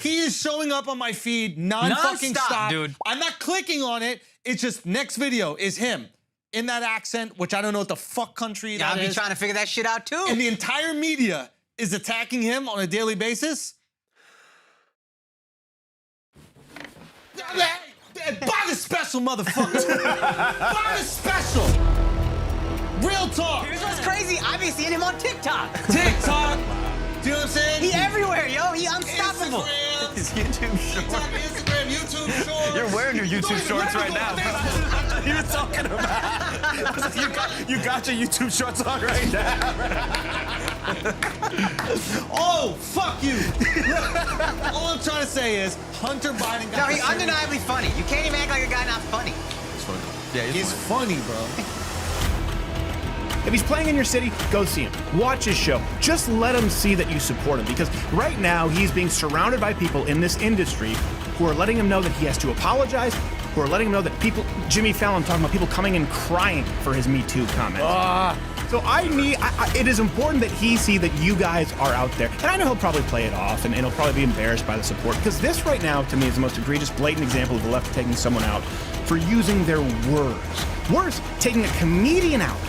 He is showing up on my feed non-fucking stop. Dude. I'm not clicking on it. It's just next video is him in that accent, which I don't know what the fuck country that I'll is. be trying to figure that shit out too. And the entire media is attacking him on a daily basis. Buy the special, motherfucker. Buy the special. Real talk. Here's what's crazy. I've been seeing him on TikTok. TikTok. Do you know what I'm saying? He everywhere, yo. He unstoppable. Instagram. His YouTube TikTok, shorts. Instagram, YouTube shorts. You're wearing your YouTube shorts right now. You were talking about. You got your YouTube shorts on right now. Oh, fuck you. All I'm trying to say is Hunter Biden got No, he's undeniably funny. You can't even act like a guy not funny. He's funny. Yeah, He's funny, bro. If he's playing in your city, go see him. Watch his show. Just let him see that you support him, because right now he's being surrounded by people in this industry who are letting him know that he has to apologize, who are letting him know that people, Jimmy Fallon talking about people coming and crying for his Me Too comment. So it is important that he see that you guys are out there. And I know he'll probably play it off and he'll probably be embarrassed by the support, because this right now to me is the most egregious, blatant example of the left taking someone out for using their words. Worse, taking a comedian out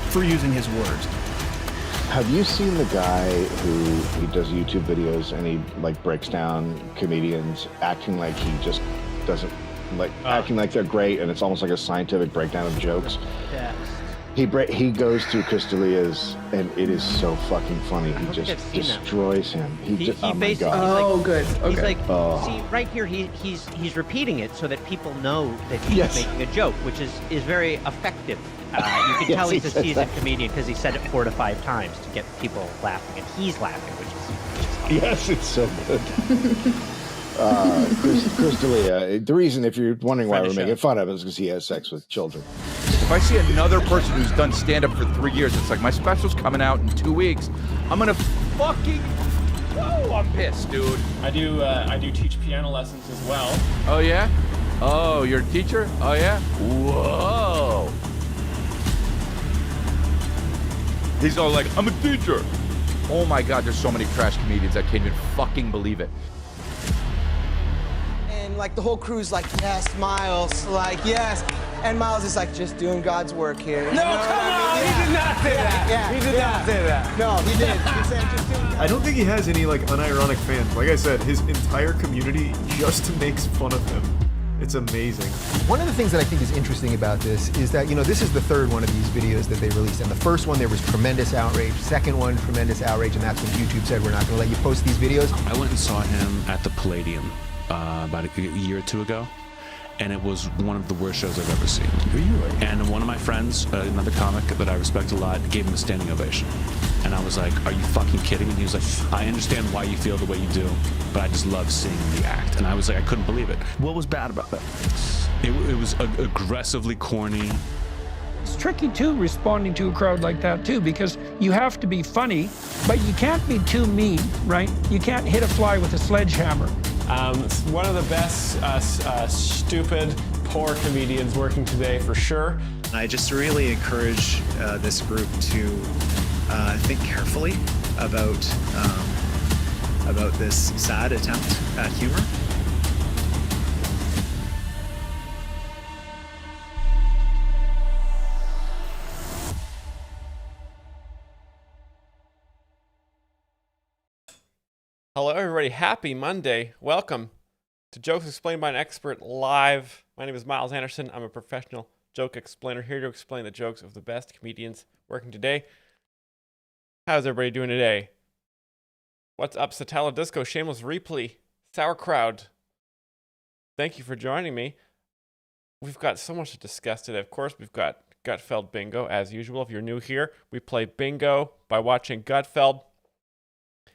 for using his words. Have you seen the guy who does YouTube videos and he like breaks down comedians acting like he just doesn't acting like they're great, and it's almost like a scientific breakdown of jokes? Yeah. He goes through Chris D'Elia's, and it is so fucking funny. He just destroys him. He oh my basically, God. like, good. Okay. He's like, see, right here, he's repeating it so that people know that he's making a joke, which is very effective. You can tell he's a seasoned comedian because he said it 4 to 5 times to get people laughing, and he's laughing, which is Yes, it's so good. Chris D'Elia, the reason, if you're wondering why we're making fun of him, is because he has sex with children. If I see another person who's done stand-up for 3 years, it's like, my special's coming out in 2 weeks, I'm gonna fucking, I'm pissed, dude. I do teach piano lessons as well. Oh yeah? Oh, you're a teacher? Oh yeah? Whoa. He's all like, I'm a teacher. Oh my God, there's so many trash comedians, I can't even fucking believe it. And like the whole crew's like, yes, Myles, like, yes. And Myles is like, just doing God's work here. No, come on! He did not say that. He did not say that. No, he did. He said, just doing God's I don't think he has any like unironic fans. Like I said, his entire community just makes fun of him. It's amazing. One of the things that I think is interesting about this is that, you know, this is the third one of these videos that they released. And the first one, there was tremendous outrage. Second one, tremendous outrage. And that's when YouTube said, we're not going to let you post these videos. I went and saw him at the Palladium about a year or two ago. And it was one of the worst shows I've ever seen. Really? And one of my friends, another comic that I respect a lot, gave him a standing ovation. And I was like, are you fucking kidding me? And he was like, I understand why you feel the way you do, but I just love seeing the act. And I was like, I couldn't believe it. What was bad about that? It was aggressively corny. It's tricky too, responding to a crowd like that too, because you have to be funny, but you can't be too mean, right? You can't hit a fly with a sledgehammer. It's one of the best stupid, poor comedians working today for sure. I just really encourage this group to think carefully about this sad attempt at humor. Hello, everybody. Happy Monday. Welcome to Jokes Explained by an Expert Live. My name is Myles Anderson. I'm a professional joke explainer here to explain the jokes of the best comedians working today. How's everybody doing today? What's up, Satella Disco, Shameless Replay, Sauerkraut? Thank you for joining me. We've got so much to discuss today. Of course, we've got Gutfeld Bingo, as usual. If you're new here, we play bingo by watching Gutfeld.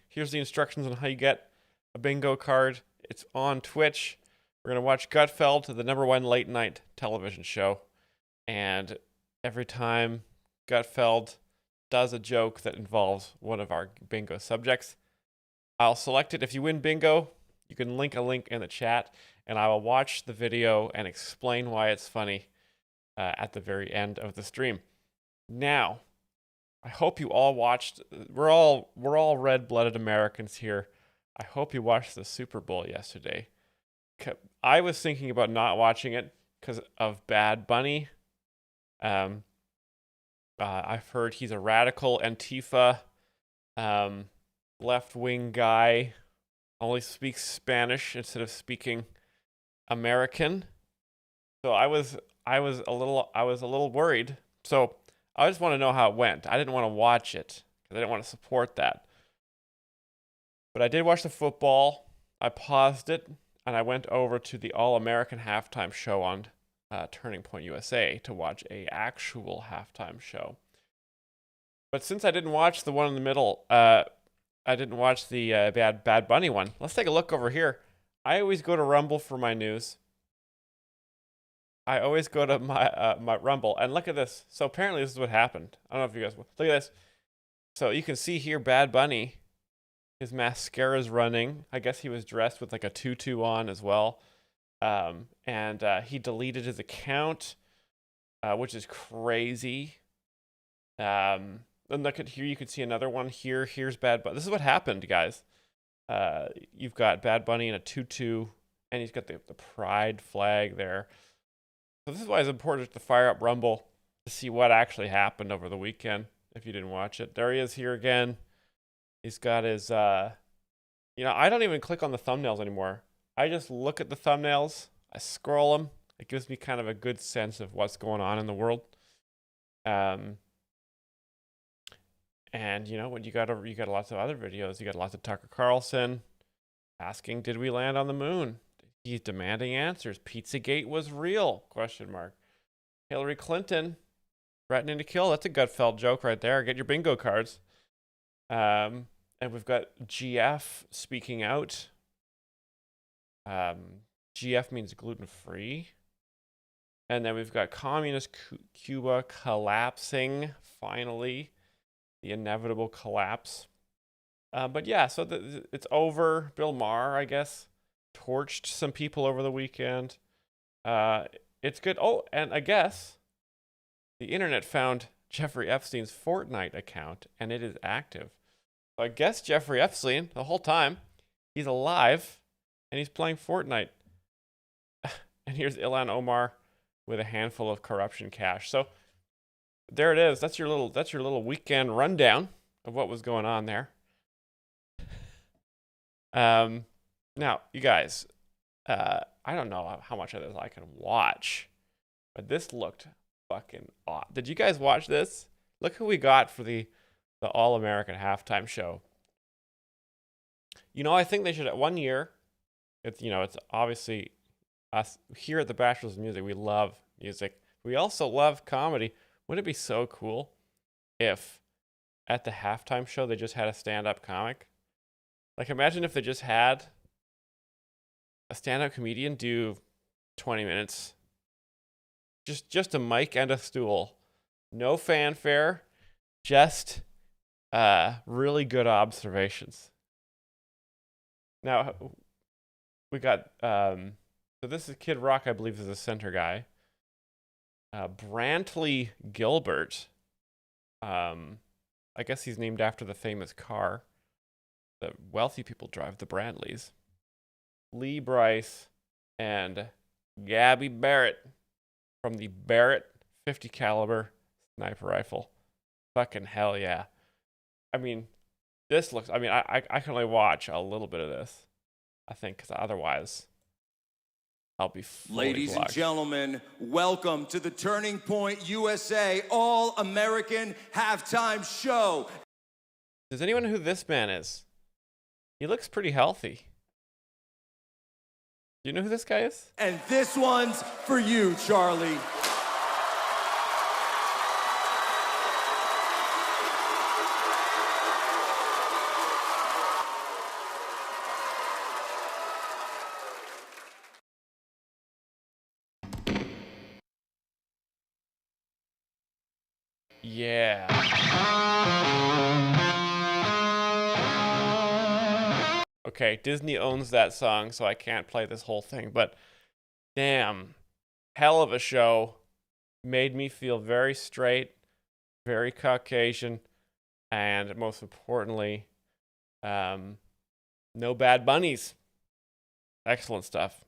Here's the instructions on how you get a bingo card. It's on Twitch. We're going to watch Gutfeld, the #1 late night television show. And every time Gutfeld does a joke that involves one of our bingo subjects, I'll select it. If you win bingo, you can link a link in the chat, and I will watch the video and explain why it's funny at the very end of the stream. Now, I hope you all watched. We're all red-blooded Americans here. I hope you watched the Super Bowl yesterday. I was thinking about not watching it because of Bad Bunny. I've heard he's a radical Antifa, left-wing guy, only speaks Spanish instead of speaking American. So I was a little worried. So I just want to know how it went. I didn't want to watch it because I didn't want to support that. But I did watch the football. I paused it and I went over to the All-American halftime show on Turning Point USA to watch a actual halftime show. But since I didn't watch the one in the middle, I didn't watch the Bad Bunny one. Let's take a look over here. I always go to Rumble for my news. I always go to my Rumble, and look at this. So apparently this is what happened. I don't know if you guys look at this. So you can see here Bad Bunny, his mascara's running. I guess he was dressed with like a tutu on as well. And he deleted his account, which is crazy. And look at here, you can see another one here. Here's Bad Bunny. This is what happened, guys. You've got Bad Bunny in a tutu, and he's got the pride flag there. So this is why it's important to fire up Rumble to see what actually happened over the weekend, if you didn't watch it. There he is here again. He's got his, I don't even click on the thumbnails anymore. I just look at the thumbnails. I scroll them. It gives me kind of a good sense of what's going on in the world. And when you got lots of other videos. You got lots of Tucker Carlson asking, "Did we land on the moon?" He's demanding answers. Pizzagate was real? ? Hillary Clinton threatening to kill. That's a Gutfeld joke right there. Get your bingo cards. And we've got GF speaking out. GF means gluten-free. And then we've got communist Cuba collapsing, finally. The inevitable collapse. But yeah, so it's over. Bill Maher, I guess, torched some people over the weekend. It's good. Oh, and I guess the internet found Jeffrey Epstein's Fortnite account, and it is active. So I guess Jeffrey Epstein, the whole time, he's alive, and he's playing Fortnite. And here's Ilhan Omar with a handful of corruption cash. So there it is. That's your little weekend rundown of what was going on there. Now, you guys, I don't know how much of this I can watch, but this looked fucking odd. Did you guys watch this? Look who we got for the All-American halftime show. I think they should, 1 year, it's obviously us here at the Bachelors of Music. We love music. We also love comedy. Wouldn't it be so cool if at the halftime show they just had a stand-up comic? Like, imagine if they just had a stand-up comedian do 20 minutes. Just a mic and a stool. No fanfare. Just really good observations. Now, we got, so this is Kid Rock, I believe, is the center guy. Brantley Gilbert. I guess he's named after the famous car that wealthy people drive, the Brantleys. Lee Bryce and Gabby Barrett from the Barrett 50 caliber sniper rifle. Fucking hell yeah. I mean, this looks, I can only watch a little bit of this, I think, because otherwise I'll be fully Ladies blocked. and gentlemen, welcome to the Turning Point USA All-American Halftime Show. Does anyone know who this man is? He looks pretty healthy. Do you know who this guy is? And this one's for you, Charlie. Yeah. Okay, Disney owns that song, so I can't play this whole thing, but damn, hell of a show. Made me feel very straight, very Caucasian, and most importantly, No bad bunnies. Excellent stuff.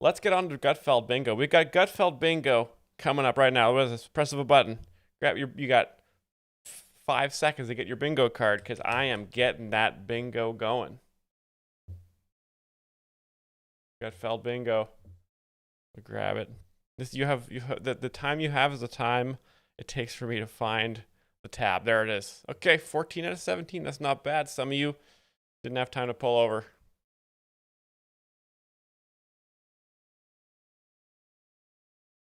Let's get on to Gutfeld Bingo. We got Gutfeld Bingo coming up right now. What is this? Press of a button. You got 5 seconds to get your bingo card because I am getting that bingo going. Gutfeld Bingo. Grab it. The time you have is the time it takes for me to find the tab. There it is. Okay, 14 out of 17. That's not bad. Some of you didn't have time to pull over.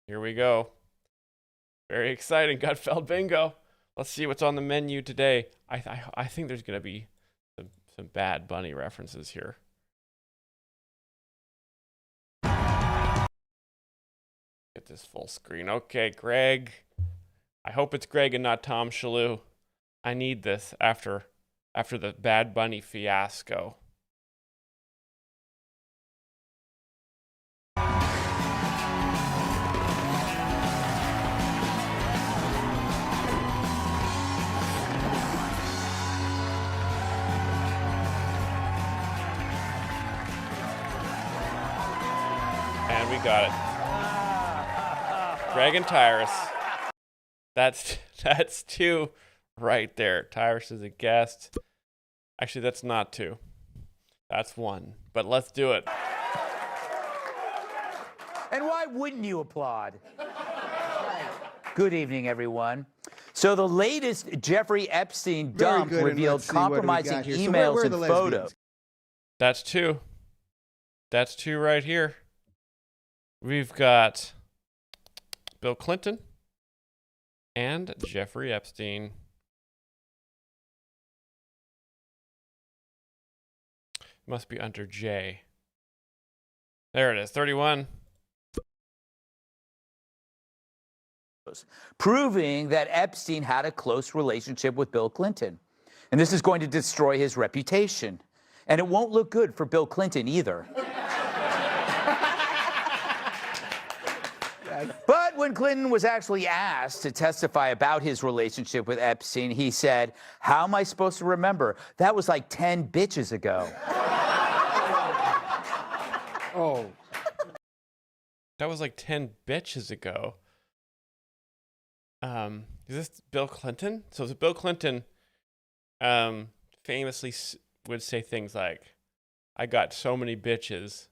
Here we go. Very exciting, Gutfeld Bingo. Let's see what's on the menu today. I think there's going to be some Bad Bunny references here. Get this full screen. Okay, Greg. I hope it's Greg and not Tom Shalhoub. I need this after the Bad Bunny fiasco. And we got it. Greg and Tyrus. That's two right there. Tyrus is a guest. Actually, that's not two. That's one. But let's do it. And why wouldn't you applaud? Good evening, everyone. So the latest Jeffrey Epstein dump revealed compromising emails and photos. That's two. That's two right here. We've got Bill Clinton and Jeffrey Epstein. Must be under J. There it is, 31. Proving that Epstein had a close relationship with Bill Clinton. And this is going to destroy his reputation. And it won't look good for Bill Clinton either. But when Clinton was actually asked to testify about his relationship with Epstein, he said, "How am I supposed to remember? That was like 10 bitches ago." Oh. That was like 10 bitches ago. Is this Bill Clinton? So Bill Clinton famously would say things like, "I got so many bitches."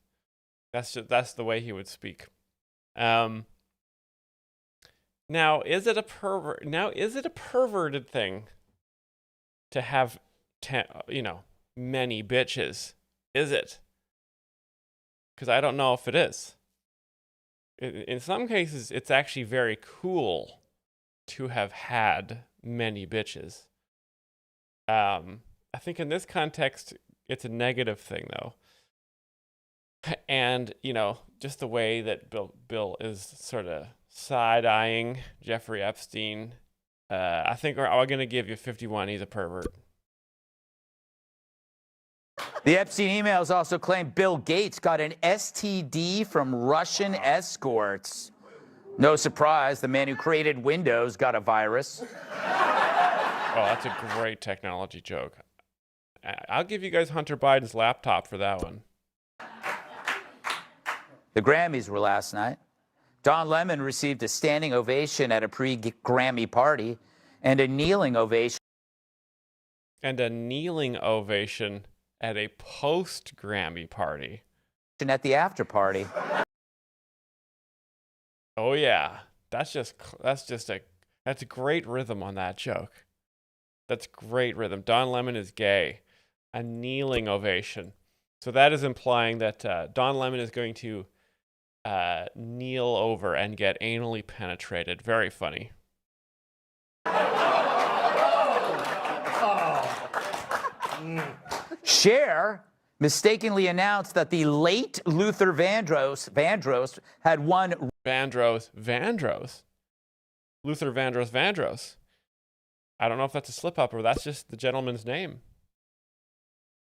That's the way he would speak. Now, is it a perverted thing to have many bitches? Is it? Because I don't know if it is. In some cases, it's actually very cool to have had many bitches. I think in this context, it's a negative thing, though. And, just the way that Bill is sort of side-eyeing Jeffrey Epstein, I think we're going to give you 51. He's a pervert. The Epstein emails also claim Bill Gates got an STD from Russian escorts. No surprise, the man who created Windows got a virus. Oh, that's a great technology joke. I'll give you guys Hunter Biden's laptop for that one. The Grammys were last night. Don Lemon received a standing ovation at a pre-Grammy party and a kneeling ovation. And a kneeling ovation at a post-Grammy party. At the after party. Oh yeah, that's great rhythm on that joke. That's great rhythm. Don Lemon is gay. A kneeling ovation. So that is implying that Don Lemon is going to kneel over and get anally penetrated. Very funny. Cher mistakenly announced that the late Luther Vandross had won. Vandross. Luther Vandross. I don't know if that's a slip up or that's just the gentleman's name.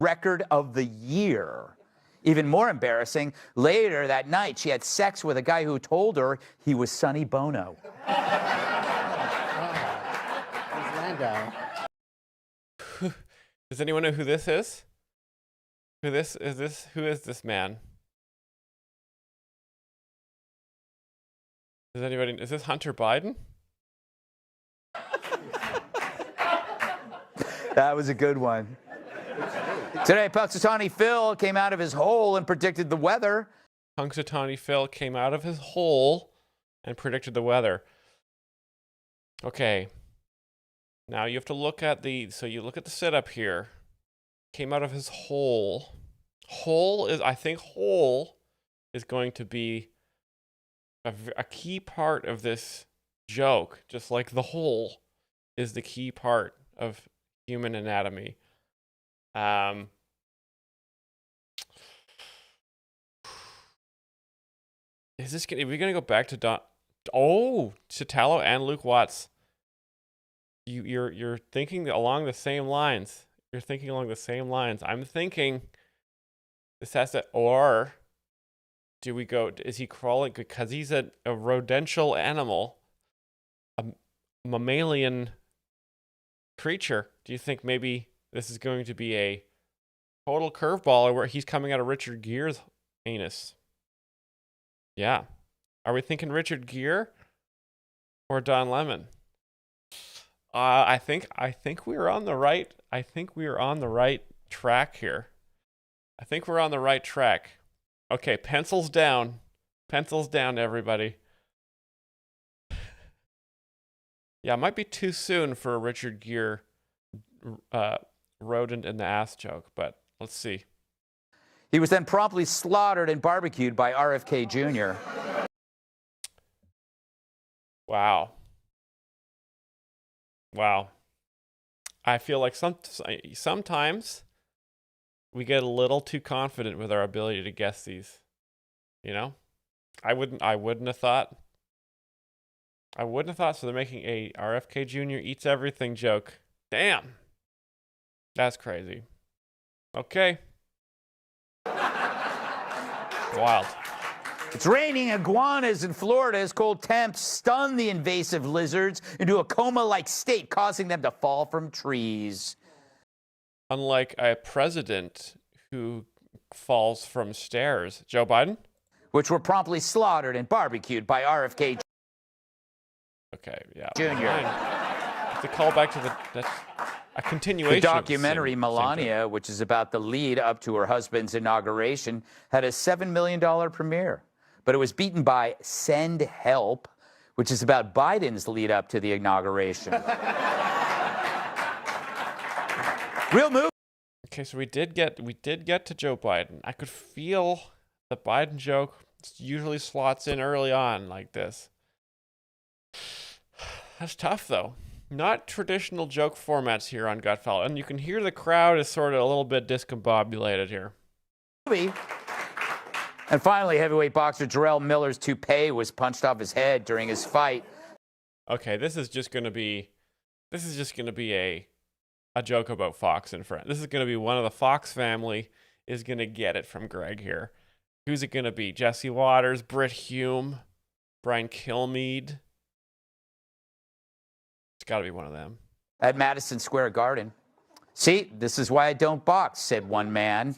Record of the year. Even more embarrassing, later that night, she had sex with a guy who told her he was Sonny Bono. Does anyone know who this is? Who is this man? Does anybody? Is this Hunter Biden? That was a good one. Today, Punxsutawney Phil came out of his hole and predicted the weather. Punxsutawney Phil came out of his hole and predicted the weather. Okay. Now you have to look at so you look at the setup here. Came out of his hole. I think hole is going to be a key part of this joke, just like the hole is the key part of human anatomy. Is this gonna? Are we gonna go back to Chitalo and Luke Watts? You're thinking along the same lines. You're thinking along the same lines. I'm thinking this has to, or do we go? Is he crawling because he's a rodential animal, a mammalian creature? Do you think maybe this is going to be a total curveball, or where he's coming out of Richard Gere's anus? Yeah. Are we thinking Richard Gere or Don Lemon? I think we're on the right. I think we are on the right track here. I think we're on the right track. Okay, pencils down. Pencils down, everybody. Yeah, it might be too soon for a Richard Gere rodent in the ass joke, but let's see. He was then promptly slaughtered and barbecued by RFK Jr. Wow. Wow. I feel like sometimes we get a little too confident with our ability to guess these. You know? I wouldn't have thought. So they're making a RFK Jr. eats everything joke. Damn. That's crazy. Okay. Wild. It's raining iguanas in Florida as cold temps stun the invasive lizards into a coma-like state, causing them to fall from trees. Unlike a president who falls from stairs. Joe Biden? Which were promptly slaughtered and barbecued by RFK Okay, yeah. Jr. It's a callback to that's a continuation. The documentary Melania, which is about the lead up to her husband's inauguration, had a $7 million premiere. But it was beaten by Send Help, which is about Biden's lead up to the inauguration. Real move. Okay, so we did get to Joe Biden. I could feel the Biden joke usually slots in early on like this. That's tough though. Not traditional joke formats here on Gutfeld, and you can hear the crowd is sort of a little bit discombobulated here. And finally, heavyweight boxer Jarrell Miller's toupee was punched off his head during his fight. Okay, this is just gonna be a joke about Fox and Friends. This is gonna be one of the Fox family is gonna get it from Greg here. Who's it gonna be? Jesse Waters, Britt Hume, Brian Kilmeade. It's gotta be one of them. At Madison Square Garden. See, this is why I don't box, said one man.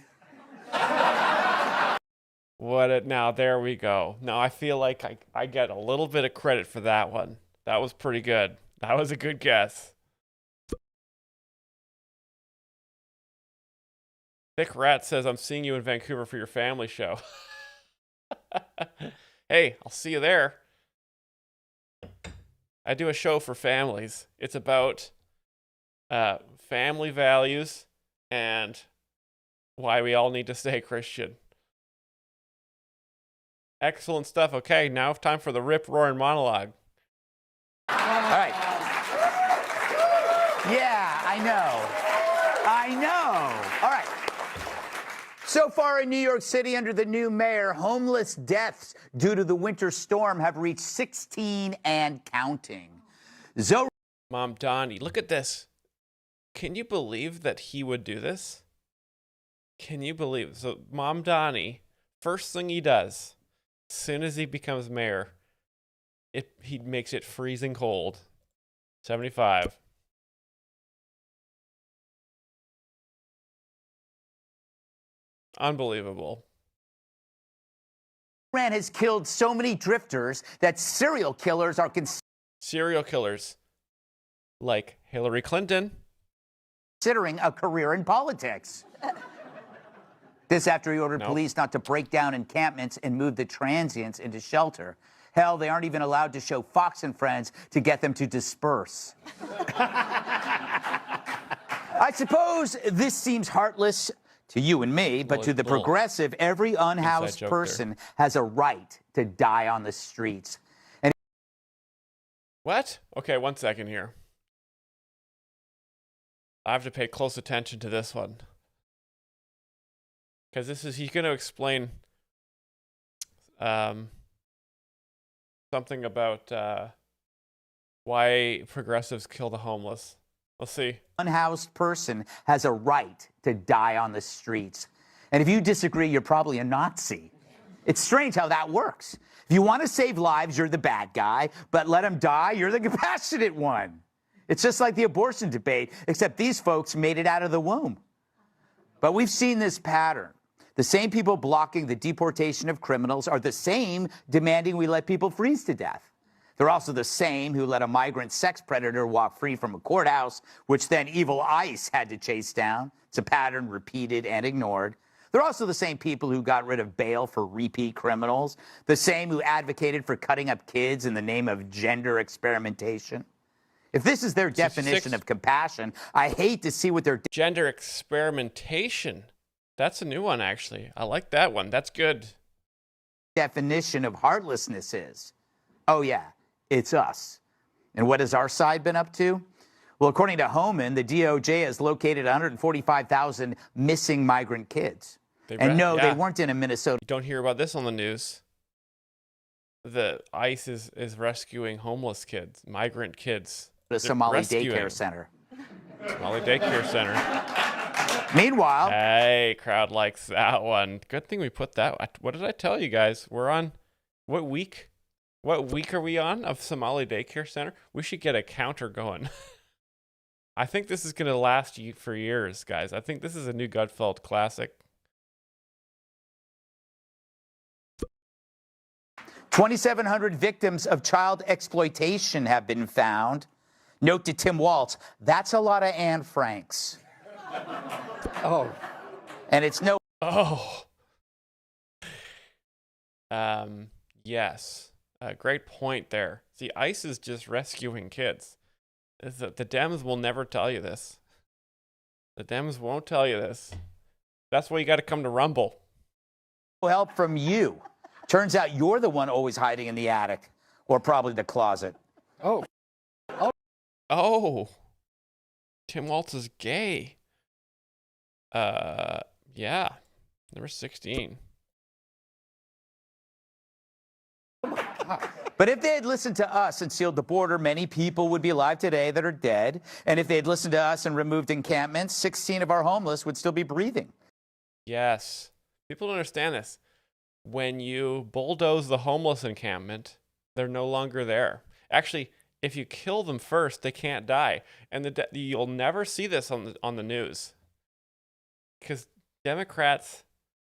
Now there we go. Now I feel like I get a little bit of credit for that one. That was pretty good. That was a good guess. Thick Rat says, I'm seeing you in Vancouver for your family show. Hey, I'll see you there. I do a show for families. It's about family values and why we all need to stay Christian. Excellent stuff. Okay, now it's time for the rip-roaring monologue. All right. Yeah, I know. All right. So far in New York City, under the new mayor, homeless deaths due to the winter storm have reached 16 and counting. Mom Donnie, look at this. Can you believe that he would do this? Can you believe? So Mom Donnie, first thing he does, as soon as he becomes mayor, he makes it freezing cold. 75. Unbelievable. Iran has killed so many drifters that serial killers are serial killers like Hillary Clinton considering a career in politics. This after he ordered police not to break down encampments and move the transients into shelter. Hell, they aren't even allowed to show Fox and Friends to get them to disperse. I suppose this seems heartless to you and me, but to the progressive, every unhoused person has a right to die on the streets. And what? Okay, 1 second here. I have to pay close attention to this one. Because he's going to explain something about why progressives kill the homeless. Let's see. Unhoused person has a right to die on the streets. And if you disagree, you're probably a Nazi. It's strange how that works. If you want to save lives, you're the bad guy, but let them die, you're the compassionate one. It's just like the abortion debate, except these folks made it out of the womb. But we've seen this pattern. The same people blocking the deportation of criminals are the same demanding we let people freeze to death. They're also the same who let a migrant sex predator walk free from a courthouse, which then evil ICE had to chase down. It's a pattern repeated and ignored. They're also the same people who got rid of bail for repeat criminals, the same who advocated for cutting up kids in the name of gender experimentation. If this is their definition of compassion, I hate to see what their gender experimentation. That's a new one, actually. I like that one. That's good. Definition of heartlessness is. Oh, yeah, it's us. And what has our side been up to? Well, according to Homan, the DOJ has located 145,000 missing migrant kids. They weren't in a Minnesota. You don't hear about this on the news. The ICE is rescuing homeless kids, migrant kids. The Somali daycare center. Somali daycare center. Meanwhile, hey, crowd likes that one. Good thing we put that. What did I tell you guys? We're on what week? What week are we on of Somali daycare center? We should get a counter going. I think this is going to last for years, guys. I think this is a new Gutfeld classic. 2,700 victims of child exploitation have been found. Note to Tim Waltz, that's a lot of Anne Franks. Oh. And it's no... Oh. Yes. Great point there. See, ICE is just rescuing kids. The Dems will never tell you this. The Dems won't tell you this. That's why you got to come to Rumble. Help from you. Turns out you're the one always hiding in the attic, or probably the closet. Oh. Oh. Tim Waltz is gay. Yeah. Number 16. But if they had listened to us and sealed the border, many people would be alive today that are dead. And if they had listened to us and removed encampments, 16 of our homeless would still be breathing. Yes. People don't understand this. When you bulldoze the homeless encampment, they're no longer there. Actually, if you kill them first, they can't die. And you'll never see this on the news. Because Democrats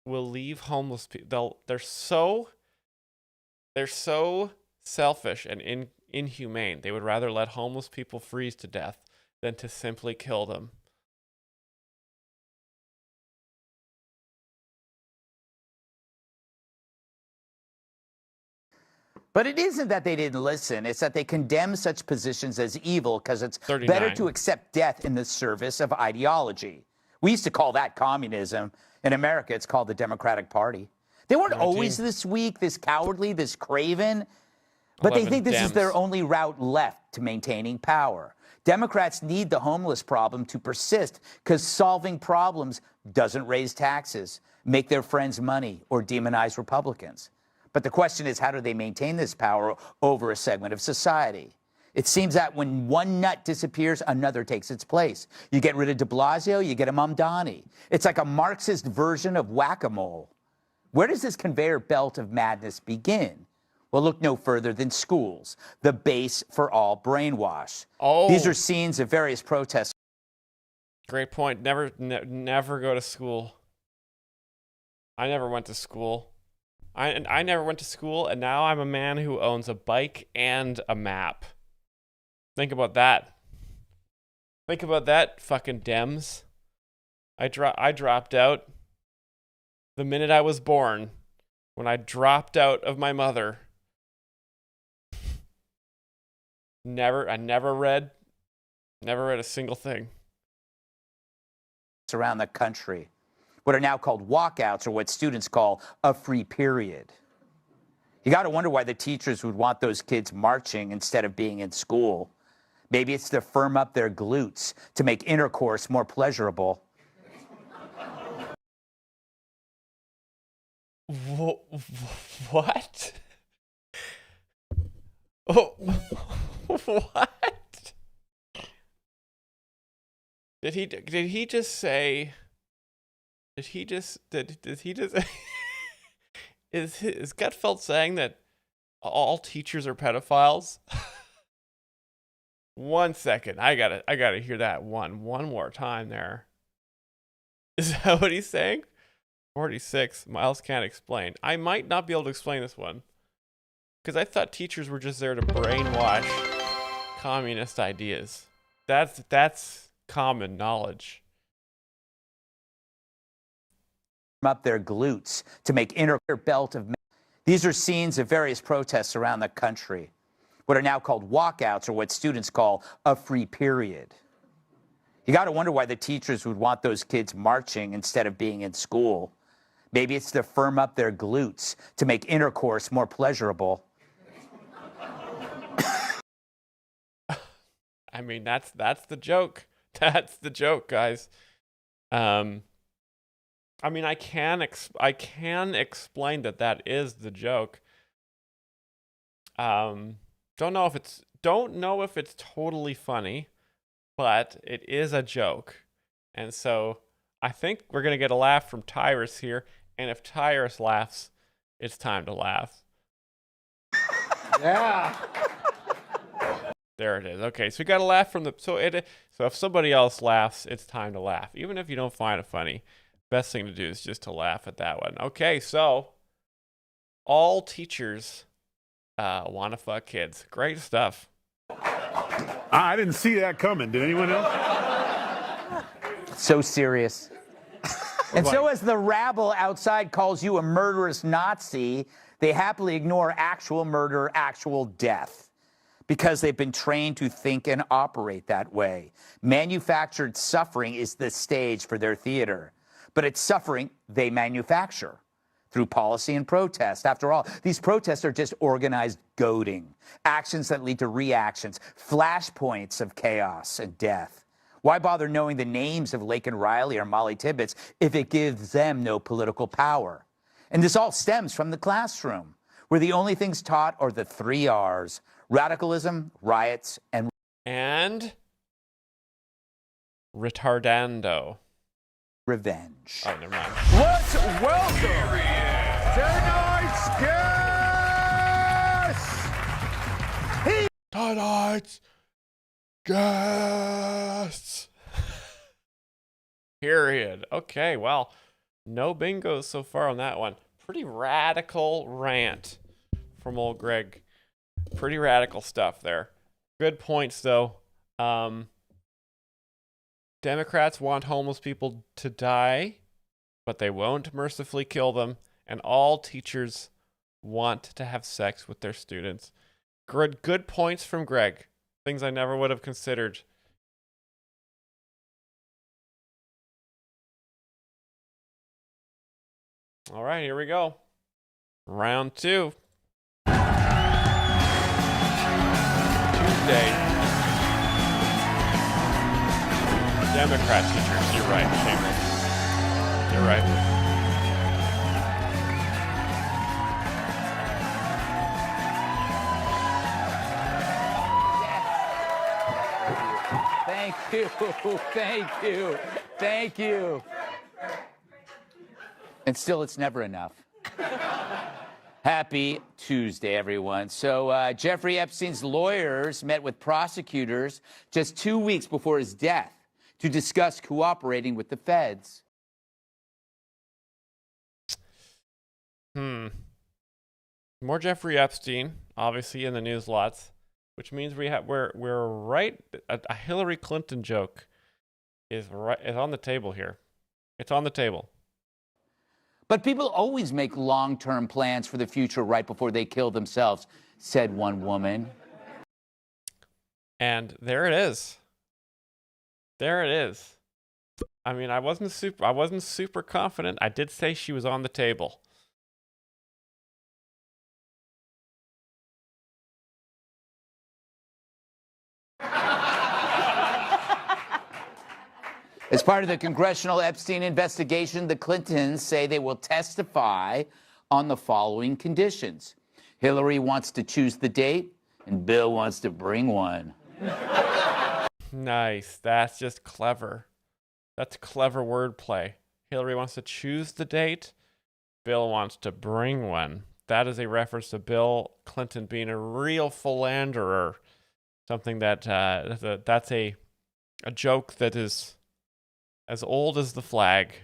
will leave homeless people. They're so selfish and inhumane. They would rather let homeless people freeze to death than to simply kill them. But it isn't that they didn't listen. It's that they condemn such positions as evil because it's 39. better to accept death in the service of ideology. We used to call that communism. In America, it's called the Democratic Party. They weren't 19. always this weak, this cowardly, this craven. But they think this is their only route left to maintaining power. Democrats need the homeless problem to persist because solving problems doesn't raise taxes, make their friends money, or demonize Republicans. But the question is, how do they maintain this power over a segment of society? It seems that when one nut disappears, another takes its place. You get rid of de Blasio, you get a Mamdani. It's like a Marxist version of whack-a-mole. Where does this conveyor belt of madness begin? Well, look no further than schools, the base for all brainwash. Oh. These are scenes of various protests. Great point. Never go to school. I never went to school. I never went to school, and now I'm a man who owns a bike and a map. Think about that. Think about that, fucking Dems. I dropped out the minute I was born, when I dropped out of my mother. I never read a single thing. Around the country. What are now called walkouts, or what students call a free period. You got to wonder why the teachers would want those kids marching instead of being in school. Maybe it's to firm up their glutes to make intercourse more pleasurable. What? Oh, what? Did he just say? Did he just is Gutfeld saying that all teachers are pedophiles? 1 second. I gotta hear that one more time there. Is that what he's saying? 46. Myles can't explain. I might not be able to explain this one, because I thought teachers were just there to brainwash communist ideas. That's common knowledge. Up their glutes to make inner belt of. These are scenes of various protests around the country. What are now called walkouts, or what students call a free period. You got to wonder why the teachers would want those kids marching instead of being in school. Maybe it's to firm up their glutes to make intercourse more pleasurable. I mean, that's the joke. That's the joke, guys. I mean, I can explain that is the joke. Don't know if it's totally funny, but it is a joke. And so I think we're gonna get a laugh from Tyrus here. And if Tyrus laughs, it's time to laugh. Yeah. There it is. Okay, so we got to laugh from the so if somebody else laughs, it's time to laugh. Even if you don't find it funny, best thing to do is just to laugh at that one. Okay, so all teachers want to fuck kids. Great stuff. I didn't see that coming. Did anyone else? So serious. And so as the rabble outside calls you a murderous Nazi, they happily ignore actual murder, actual death, because they've been trained to think and operate that way. Manufactured suffering is the stage for their theater, but it's suffering they manufacture through policy and protest. After all, these protests are just organized goading, actions that lead to reactions, flashpoints of chaos and death. Why bother knowing the names of Laken Riley or Molly Tibbetts if it gives them no political power? And this all stems from the classroom, where the only things taught are the 3 R's: radicalism, riots, and retardando. Revenge. Oh, never mind. Let's welcome tonight's guest. Tonight's guests. Period. Okay, well, no bingos so far on that one. Pretty radical rant from old Greg. Pretty radical stuff there. Good points, though. Democrats want homeless people to die, but they won't mercifully kill them. And all teachers want to have sex with their students. Good points from Greg. Things I never would have considered. All right, here we go. Round 2. Tuesday. Democrat teachers. You're right, Chamber. You're right. Thank you, thank you, thank you. And still, it's never enough. Happy Tuesday, everyone. So Jeffrey Epstein's lawyers met with prosecutors just 2 weeks before his death to discuss cooperating with the feds. More Jeffrey Epstein, obviously in the news lots, which means we're right. A Hillary Clinton joke is on the table here. It's on the table. But people always make long-term plans for the future right before they kill themselves, said one woman. And there it is. There it is. I mean, I wasn't super confident. I did say she was on the table. As part of the congressional Epstein investigation, the Clintons say they will testify on the following conditions. Hillary wants to choose the date, and Bill wants to bring one. Nice. That's just clever. That's clever wordplay. Hillary wants to choose the date. Bill wants to bring one. That is a reference to Bill Clinton being a real philanderer. Something that that's a joke that is as old as the flag.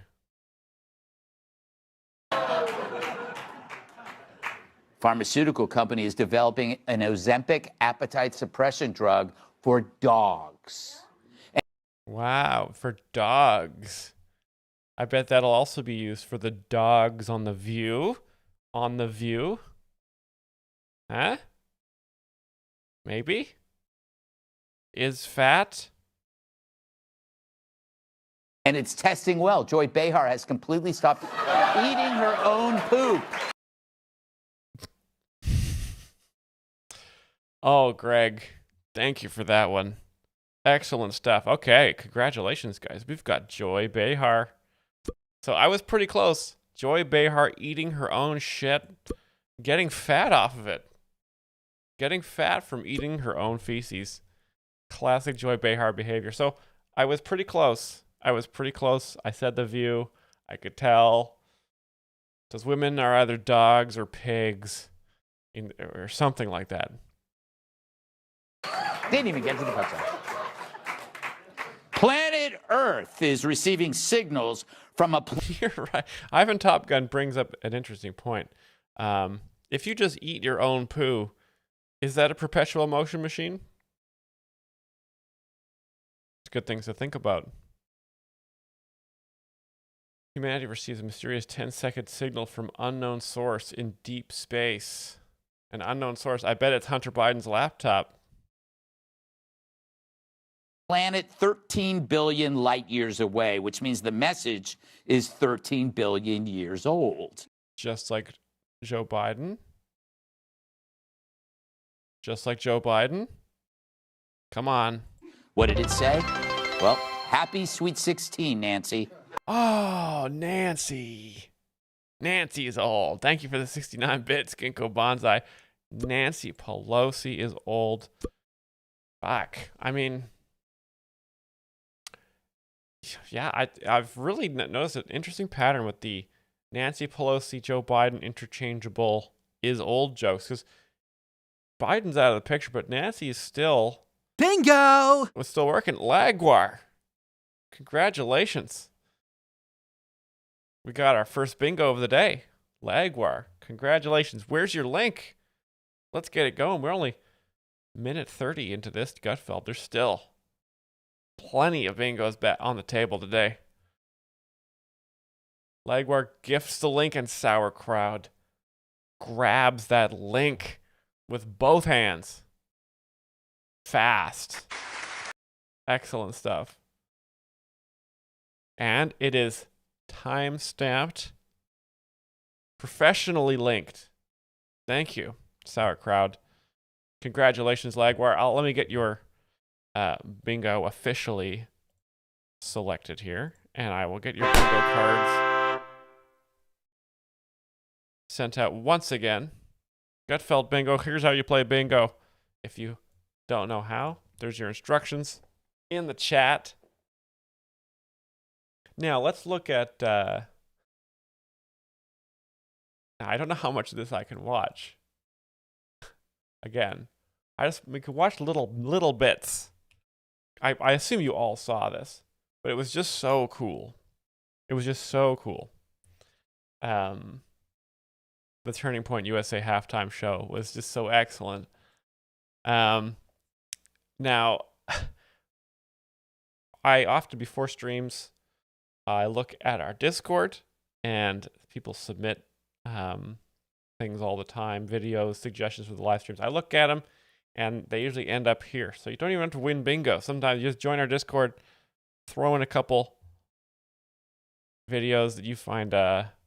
Pharmaceutical company is developing an Ozempic appetite suppression drug for dogs. Wow, for dogs. I bet that'll also be used for the dogs on The View. On The View? Huh? Maybe? Is fat? And it's testing well. Joy Behar has completely stopped eating her own poop. Oh, Greg, thank you for that one. Excellent stuff. Okay, congratulations, guys. We've got Joy Behar. So I was pretty close. Joy Behar eating her own shit, getting fat off of it. Getting fat from eating her own feces. Classic Joy Behar behavior. So I was pretty close. I said The View. I could tell. Because women are either dogs or pigs, or something like that. Didn't even get to the punchline. Planet Earth is receiving signals from a... You're right. Ivan Top Gun brings up an interesting point. If you just eat your own poo, is that a perpetual motion machine? It's good things to think about. Humanity receives a mysterious 10-second signal from unknown source in deep space. An unknown source. I bet it's Hunter Biden's laptop. Planet 13 billion light years away, which means the message is 13 billion years old. Just like Joe Biden. Just like Joe Biden. Come on. What did it say? Well, happy Sweet 16, Nancy. Oh, Nancy. Nancy is old. Thank you for the 69 bits, Ginkgo Bonsai. Nancy Pelosi is old. Fuck. I mean... Yeah, I've really noticed an interesting pattern with the Nancy Pelosi, Joe Biden interchangeable is old jokes. Because Biden's out of the picture, but Nancy is still... Bingo! Was still working. Lagwar. Congratulations. We got our first bingo of the day. Lagwar. Congratulations. Where's your link? Let's get it going. We're only minute 30 into this Gutfeld. There's still plenty of bingos on the table today. Lagwar gifts the link and Sauerkraut grabs that link with both hands. Fast. Excellent stuff. And it is time-stamped, professionally linked. Thank you, Sauerkraut. Congratulations, Lagwar. Let me get your bingo officially selected here, and I will get your bingo cards sent out once again. Gutfeld Bingo, here's how you play bingo. If you don't know how, there's your instructions in the chat. Now, let's look at... I don't know how much of this I can watch. Again, we can watch little bits. I assume you all saw this, but it was just so cool. It was just so cool. the Turning Point USA halftime show was just so excellent. Now, I often, before streams, I look at our Discord, and people submit things all the time, videos, suggestions for the live streams. I look at them, and they usually end up here. So you don't even have to win bingo. Sometimes you just join our Discord, throw in a couple videos that you find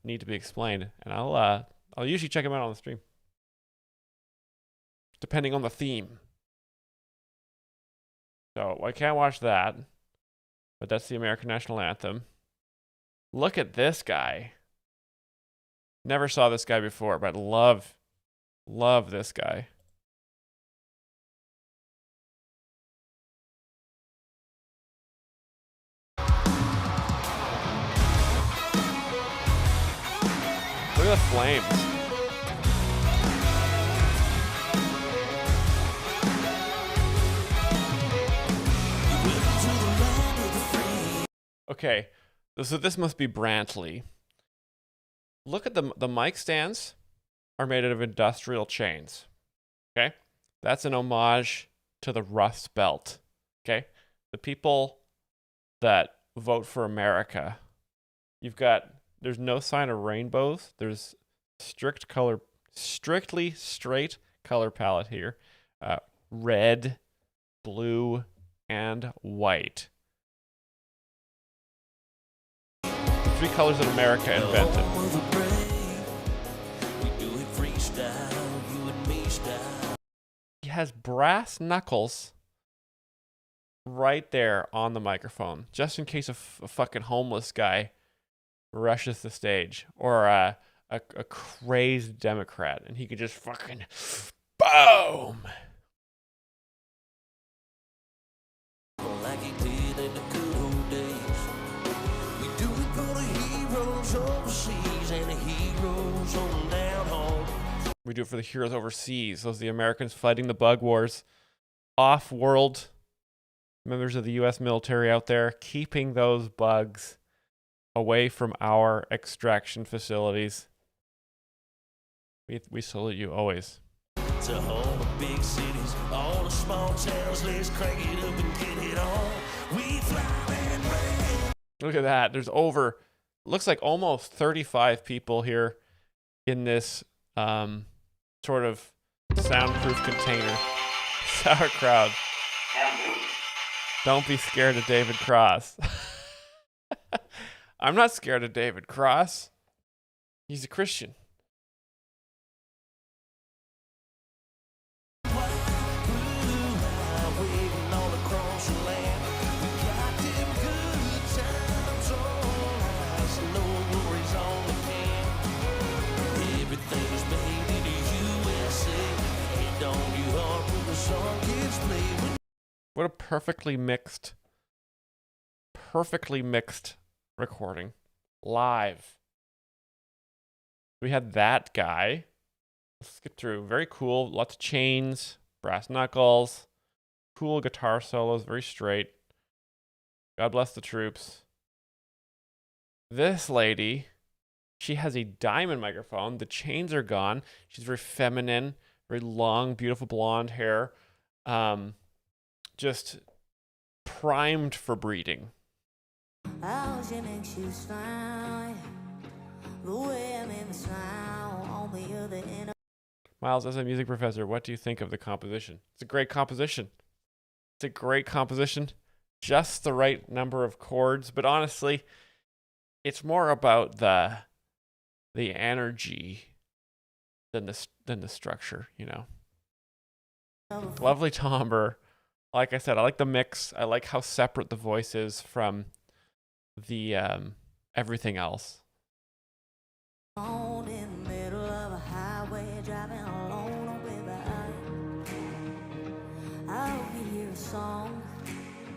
need to be explained, and I'll usually check them out on the stream, depending on the theme. So I can't watch that, but that's the American National Anthem. Look at this guy. Never saw this guy before, but love this guy. Look at the flames. Okay, so this must be Brantley. Look at the mic stands are made out of industrial chains. Okay, that's an homage to the Rust Belt. Okay, the people that vote for America. There's no sign of rainbows. There's strictly straight color palette here. Red, blue, and white. Three colors that America invented. He has brass knuckles right there on the microphone, just in case a fucking homeless guy rushes the stage, or a crazed Democrat, and he could just fucking boom. Like he did in the good old days. We do it for the heroes overseas and the heroes on down home. We do it for the heroes overseas. Those are the Americans fighting the bug wars. Off-world members of the U.S. military out there, keeping those bugs away from our extraction facilities. We salute you always. To all the big cities, all the small towns, let's crank it up and get it on. We fly and rain. Look at that. There's looks like almost 35 people here in this sort of soundproof container. Sour crowd. Don't be scared of David Cross. I'm not scared of David Cross. He's a Christian. What a perfectly mixed recording. Live. We had that guy. Let's get through. Very cool. Lots of chains, brass knuckles, cool guitar solos, very straight. God bless the troops. This lady, she has a diamond microphone. The chains are gone. She's very feminine, very long, beautiful blonde hair. Just primed for breeding. Myles as a music professor, what do you think of the composition? It's a great composition. Just the right number of chords, but honestly, it's more about the energy than the structure, you know. Lovely timbre. Like I said, I like the mix. I like how separate the voice is from the everything else. In the middle of a highway, driving alone on I hope you hear a song.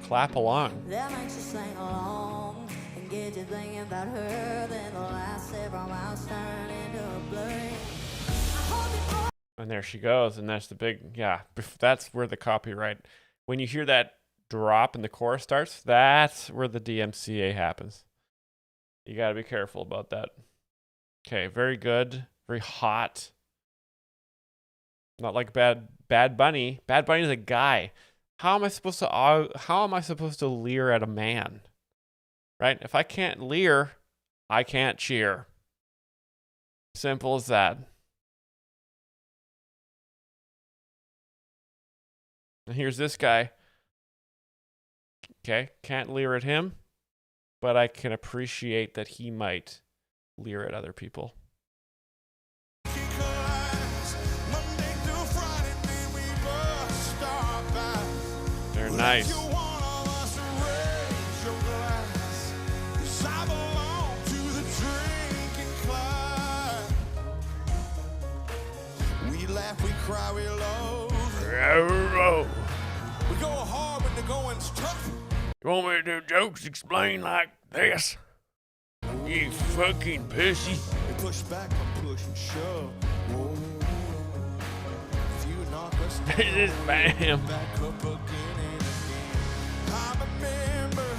Clap along. That makes you sing along and get you thinking about her. Then the last several miles turn into a blur. And there she goes, and that's the big, that's where the copyright. When you hear that drop and the chorus starts, that's where the DMCA happens. You got to be careful about that. Okay, very good. very hot. Not like Bad Bunny. Bad Bunny is a guy. How am I supposed to leer at a man? Right? If I can't leer, I can't cheer. Simple as that. And here's this guy. Okay, can't leer at him, but I can appreciate that he might leer at other people. They're nice. We laugh, we cry, we love. We go hard when the going's tough. You want me to do jokes explain like this? You fucking pussy. We push back and push and shove. Whoa. If you knock us down, This is bam. back up again and again. I'm a member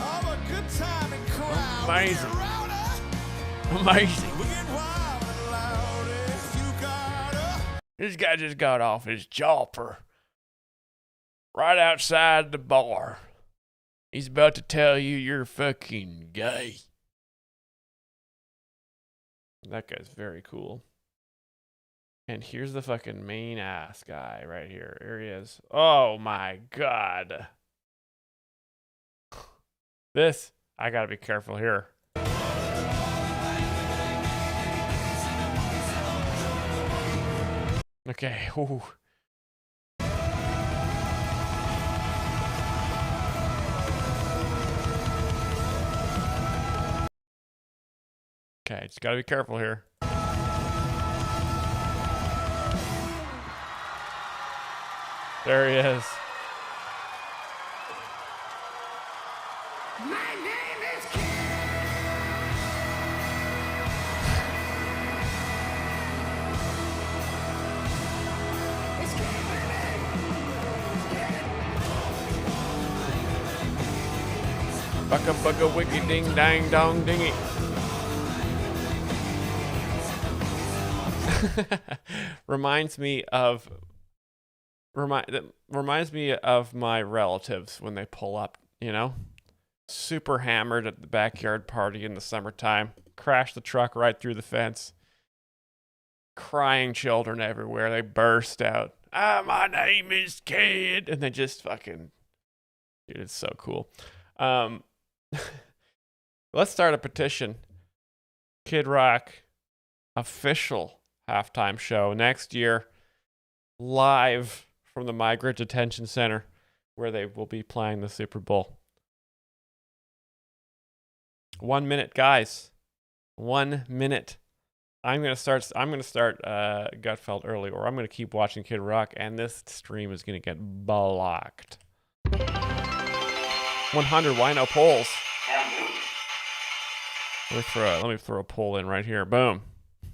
of a good time and crowd. Amazing. We get rowdy. Amazing. We get wild and loud if you gotta. This guy just got off his chopper right outside the bar. He's about to tell you you're fucking gay. That guy's very cool. And here's the fucking main ass guy right here. Here he is. Oh my God. This, I gotta be careful here. Okay. Ooh. Okay, just gotta be careful here. There he is. Bucka bucka wiki ding dang dong dingy. reminds me of my relatives when they pull up, you know, super hammered at the backyard party in the summertime, crash the truck right through the fence, crying children everywhere. They burst out, my name is Kid, and they just fucking, dude, it's so cool. Let's start a petition. Kid Rock official halftime show next year, live from the Migrant Detention Center, where they will be playing the Super Bowl. 1 minute, guys. 1 minute. I'm gonna start Gutfeld early, or I'm gonna keep watching Kid Rock, and this stream is gonna get blocked. 100. Why no polls? Let me throw a poll in right here. Boom.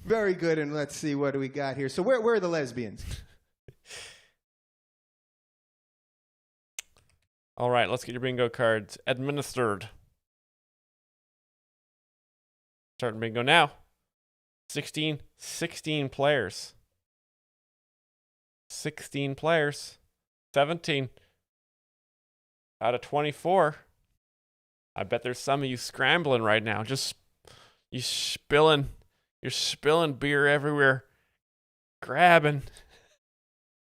Very good, and let's see, what do we got here? So where are the lesbians? All right, let's get your bingo cards administered. Starting bingo now. 16 players. 16 players. 17 out of 24. I bet there's some of you scrambling right now. Just you're spilling beer everywhere. Grab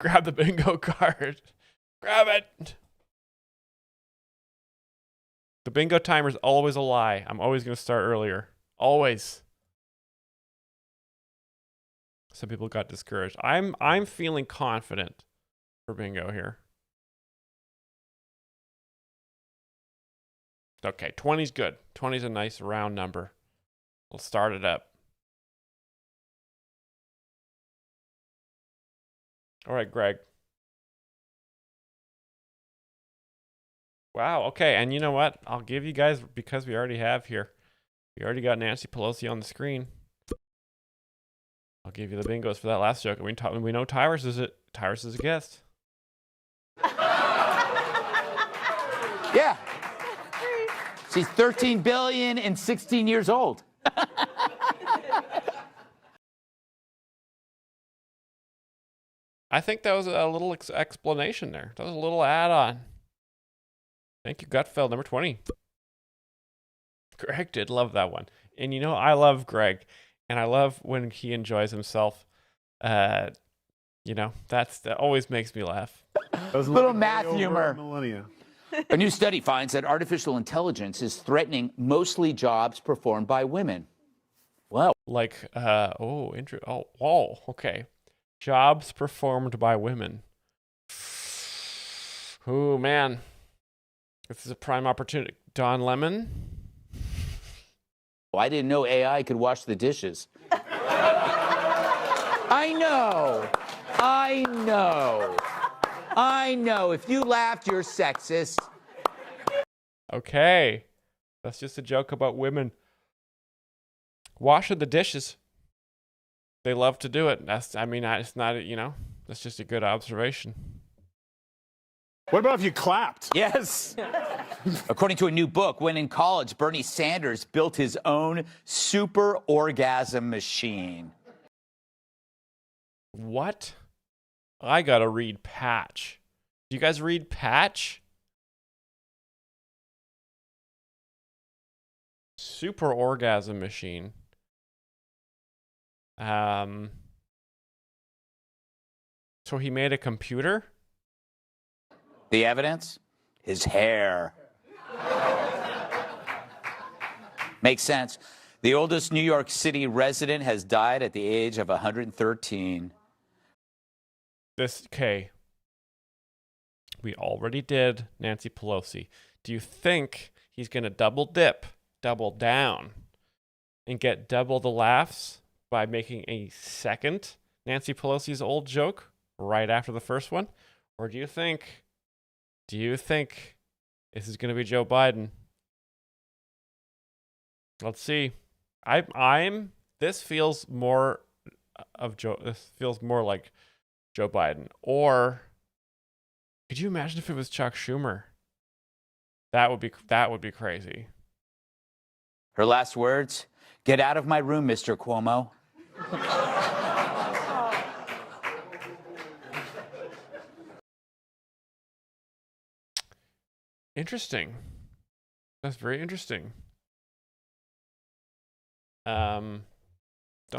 the bingo card. Grab it. The bingo timer's always a lie. I'm always going to start earlier. Always. Some people got discouraged. I'm feeling confident for bingo here. Okay, 20's good. 20's a nice round number. We'll start it up. All right, Greg. Wow, okay, and you know what? I'll give you guys, because we already got Nancy Pelosi on the screen. I'll give you the bingos for that last joke. We know Tyrus is a guest. Yeah. She's 13 billion and 16 years old. I think that was a little explanation there. That was a little add-on. Thank you, Gutfeld, number 20. Greg did love that one. And you know, I love Greg. And I love when he enjoys himself. You know, that always makes me laugh. Little math humor. Millennia. A new study finds that artificial intelligence is threatening mostly jobs performed by women. Wow. Like, okay. Jobs performed by women. Oh, man. This is a prime opportunity. Don Lemon? I didn't know AI could wash the dishes. I know. If you laughed, you're sexist. Okay. That's just a joke about women washing the dishes. They love to do it. It's not, you know, that's just a good observation. What about if you clapped? Yes. According to a new book, when in college, Bernie Sanders built his own super orgasm machine. What? I gotta read Patch. Do you guys read Patch? Super orgasm machine. So he made a computer? The evidence? His hair. Makes sense. The oldest New York City resident has died at the age of 113. Okay. We already did Nancy Pelosi. Do you think he's going to double down, and get double the laughs by making a second Nancy Pelosi's old joke right after the first one? Or do you think this is going to be Joe Biden? Let's see. This feels more like Joe Biden. Or could you imagine if it was Chuck Schumer? That would be crazy. Her last words, "Get out of my room, Mr. Cuomo." Interesting. That's very interesting. Don't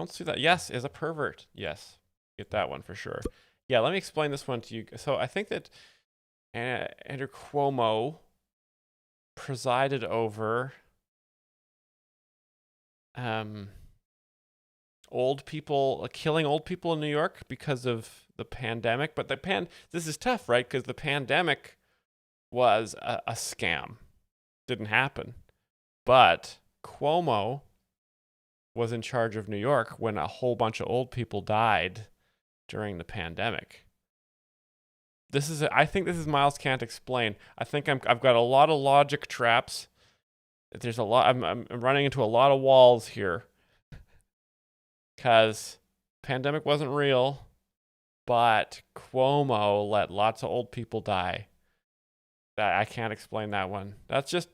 see that. Yes, is a pervert. Yes, get that one for sure. Yeah, let me explain this one to you. So I think that Andrew Cuomo presided over old people, killing old people in New York because of the pandemic. But this is tough, right? Because the pandemic was a scam. Didn't happen. But Cuomo was in charge of New York when a whole bunch of old people died during the pandemic. I think this is Myles Can't Explain. I think I've got a lot of logic traps. There's a lot. I'm running into a lot of walls here. Because pandemic wasn't real, but Cuomo let lots of old people die. I can't explain that one. That's just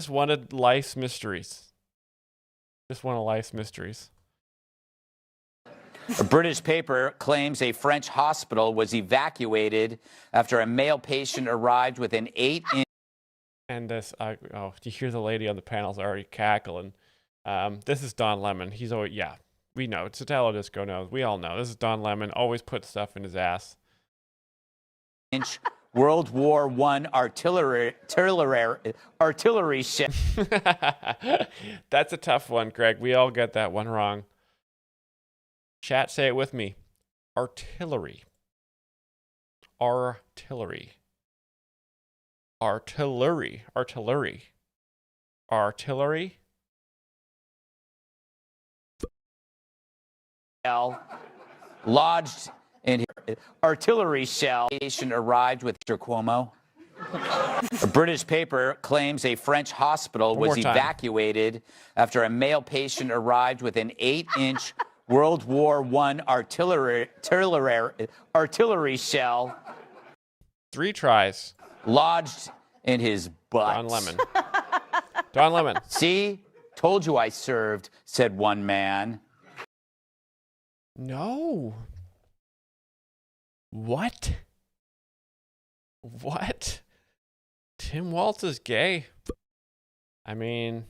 one of life's mysteries. Just one of life's mysteries. A British paper claims a French hospital was evacuated after a male patient arrived with an 8-inch. And this, you hear the lady on the panel's already cackling. This is Don Lemon. He's always, yeah, we know. It's Italo Disco knows. We all know. This is Don Lemon. Always puts stuff in his ass. World War I artillery shell. That's a tough one, Greg. We all get that one wrong. Chat, say it with me. Artillery. Artillery. Artillery. Artillery. Artillery. Lodged in artillery shell. Patient arrived with Mr. Cuomo. A British paper claims a French hospital was evacuated after a male patient arrived with an 8-inch World War I artillery shell. 3 tries. Lodged in his butt. Don Lemon. Don Lemon. See? Told you I served, said one man. No. What? What? Tim Walz is gay. I mean,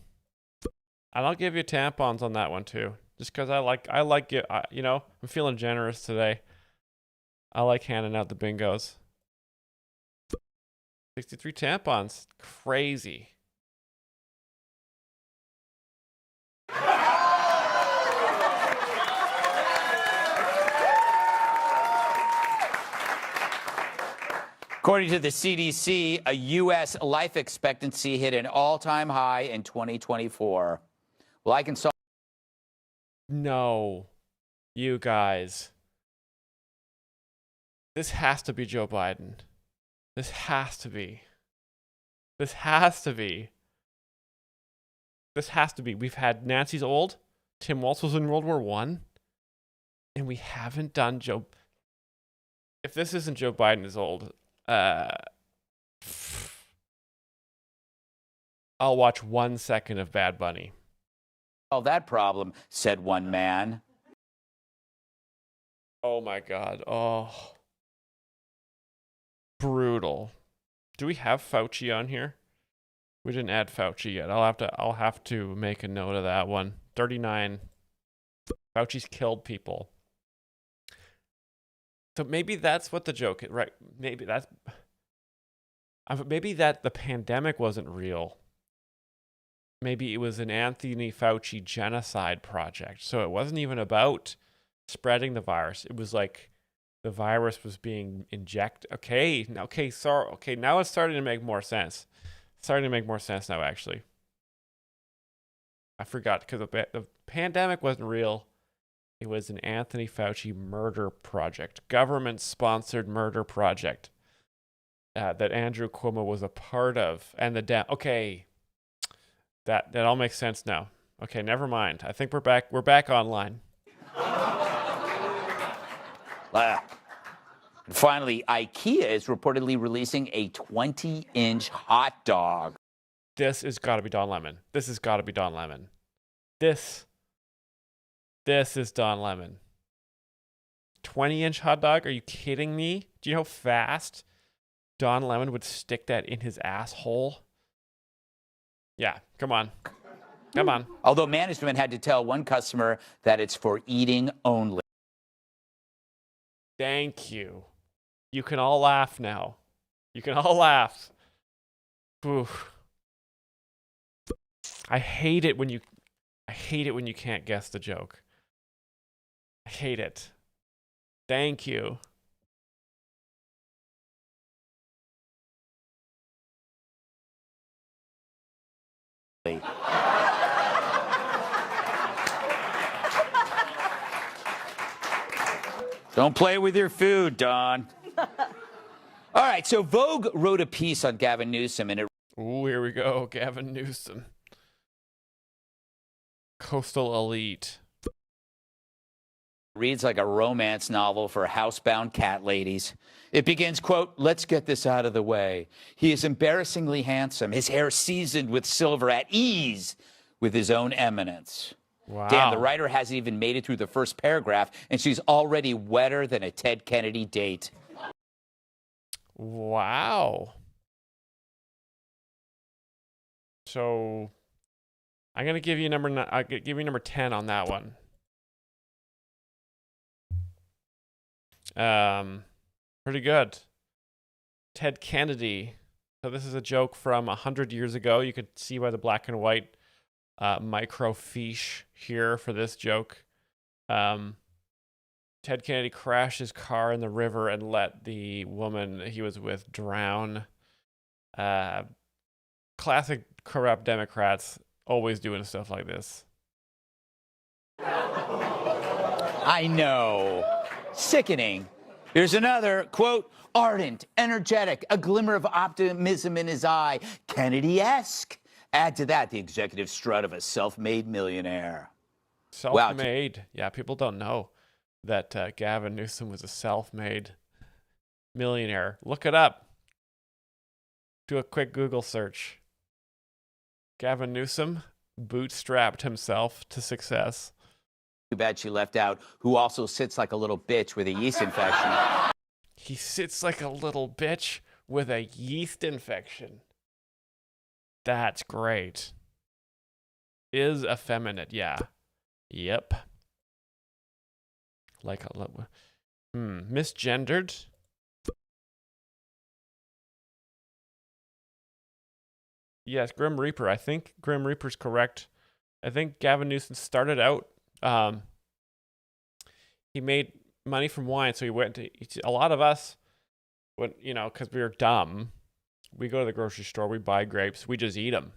I'll give you tampons on that one too. Just because I like it. You know, I'm feeling generous today. I like handing out the bingos. 63 tampons. Crazy. According to the CDC, a U.S. life expectancy hit an all-time high in 2024. Well, I can solve. No, you guys. This has to be Joe Biden. This has to be. This has to be. This has to be. We've had Nancy's old. Tim Walz was in World War I. And we haven't done Joe. If this isn't Joe Biden is old, I'll watch 1 second of Bad Bunny. Solve that problem, said one man. Oh my God. Oh. Brutal. Do we have Fauci on here? We didn't add Fauci yet. I'll have to make a note of that one. 39. Fauci's killed people. So maybe that's what the joke is, right? Maybe that the pandemic wasn't real. Maybe it was an Anthony Fauci genocide project. So it wasn't even about spreading the virus. It was like the virus was being injected. Okay, now it's starting to make more sense. It's starting to make more sense now, actually. I forgot because the pandemic wasn't real. It was an Anthony Fauci murder project, government-sponsored murder project that Andrew Cuomo was a part of. And okay, that all makes sense now. Okay, never mind. I think we're back. We're back online. Finally, IKEA is reportedly releasing a 20-inch hot dog. This has got to be Don Lemon. This has got to be Don Lemon. This is Don Lemon. 20-inch hot dog? Are you kidding me? Do you know how fast Don Lemon would stick that in his asshole? Yeah, come on. Come on. Although management had to tell one customer that it's for eating only. Thank you. You can all laugh now. You can all laugh. Oof. I hate it when you can't guess the joke. I hate it. Thank you. Don't play with your food, Don. All right, so Vogue wrote a piece on Gavin Newsom, and it... Ooh, here we go, Gavin Newsom. Coastal elite. Reads like a romance novel for housebound cat ladies. It begins, quote, "Let's get this out of the way. He is embarrassingly handsome, his hair seasoned with silver, at ease with his own eminence." Wow. Damn, the writer hasn't even made it through the first paragraph, and she's already wetter than a Ted Kennedy date. Wow. So, I'm gonna give you number 10 on that one. Pretty good. Ted Kennedy. So this is a joke from 100 years ago. You could see by the black and white microfiche here for this joke. Ted Kennedy crashed his car in the river and let the woman he was with drown. Classic corrupt Democrats always doing stuff like this. I know. Sickening. Here's another, quote, "Ardent, energetic, a glimmer of optimism in his eye, Kennedy-esque. Add to that the executive strut of a self-made millionaire." Self-made. Wow. Yeah, people don't know that Gavin Newsom was a self-made millionaire. Look it up. Do a quick Google search. Gavin Newsom bootstrapped himself to success. Too bad she left out who also sits like a little bitch with a yeast infection. He sits like a little bitch with a yeast infection. That's great. Is effeminate, yeah. Yep. Like a misgendered. Yes, Grim Reaper. I think Grim Reaper's correct. I think Gavin Newsom started out. He made money from wine, so he went to. A lot of us, when because we were dumb, we go to the grocery store, we buy grapes, we just eat them.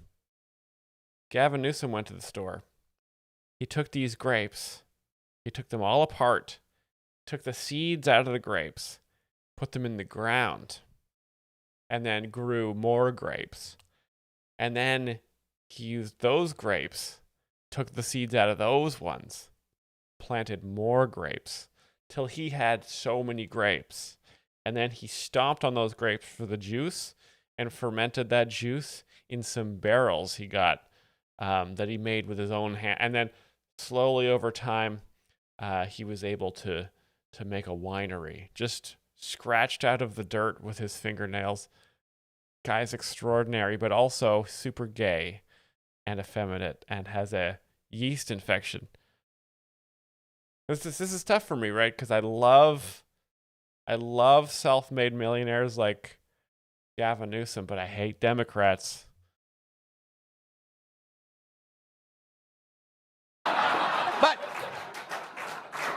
Gavin Newsom went to the store. He took these grapes, he took them all apart, took the seeds out of the grapes, put them in the ground, and then grew more grapes. And then he used those grapes, took the seeds out of those ones, planted more grapes, till he had so many grapes. And then he stomped on those grapes for the juice and fermented that juice in some barrels he got that he made with his own hand. And then slowly over time, he was able to make a winery, just scratched out of the dirt with his fingernails. Guy's extraordinary, but also super gay and effeminate and has a yeast infection. This is tough for me, right? Because I love self-made millionaires like Gavin Newsom, but I hate Democrats.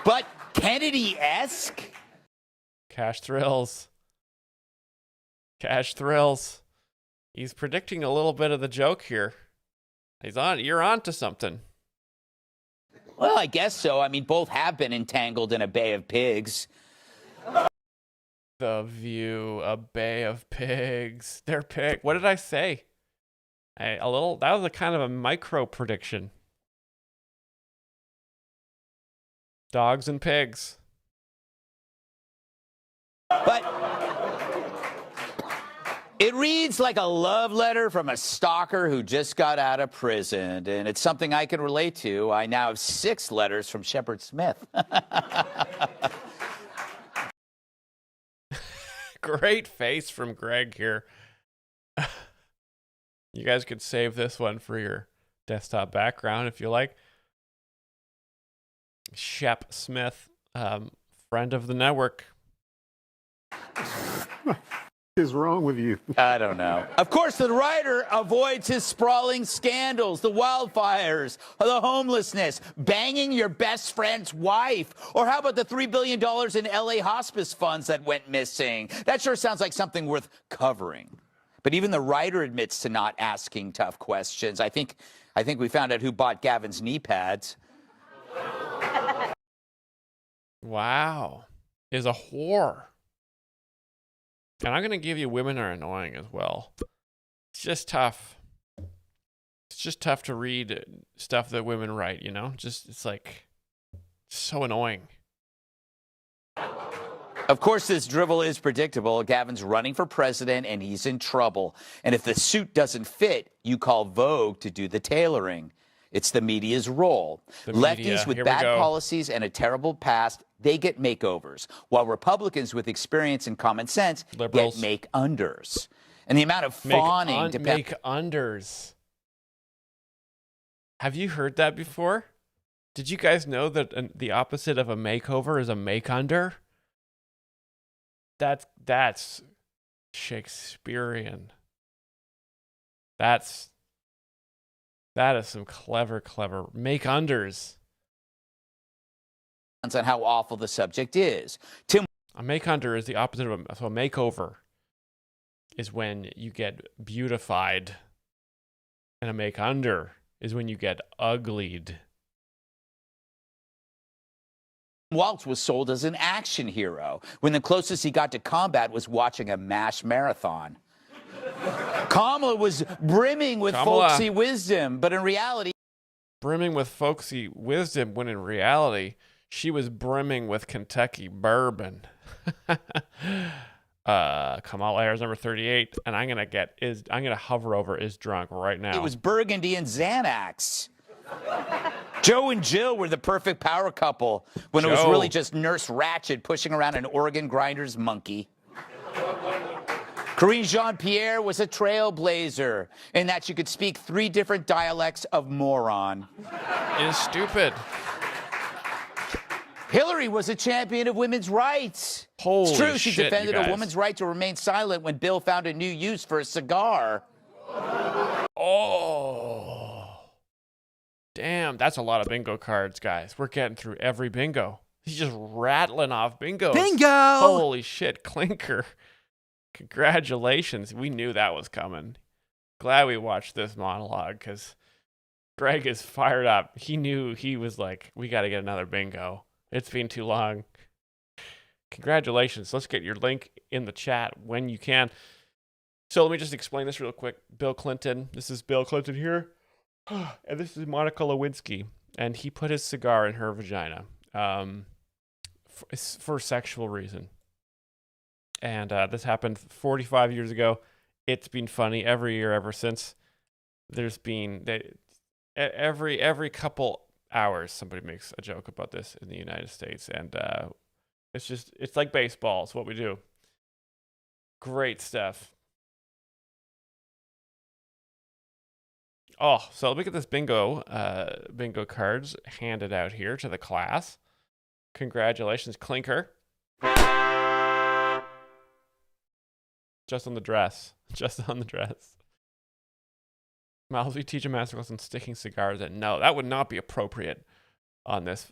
But Kennedy-esque? Cash thrills. Cash thrills. He's predicting a little bit of the joke here. You're on to something. Well, I guess so. I mean, both have been entangled in a bay of pigs. The View, a bay of pigs. They're pig. What did I say? That was a kind of a micro prediction. Dogs and pigs. But it reads like a love letter from a stalker who just got out of prison, and it's something I can relate to. I now have 6 letters from Shepard Smith. Great face from Greg here. You guys could save this one for your desktop background if you like. Shep Smith, friend of the network. What is wrong with you? I don't know. Of course, the writer avoids his sprawling scandals, the wildfires, the homelessness, banging your best friend's wife. Or how about the $3 billion in LA hospice funds that went missing? That sure sounds like something worth covering. But even the writer admits to not asking tough questions. I think we found out who bought Gavin's knee pads. Wow. Is a whore. And I'm going to give you women are annoying as well. It's just tough. It's just tough to read stuff that women write, it's like so annoying. Of course, this drivel is predictable. Gavin's running for president and he's in trouble. And if the suit doesn't fit, you call Vogue to do the tailoring. It's the media's role. Lefties with bad policies and a terrible past, they get makeovers, while Republicans with experience and common sense get make-unders. And the amount of fawning make-unders. Have you heard that before? Did you guys know that the opposite of a makeover is a make-under? That's Shakespearean. That is some clever make-unders. On how awful the subject is. A make-under is the opposite of a makeover is when you get beautified, and a make-under is when you get uglied. Waltz was sold as an action hero when the closest he got to combat was watching a MASH marathon. Kamala was brimming with folksy wisdom, but in reality... Brimming with folksy wisdom, when in reality, she was brimming with Kentucky bourbon. Kamala Harris, number 38, and I'm gonna hover over is drunk right now. It was Burgundy and Xanax. Joe and Jill were the perfect power couple when it was Joe. really just Nurse Ratched pushing around an organ grinder's monkey. Corinne Jean-Pierre was a trailblazer in that she could speak 3 different dialects of moron. Is stupid. Hillary was a champion of women's rights. Holy it's true, she shit, defended you a guys. woman's right to remain silent when Bill found a new use for a cigar. Oh. Damn, that's a lot of bingo cards, guys. We're getting through every bingo. He's just rattling off bingos. Bingo! Holy shit, Clinker. Congratulations. We knew that was coming. Glad we watched this monologue because Greg is fired up. He knew, he was like, we got to get another bingo. It's been too long. Congratulations. Let's get your link in the chat when you can. So let me just explain this real quick. Bill Clinton. This is Bill Clinton here. And this is Monica Lewinsky. And he put his cigar in her vagina for sexual reason. And this happened 45 years ago. It's been funny every year ever since. There's been every couple hours somebody makes a joke about this in the United States, and it's like baseball. It's what we do. Great stuff. Oh, so look at this bingo cards handed out here to the class. Congratulations, Clinker. Just on the dress. Just on the dress. Myles, we teach a masterclass on sticking cigars in. No, that would not be appropriate on this.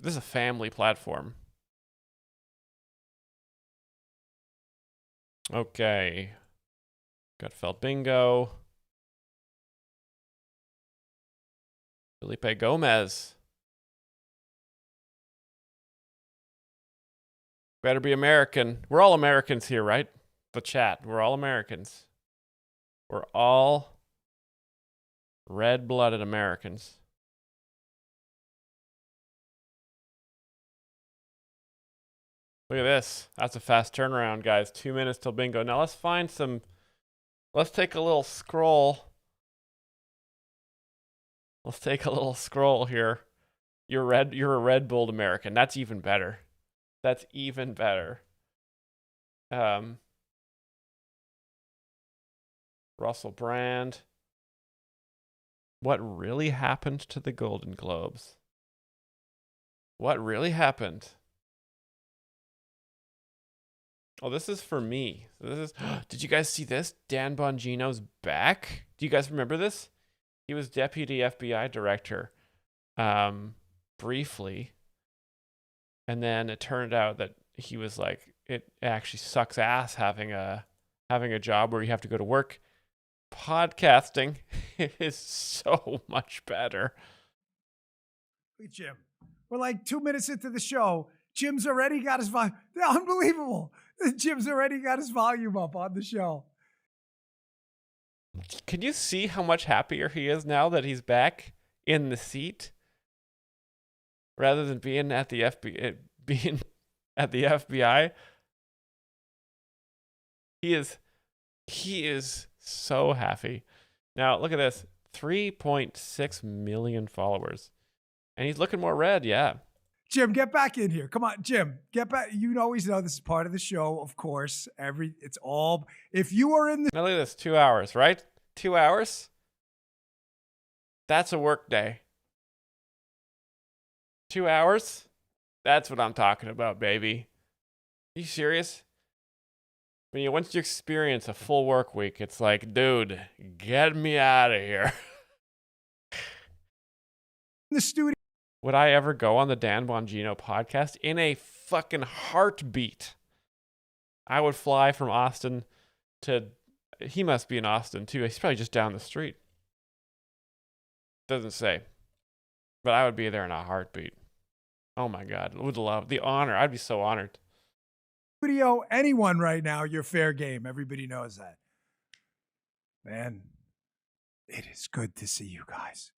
This is a family platform. Okay. Gutfeld Bingo. Felipe Gomez. Better be American. We're all Americans here, right? The chat. We're all Americans. We're all red-blooded Americans. Look at this. That's a fast turnaround, guys. 2 minutes till bingo. Now let's find some. Let's take a little scroll. Let's take a little scroll here. You're a red-bulled American. That's even better. That's even better. Russell Brand. What really happened to the Golden Globes? What really happened? Oh, this is for me. This is. Did you guys see this? Dan Bongino's back. Do you guys remember this? He was deputy FBI director, briefly, and then it turned out that he was like, it actually sucks ass having a job where you have to go to work. Podcasting is so much better. Hey, Jim, we're like 2 minutes into the show. Jim's already got his volume. Unbelievable. Jim's already got his volume up on the show. Can you see how much happier he is now that he's back in the seat, rather than being at the FBI? He is so happy. Now look at this, 3.6 million followers, and he's looking more red. Yeah. Jim, get back in here. Come on, Jim, get back. You always know this is part of the show, of course. It's all. If you are in the. Now look at this, 2 hours, right? 2 hours. That's a work day. 2 hours. That's what I'm talking about, baby. Are you serious? Once you experience a full work week, it's like, dude, get me out of here. In the studio. Would I ever go on the Dan Bongino podcast? In a fucking heartbeat. I would fly from Austin to. He must be in Austin too. He's probably just down the street. Doesn't say. But I would be there in a heartbeat. Oh my God. Would love the honor. I'd be so honored. Studio, anyone right now, you're fair game. Everybody knows that. Man, it is good to see you guys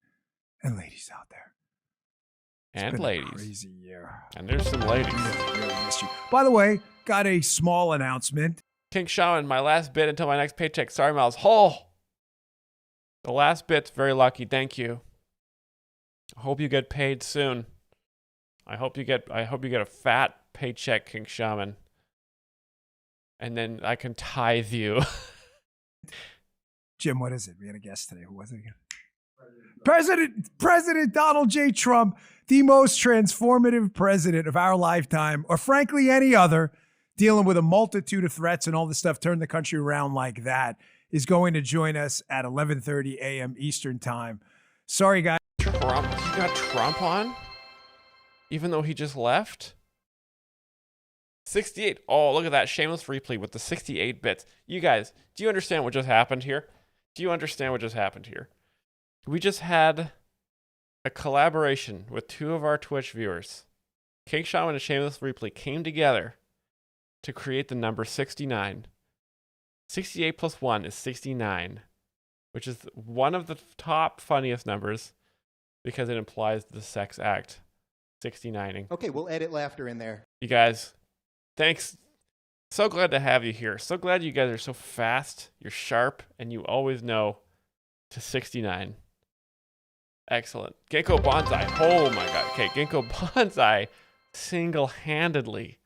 and ladies out there. And been ladies. A crazy year. And there's some ladies. Really missed you. By the way, got a small announcement. King Shaman, my last bit until my next paycheck. Sorry, Myles. Oh! The last bit's very lucky. Thank you. I hope you get paid soon. I hope you get a fat paycheck, King Shaman. And then I can tithe you. Jim, what is it? We got a guest today. Who was it again? President Donald J. Trump, the most transformative president of our lifetime, or frankly any other, dealing with a multitude of threats and all this stuff, turn the country around like that, is going to join us at 11:30 a.m. Eastern time. Sorry, guys. Trump? You got Trump on? Even though he just left? 68. Oh, look at that shameless replay with the 68 bits. You guys, do you understand what just happened here? Do you understand what just happened here? We just had a collaboration with two of our Twitch viewers. King Shaman and Shameless Replay came together to create the number 69. 68 plus 1 is 69, which is one of the top funniest numbers because it implies the sex act. 69ing. Okay, we'll edit laughter in there. You guys, thanks. So glad to have you here. So glad you guys are so fast, you're sharp, and you always know to 69. Excellent. Ginkgo Bonsai. Oh my god. Okay, Ginkgo Bonsai single-handedly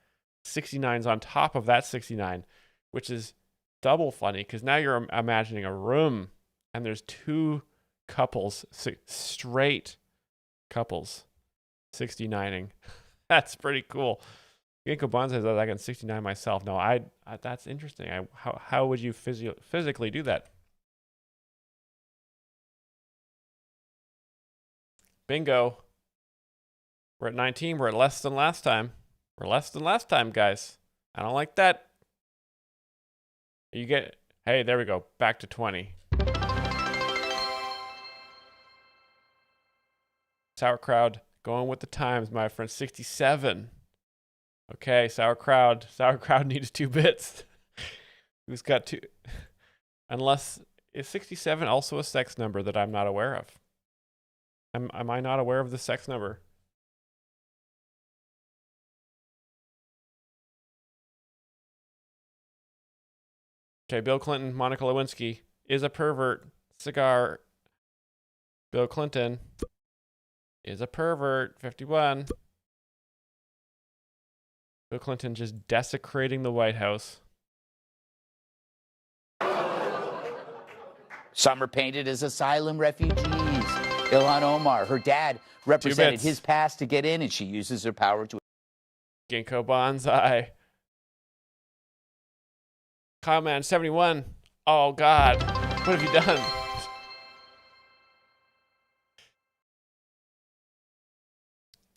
69's on top of that 69, which is double funny because now you're imagining a room and there's two couples, straight couples, 69ing. That's pretty cool. Ginkgo Bonsai says I can 69 myself. No, I that's interesting. How would you physically do that? Bingo. We're at 19. We're at less than last time. We're less than last time, guys. I don't like that. You get... Hey, there we go. Back to 20. Sauerkraut going with the times, my friend. 67. Okay, Sauerkraut. Sauerkraut needs 2 bits. Who's got 2? Unless... Is 67 also a sex number that I'm not aware of? Am I not aware of the sex number? Okay, Bill Clinton, Monica Lewinsky is a pervert. Cigar. Bill Clinton is a pervert. 51. Bill Clinton just desecrating the White House. Some are painted as asylum refugees. Ilhan Omar, her dad represented his past to get in, and she uses her power to... Ginkgo Bonsai. Comment 71. Oh, God. What have you done?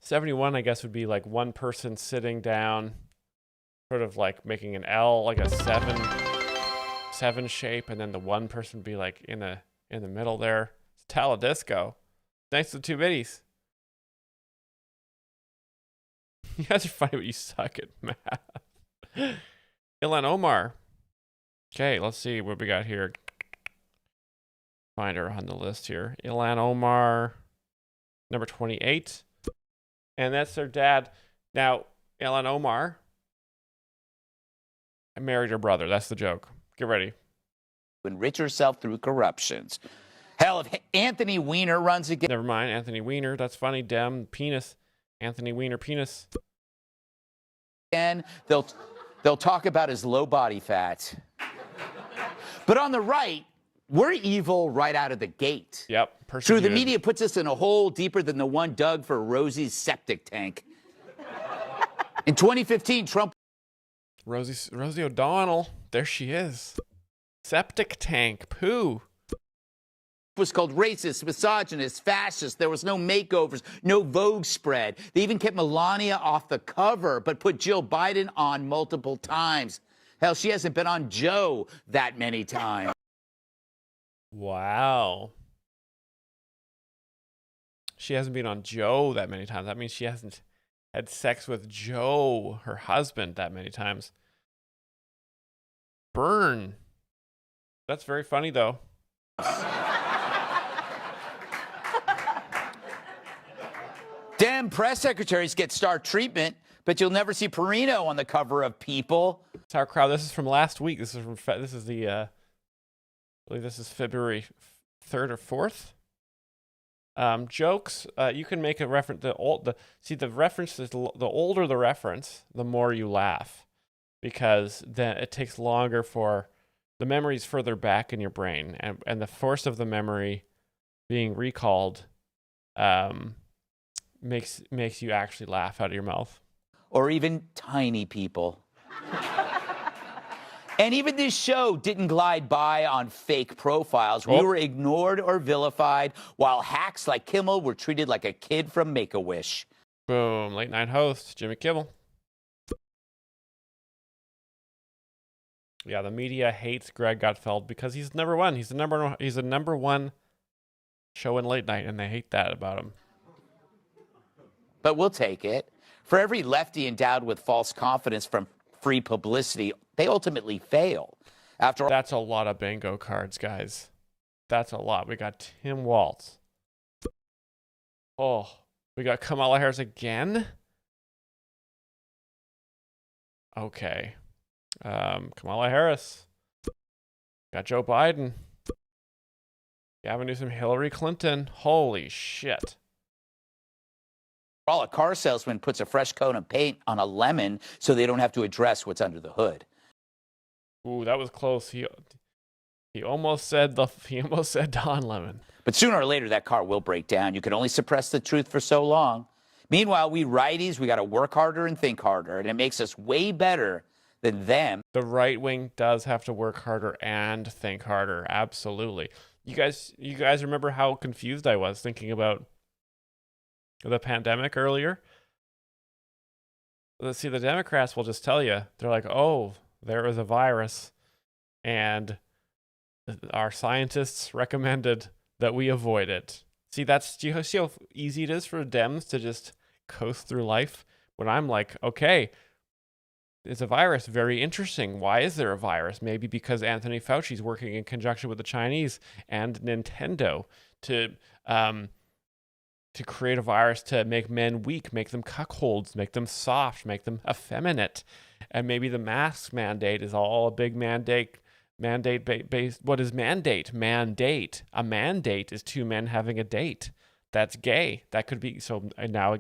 $71, I guess, would be like one person sitting down, sort of like making an L, like a 7 shape, and then the one person would be like in the middle there. It's Taladisco. Thanks to the 2 biddies. You guys are funny, but you suck at math. Ilhan Omar. Okay, let's see what we got here. Find her on the list here. Ilhan Omar, number 28. And that's their dad. Now, Ilhan Omar married her brother. That's the joke. Get ready. Enrich herself through corruptions. Hell, if Anthony Weiner runs again... Never mind, Anthony Weiner. That's funny. Dem, penis. Anthony Weiner, penis. And they'll talk about his low body fat. But on the right, we're evil right out of the gate. Yep. True, the media puts us in a hole deeper than the one dug for Rosie's septic tank. In 2015, Trump... Rosie O'Donnell. There she is. Septic tank. Poo. Was called racist, misogynist, fascist. There was no makeovers, no Vogue spread. They even kept Melania off the cover, but put Jill Biden on multiple times. Hell, she hasn't been on Joe that many times. Wow. She hasn't been on Joe that many times. That means she hasn't had sex with Joe, her husband, that many times. Burn. That's very funny, though. Damn press secretaries get star treatment, but you'll never see Perino on the cover of People. Sauerkraut, this is from last week. This is the I believe this is February 3rd or 4th. Jokes, you can make a reference. The reference is the older the reference, the more you laugh, because then it takes longer for the memories further back in your brain, and the force of the memory being recalled makes you actually laugh out of your mouth. Or even tiny people. And even this show didn't glide by on fake profiles. We were ignored or vilified, while hacks like Kimmel were treated like a kid from Make-A-Wish. Boom. Late night host, Jimmy Kimmel. Yeah, the media hates Greg Gutfeld because he's number one. He's the number one show in late night, and they hate that about him. But we'll take it. For every lefty endowed with false confidence from free publicity, they ultimately fail. After all, that's a lot of bingo cards, guys. That's a lot. We got Tim Walz. Oh, we got Kamala Harris again. Okay. Kamala Harris. Got Joe Biden. Gavin Newsom, Hillary Clinton. Holy shit. a car salesman puts a fresh coat of paint on a lemon so they don't have to address what's under the hood. Ooh, that was close. He almost said Don Lemon. But sooner or later, that car will break down. You can only suppress the truth for so long. Meanwhile, we righties, we got to work harder and think harder, and it makes us way better than them. The right wing does have to work harder and think harder. Absolutely. You guys remember how confused I was thinking about the pandemic earlier? Let's see, the Democrats will just tell you. They're like, oh, there was a virus, and our scientists recommended that we avoid it. See, do you see how easy it is for Dems to just coast through life? When I'm like, okay, it's a virus, very interesting. Why is there a virus? Maybe because Anthony Fauci's working in conjunction with the Chinese and Nintendo to create a virus to make men weak, make them cuckolds, make them soft, make them effeminate. And maybe the mask mandate is all a big mandate based. What is mandate? Mandate. A mandate is two men having a date. That's gay. That could be. So now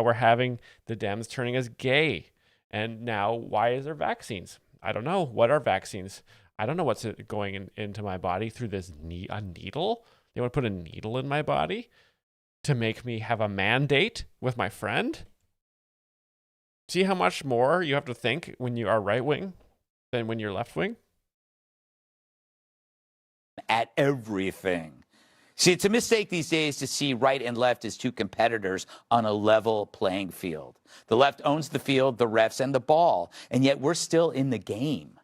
we're having the Dems turning as gay. And now, why is there vaccines? I don't know. What are vaccines? I don't know what's going into my body through this a needle. They want to put a needle in my body to make me have a mandate with my friend? See how much more you have to think when you are right wing than when you're left wing? At everything. See, it's a mistake these days to see right and left as two competitors on a level playing field. The left owns the field, the refs, and the ball, and yet we're still in the game.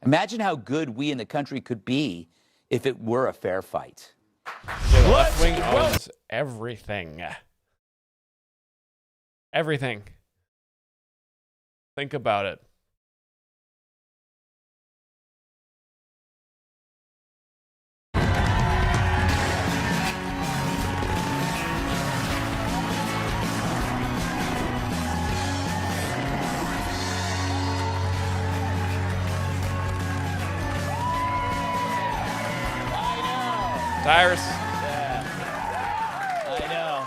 Imagine how good we in the country could be if it were a fair fight. The left wing owns everything. Everything. Think about it. Tyrus. Yeah. I know.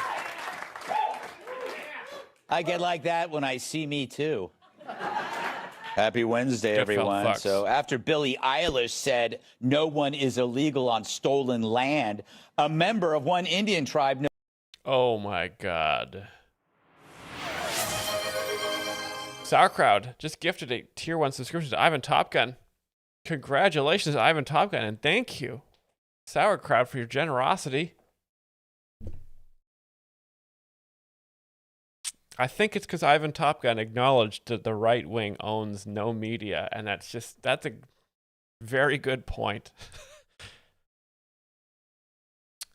I get like that when I see Me Too. Happy Wednesday, everyone. So after Billie Eilish said no one is illegal on stolen land, a member of one Indian tribe... Oh, my God. Sauerkraut just gifted a Tier 1 subscription to Ivan Top Gun. Congratulations, Ivan Top Gun, and thank you, Sauerkraut, for your generosity. I think it's because Ivan Top Gun acknowledged that the right wing owns no media, and that's a very good point.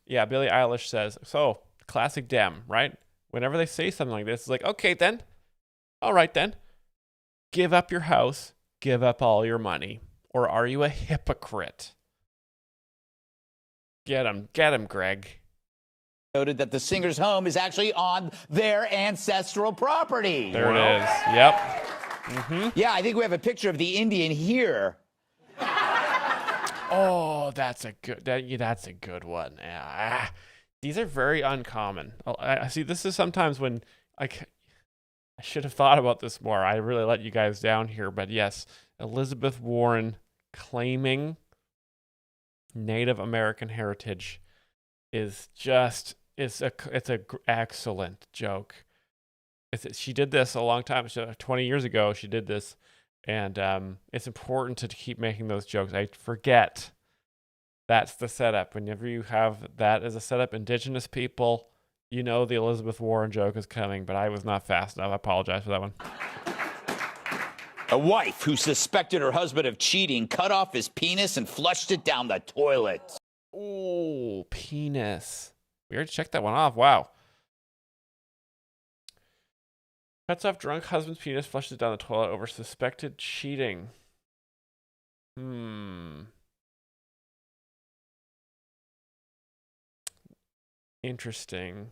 Yeah, Billie Eilish says, so, classic Dem, right? Whenever they say something like this, it's like, okay then, all right then, give up your house, give up all your money, or are you a hypocrite? Get him, Greg. Noted that the singer's home is actually on their ancestral property. There it is. Yep. Mm-hmm. Yeah, I think we have a picture of the Indian here. Oh, that's a good one. Yeah. These are very uncommon. I see. This is sometimes when I should have thought about this more. I really let you guys down here, but yes, Elizabeth Warren claiming Native American heritage is just it's a excellent joke. She did this a long time, 20 years ago. She did this, and it's important to keep making those jokes. I forget. That's the setup. Whenever you have that as a setup, Indigenous people, you know the Elizabeth Warren joke is coming, but I was not fast enough. I apologize for that one. A wife who suspected her husband of cheating cut off his penis and flushed it down the toilet. Oh, penis. We already checked that one off. Wow. Cuts off drunk husband's penis, flushes it down the toilet over suspected cheating. Interesting.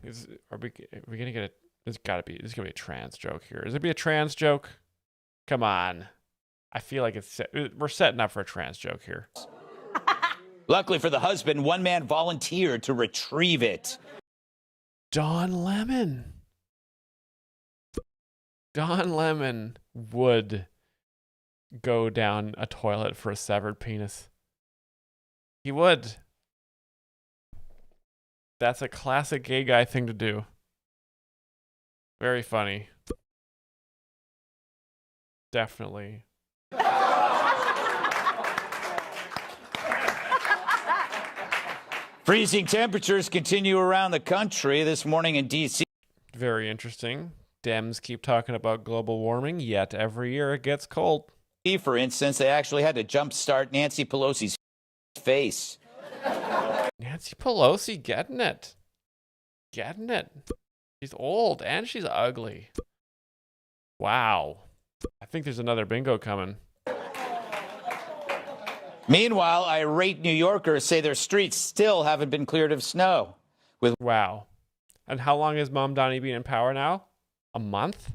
Are we gonna get a? There's gonna be a trans joke here. Is there be a trans joke? Come on. I feel like we're setting up for a trans joke here. Luckily for the husband, one man volunteered to retrieve it. Don Lemon. Don Lemon would go down a toilet for a severed penis. He would. That's a classic gay guy thing to do. Very funny. Definitely. Freezing temperatures continue around the country this morning in D.C. Very interesting. Dems keep talking about global warming, yet every year it gets cold. For instance, they actually had to jumpstart Nancy Pelosi's face. Nancy Pelosi getting it. Getting it. She's old and she's ugly. Wow. I think there's another bingo coming. Meanwhile, irate New Yorkers say their streets still haven't been cleared of snow. Wow. And how long has Mom Donnie been in power now? A month?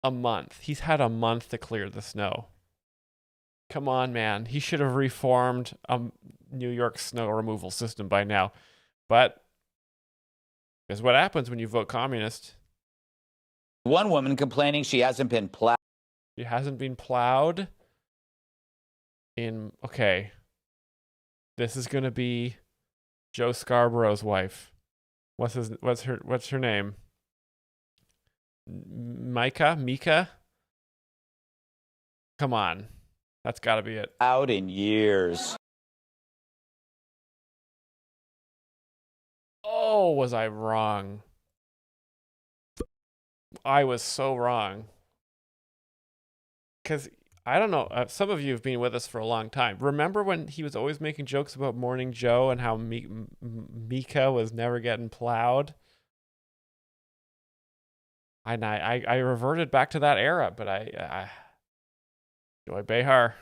A month. He's had a month to clear the snow. Come on, man. He should have reformed a New York snow removal system by now. But that's what happens when you vote communist. One woman complaining she hasn't been plowed. She hasn't been plowed in... Okay. This is going to be Joe Scarborough's wife. What's her name? Mika? Come on. That's got to be it. Out in years. Oh, was I wrong? I was so wrong. Because, I don't know, some of you have been with us for a long time. Remember when he was always making jokes about Morning Joe and how Mika was never getting plowed? And I reverted back to that era, but Joy Behar.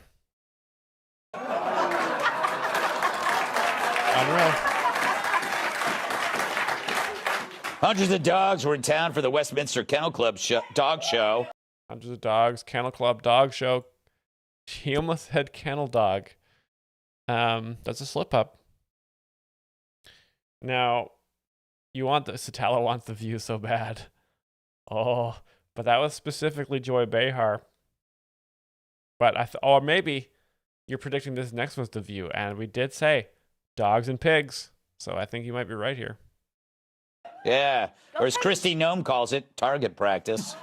Unreal. Hundreds of dogs were in town for the Westminster Kennel Club dog show. Hundreds of dogs, Kennel Club dog show. He almost had kennel dog. That's a slip up. Now, Satella wants the View so bad. Oh, but that was specifically Joy Behar. But or maybe you're predicting this next one's The View, and we did say dogs and pigs. So I think you might be right here. Yeah, or as Christy Nome calls it, target practice.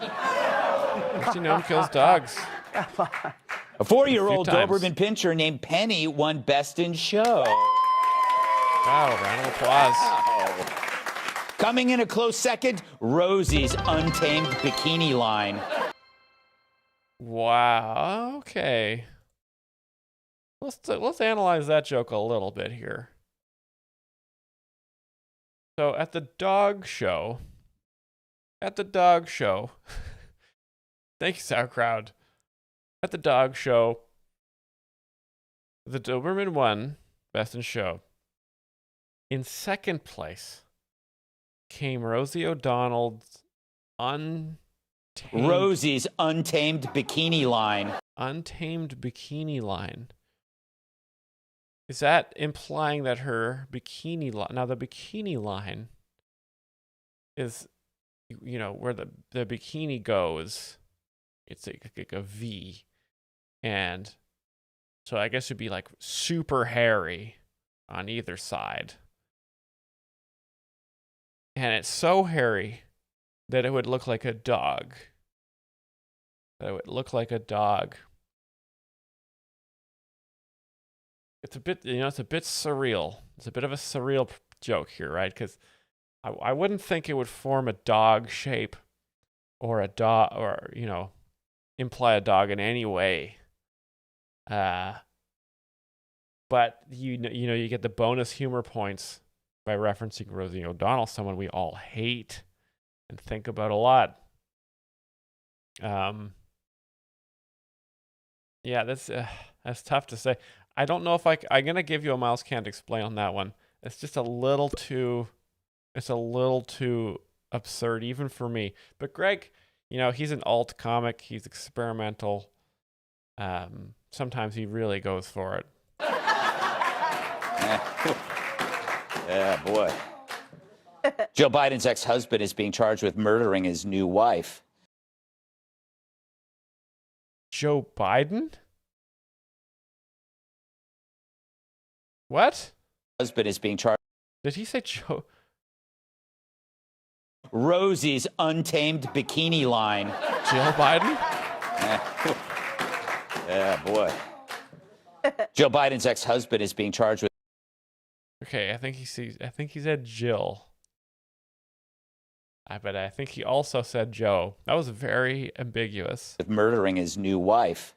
Christy Nome kills dogs. A 4-year-old Doberman Pinscher named Penny won Best in Show. Wow, round of applause. Wow. Coming in a close second, Rosie's Untamed Bikini line. Wow, okay. Let's analyze that joke a little bit here. So at the dog show, thank you, Sauerkraut. At the dog show, the Doberman won Best in Show. In second place came Rosie O'Donnell's Rosie's Untamed Bikini line. Untamed Bikini line. Is that implying that her bikini line, now the bikini line is, you know, where the bikini goes, it's like a V. And so I guess it'd be like super hairy on either side. And it's so hairy that it would look like a dog. That it would look like a dog. It's a bit, you know, it's a bit surreal. It's a bit of a surreal joke here, right? Because I wouldn't think it would form a dog shape or a dog, or, you know, imply a dog in any way. But you know, you get the bonus humor points by referencing Rosie O'Donnell, someone we all hate and think about a lot. Yeah, that's tough to say. I don't know if I'm gonna give you a Myles Can't Explain on that one. It's just a little too absurd even for me. But Greg, you know, he's an alt comic. He's experimental. Sometimes he really goes for it. Yeah, boy. Joe Biden's ex-husband is being charged with murdering his new wife. Joe Biden? What? Husband is being charged. Did he say Joe? Rosie's untamed bikini line. Jill Biden? Yeah, boy. Joe Biden's ex-husband is being charged with. Okay, I think he said Jill. But I think he also said Joe. That was very ambiguous. With murdering his new wife.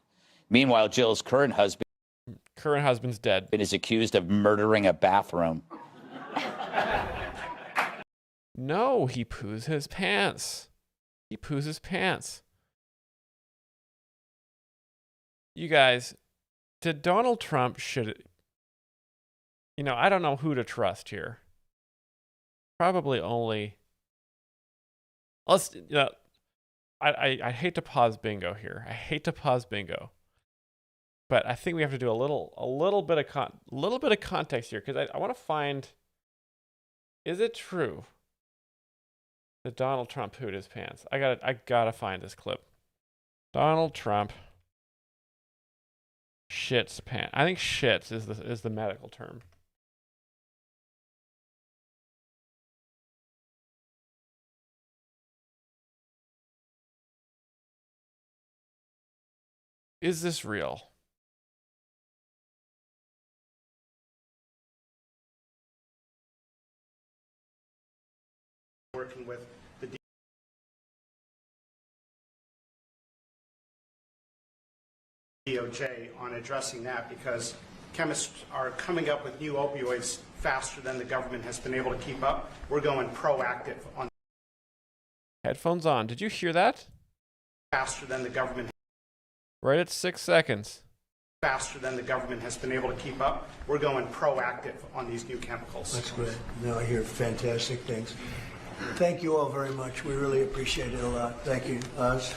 Meanwhile, Jill's current husband's dead. Is accused of murdering a bathroom. No, he poos his pants. He poos his pants. You guys, did Donald Trump should... You know, I don't know who to trust here. Probably only... Let's, you know, I hate to pause bingo here. I hate to pause bingo. But I think we have to do a little bit of context here, because I want to find, is it true that Donald Trump pooed his pants? I gotta find this clip. Donald Trump shits pants. I think shits is the medical term. Is this real? Working with the DOJ on addressing that, because chemists are coming up with new opioids faster than the government has been able to keep up. We're going proactive on. Headphones on. Did you hear that? Faster than the government. Right at 6 seconds. Faster than the government has been able to keep up. We're going proactive on these new chemicals. That's great. Now I hear fantastic things. Thank you all very much. We really appreciate it a lot. Thank you, Oz.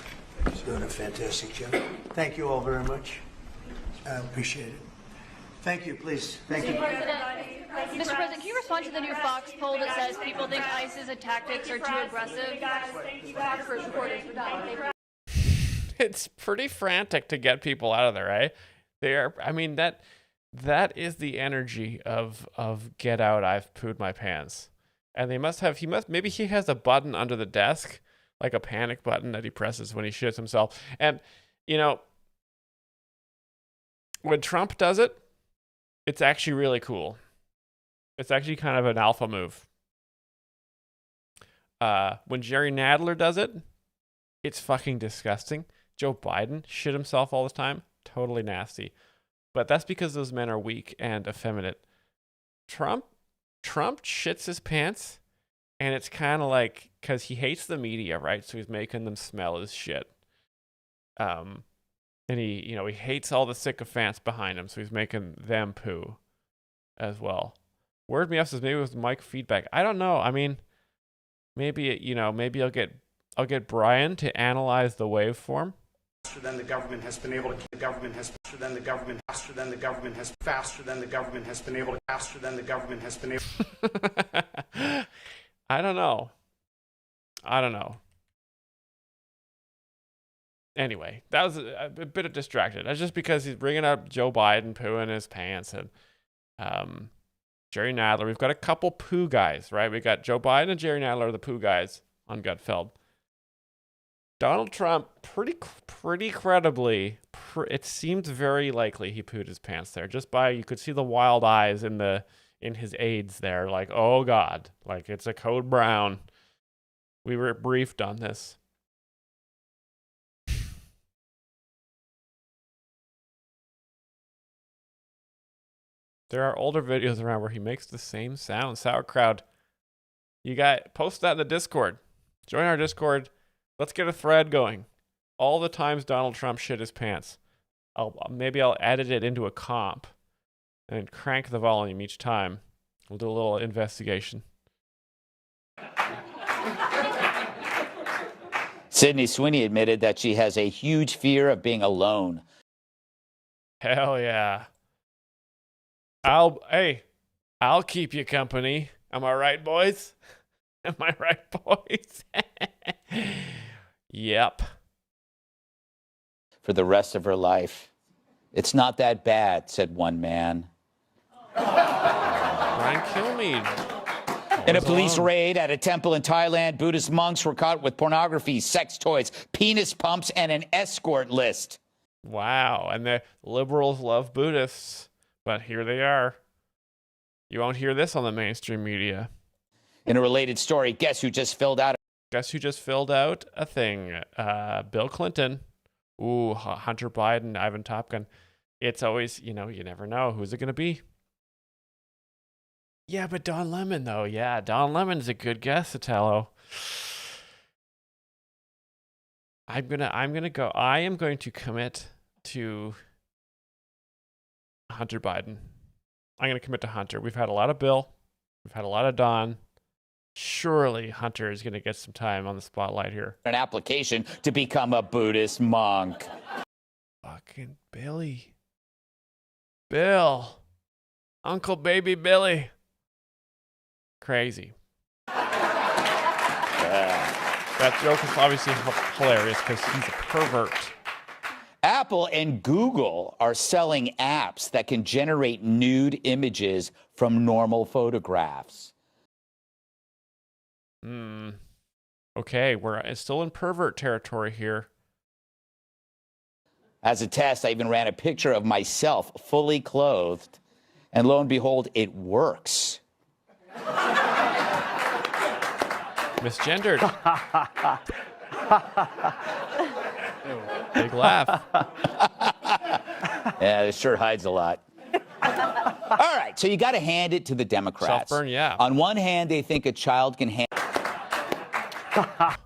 He's doing a fantastic job. Thank you all very much. I appreciate it. Thank you, please. Thank you. Mr. President, can you respond to the new Fox poll that says people think ISIS's tactics are too aggressive? First reporters were done. It's pretty frantic to get people out of there, right? I mean, that is the energy of get out, I've pooed my pants. And maybe he has a button under the desk, like a panic button that he presses when he shits himself. And, you know, when Trump does it, it's actually really cool. It's actually kind of an alpha move. When Jerry Nadler does it, it's fucking disgusting. Joe Biden shit himself all the time. Totally nasty. But that's because those men are weak and effeminate. Trump shits his pants, and it's kind of like, because he hates the media, right? So he's making them smell his shit. And he hates all the sycophants behind him, so he's making them poo as well. Word me up says maybe it was mic feedback. I don't know. I mean, maybe I'll get Brian to analyze the waveform. Faster than the government has been able to keep. The government has faster than the government. faster than the government has been able to. I don't know. Anyway, that was a bit of distracted. That's just because he's bringing up Joe Biden pooing his pants and Jerry Nadler. We've got a couple poo guys, right? We got Joe Biden and Jerry Nadler are the poo guys on Gutfeld. Donald Trump, pretty credibly, it seems very likely he pooed his pants there. Just by, you could see the wild eyes in his aides there, like, oh God, like it's a code brown. We were briefed on this. There are older videos around where he makes the same sound. Sauerkraut. You got, post that in the Discord. Join our Discord. Let's get a thread going. All the times Donald Trump shit his pants. Maybe I'll edit it into a comp and crank the volume each time. We'll do a little investigation. Sydney Sweeney admitted that she has a huge fear of being alone. Hell yeah. I'll keep you company. Am I right, boys? Am I right, boys? Yep. For the rest of her life. It's not that bad, said one man. Brian Kilmeade. In a police raid at a temple in Thailand, Buddhist monks were caught with pornography, sex toys, penis pumps, and an escort list. Wow. And the liberals love Buddhists, but here they are. You won't hear this on the mainstream media. In a related story, guess who just filled out a thing? Bill Clinton. Ooh, Hunter Biden, Ivan Top Gun. It's always, you never know. Who's it going to be? Yeah, but Don Lemon, though. Yeah, Don Lemon's a good guess, Sotelo. I am going to commit to Hunter Biden. I'm going to commit to Hunter. We've had a lot of Bill. We've had a lot of Don. Surely Hunter is going to get some time on the spotlight here. An application to become a Buddhist monk. Fucking Billy. Bill. Uncle Baby Billy. Crazy. That joke is obviously hilarious because he's a pervert. Apple and Google are selling apps that can generate nude images from normal photographs. Okay, we're still in pervert territory here. As a test, I even ran a picture of myself fully clothed, and lo and behold, it works. Misgendered. Big laugh. Yeah, it sure hides a lot. All right, so you got to hand it to the Democrats. Self-burn, yeah. On one hand, they think a child can handle.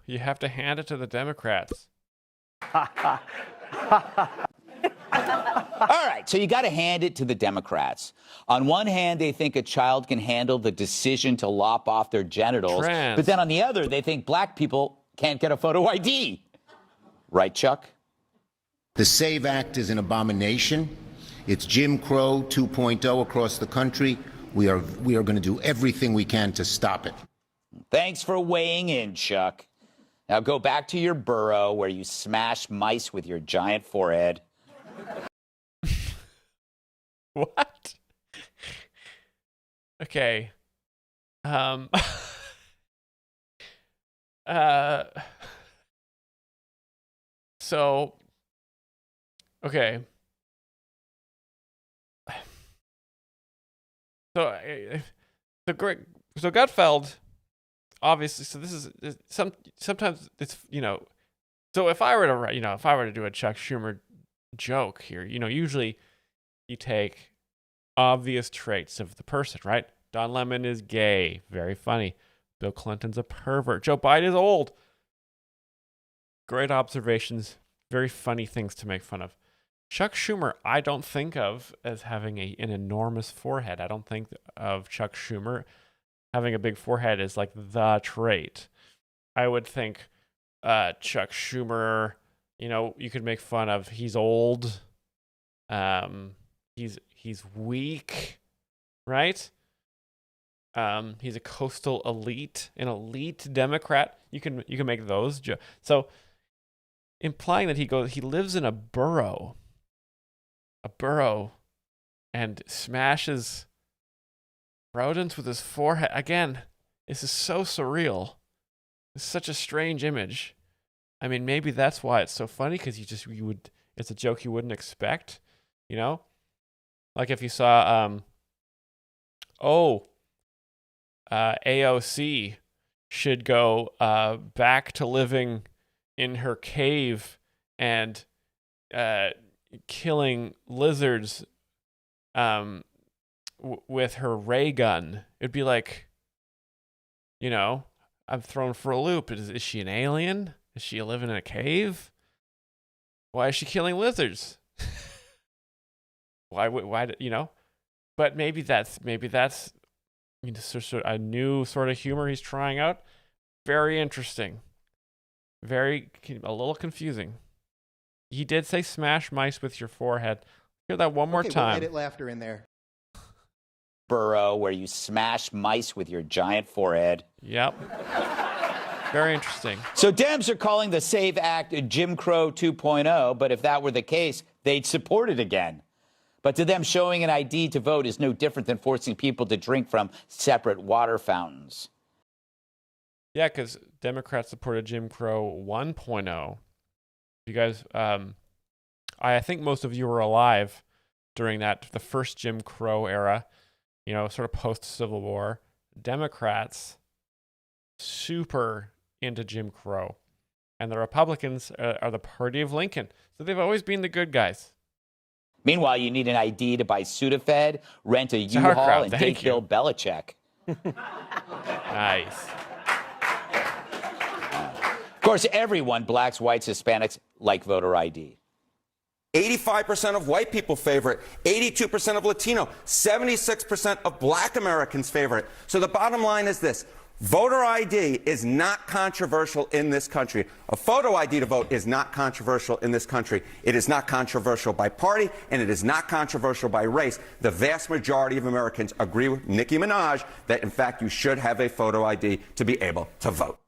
You have to hand it to the Democrats. All right, so you got to hand it to the Democrats. On one hand, they think a child can handle the decision to lop off their genitals. Trans. But then on the other, they think black people can't get a photo ID. Right, Chuck? The SAVE Act is an abomination. It's Jim Crow 2.0 across the country. We are going to do everything we can to stop it. Thanks for weighing in, Chuck. Now go back to your burrow where you smash mice with your giant forehead. What? Okay. So, okay. So Gutfeld, obviously. So this is sometimes it's So if I were to do a Chuck Schumer joke here, usually you take obvious traits of the person, right? Don Lemon is gay, very funny. Bill Clinton's a pervert. Joe Biden is old. Great observations, very funny things to make fun of. Chuck Schumer, I don't think of as having an enormous forehead. I don't think of Chuck Schumer having a big forehead as like the trait. I would think Chuck Schumer, you could make fun of, he's old. He He's weak, right? He's a coastal elite, an elite Democrat. You can make those jokes. So implying that he lives in a burrow, and smashes rodents with his forehead. Again, this is so surreal. It's such a strange image. I mean, maybe that's why it's so funny, because it's a joke you wouldn't expect, you know? Like if you saw, AOC should go back to living in her cave and killing lizards with her ray gun. It'd be like, you know, I'm thrown for a loop. Is she an alien? Is she living in a cave? Why is she killing lizards? Why, you know? But maybe that's you know, sort of a new sort of humor he's trying out. Very interesting. A little confusing. He did say smash mice with your forehead. Hear that one more time. We'll edit laughter in there. Burrow, where you smash mice with your giant forehead. Yep. Very interesting. So Dems are calling the SAVE Act Jim Crow 2.0, but if that were the case, they'd support it again. But to them, showing an ID to vote is no different than forcing people to drink from separate water fountains. Yeah, because Democrats supported Jim Crow 1.0. You guys, I think most of you were alive during the first Jim Crow era, you know, sort of post-Civil War. Democrats, super into Jim Crow. And the Republicans are the party of Lincoln. So they've always been the good guys. Meanwhile, you need an ID to buy Sudafed, rent a U-Haul, and date Bill Belichick. Nice. Of course, everyone, blacks, whites, Hispanics, like voter ID. 85% of white people favor it, 82% of Latino, 76% of black Americans favor it. So the bottom line is this. Voter ID is not controversial in this country. A photo ID to vote is not controversial in this country. It is not controversial by party, and it is not controversial by race. The vast majority of Americans agree with Nicki Minaj that, in fact, you should have a photo ID to be able to vote.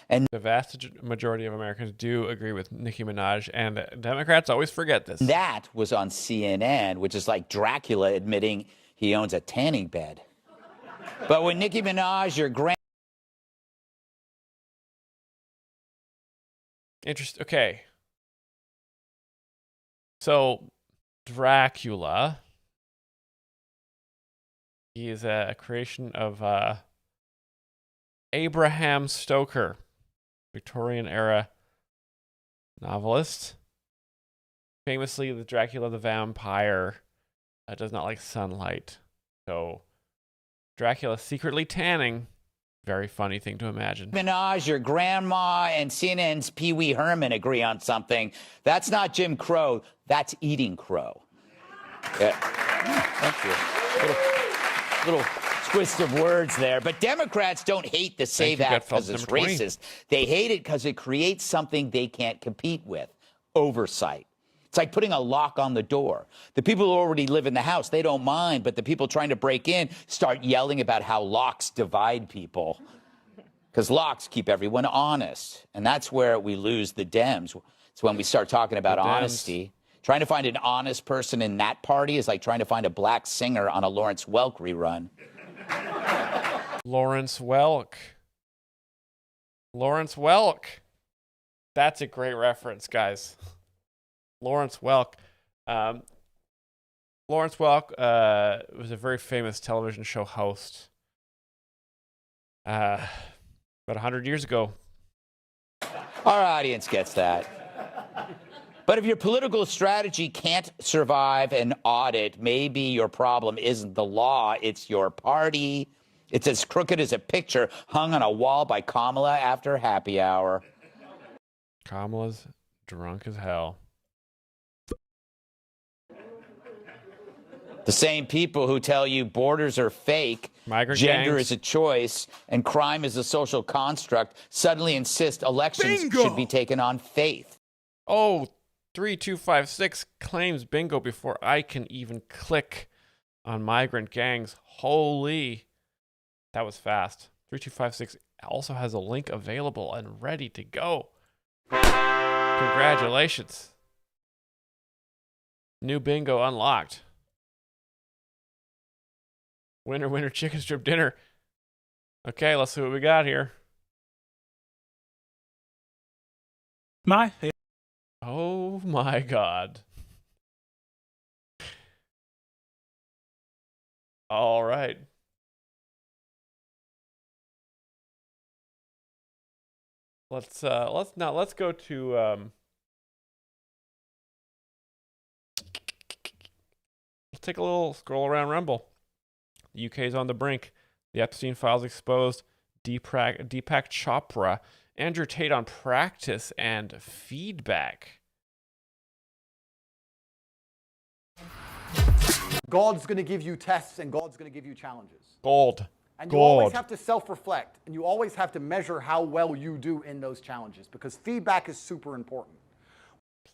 And the vast majority of Americans do agree with Nicki Minaj, and Democrats always forget this. That was on CNN, which is like Dracula admitting he owns a tanning bed. But when Nicki Minaj, your Interesting. Okay. So, Dracula, he is a creation of Abraham Stoker, Victorian era novelist. Famously, the Dracula the vampire does not like sunlight. So, Dracula secretly tanning. Very funny thing to imagine. Minaj, your grandma, and CNN's Pee Wee Herman agree on something. That's not Jim Crow. That's eating crow. Yeah. Thank you. Little twist of words there. But Democrats don't hate the SAVE Act because it's racist. They hate it because it creates something they can't compete with. Oversight. It's like putting a lock on the door. The people who already live in the house, they don't mind, but the people trying to break in start yelling about how locks divide people. Because locks keep everyone honest. And that's where we lose the Dems. It's when we start talking about honesty. Trying to find an honest person in that party is like trying to find a black singer on a Lawrence Welk rerun. Lawrence Welk. Lawrence Welk. That's a great reference, guys. Lawrence Welk. Lawrence Welk was a very famous television show host about 100 years ago. Our audience gets that. But if your political strategy can't survive an audit, maybe your problem isn't the law, it's your party. It's as crooked as a picture hung on a wall by Kamala after happy hour. Kamala's drunk as hell. The same people who tell you borders are fake, migrant gender gangs is a choice, and crime is a social construct suddenly insist elections should be taken on faith. Oh, 3256 claims bingo before I can even click on migrant gangs. Holy, that was fast. 3256 also has a link available and ready to go. Congratulations. New bingo unlocked. Winner, winner, chicken strip dinner. Okay, let's see what we got here. Oh my God. All right. Let's go to let's take a little scroll around Rumble. The UK's on the brink. The Epstein files exposed. Deepak Chopra. Andrew Tate on practice and feedback. God's going to give you tests and God's going to give you challenges. Gold. And you always have to self-reflect, and you always have to measure how well you do in those challenges, because feedback is super important.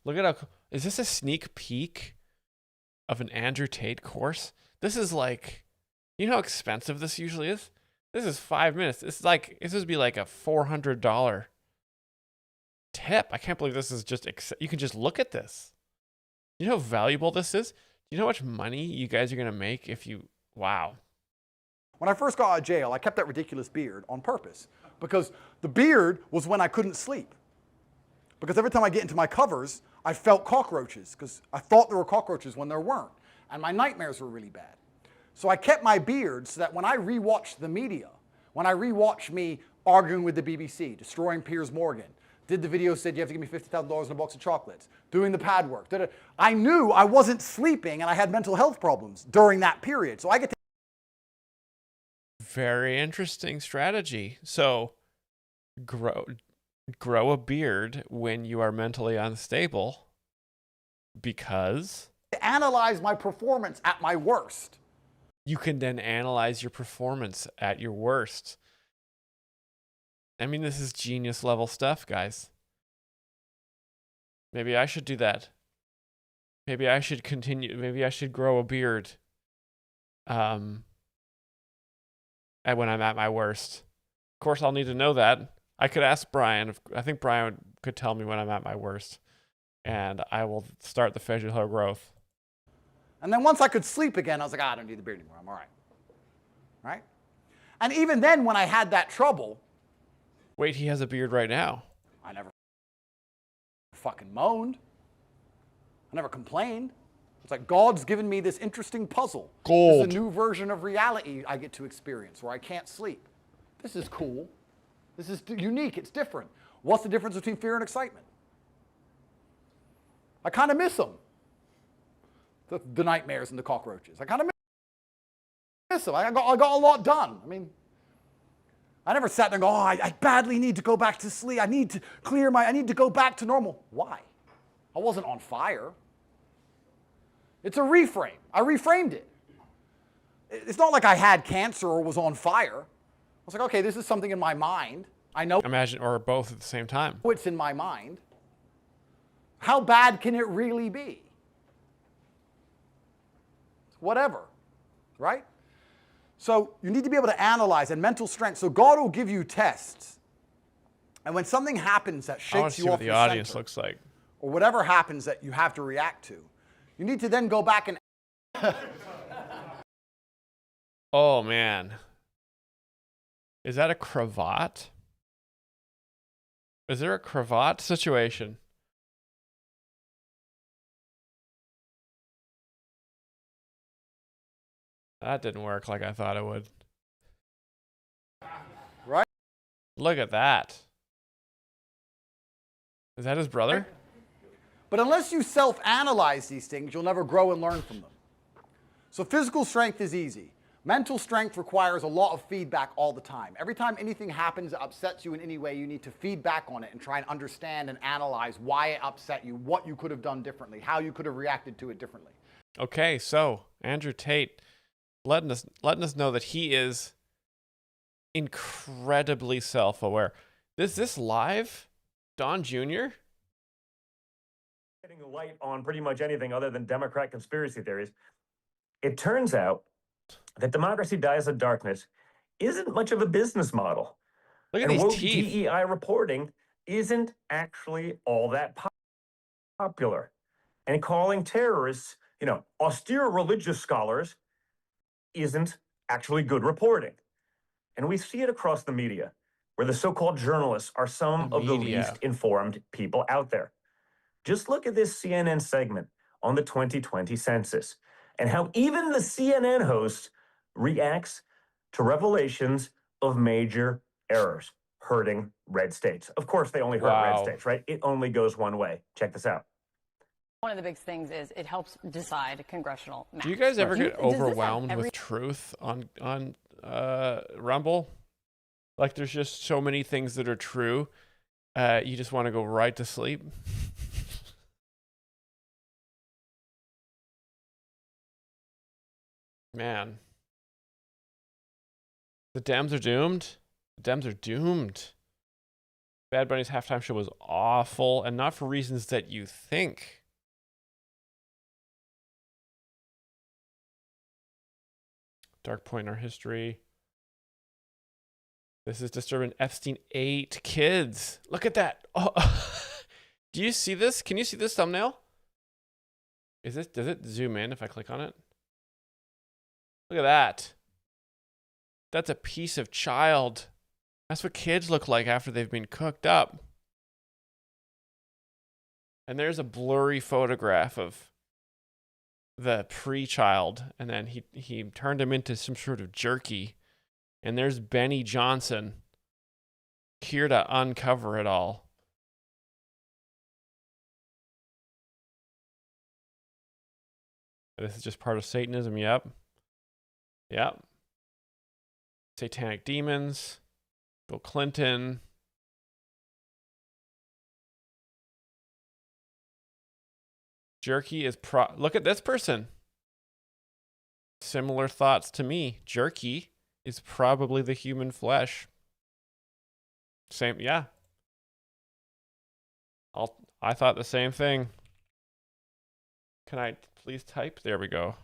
Look at how, is this a sneak peek of an Andrew Tate course? This is like, you know how expensive this usually is? This is 5 minutes. This would be like a $400 tip. I can't believe this is just, you can just look at this. You know how valuable this is? Do you know how much money you guys are going to make if you, wow. When I first got out of jail, I kept that ridiculous beard on purpose, because the beard was when I couldn't sleep. Because every time I get into my covers, I felt cockroaches, because I thought there were cockroaches when there weren't. And my nightmares were really bad. So I kept my beard so that when I rewatched the media, when I rewatched me arguing with the BBC, destroying Piers Morgan, did the video, said you have to give me $50,000 in a box of chocolates, doing the pad work, I knew I wasn't sleeping and I had mental health problems during that period. So I get to very interesting strategy. So grow a beard when you are mentally unstable, because analyze my performance at my worst. You can then analyze your performance at your worst. I mean, this is genius level stuff, guys. Maybe I should do that. Maybe I should continue. Maybe I should grow a beard. When I'm at my worst. Of course, I'll need to know that. I could ask Brian. I think Brian could tell me when I'm at my worst. And I will start the facial hair growth. And then once I could sleep again, I was like, I don't need the beard anymore. I'm all right. Right? And even then, when I had that trouble. Wait, he has a beard right now. I never fucking moaned. I never complained. It's like God's given me this interesting puzzle. Gold. This is a new version of reality I get to experience where I can't sleep. This is cool. This is unique. It's different. What's the difference between fear and excitement? I kind of miss them. The nightmares and the cockroaches. I kind of miss them. I got a lot done. I mean, I never sat there and go, oh, I badly need to go back to sleep. I need to I need to go back to normal. Why? I wasn't on fire. It's a reframe. I reframed it. It's not like I had cancer or was on fire. I was like, okay, this is something in my mind. I know. Imagine, or both at the same time. It's in my mind. How bad can it really be? Whatever, right? So you need to be able to analyze, and mental strength. So God will give you tests. And when something happens that shakes you off the audience looks like, or whatever happens that you have to react to, you need to then go back and oh man. Is that a cravat? Is there a cravat situation? That didn't work like I thought it would. Right? Look at that. Is that his brother? But unless you self-analyze these things, you'll never grow and learn from them. So physical strength is easy. Mental strength requires a lot of feedback all the time. Every time anything happens that upsets you in any way, you need to feedback on it and try and understand and analyze why it upset you, what you could have done differently, how you could have reacted to it differently. Okay, so Andrew Tate letting us know that he is incredibly self-aware. Is this live? Don Jr.? Shedding light on pretty much anything other than Democrat conspiracy theories. It turns out that democracy dies in darkness isn't much of a business model. Look at and these woke teeth. DEI reporting isn't actually all that popular. And calling terrorists, austere religious scholars isn't actually good reporting. And we see it across the media, where the so-called journalists are some of the least informed people out there. Just look at this CNN segment on the 2020 census and how even the CNN host reacts to revelations of major errors hurting red states. Of course, they only hurt red states, right? It only goes one way. Check this out. One of the big things is it helps decide congressional maps. Do you guys ever get Does this have overwhelmed every- with truth on Rumble? Like there's just so many things that are true. You just want to go right to sleep. Man. The Dems are doomed. The Dems are doomed. Bad Bunny's halftime show was awful, and not for reasons that you think. Dark point in our history. This is disturbing. Epstein 8 kids. Look at that. Oh. Do you see this? Can you see this thumbnail? Does it zoom in if I click on it? Look at that. That's a piece of child. That's what kids look like after they've been cooked up. And there's a blurry photograph of the pre-child, and then he turned him into some sort of jerky. And there's Benny Johnson here to uncover it all. This is just part of Satanism. Yep. Satanic demons. Bill Clinton. Jerky is look at this person. Similar thoughts to me. Jerky is probably the human flesh. Same, yeah. I thought the same thing. Can I please type? There we go.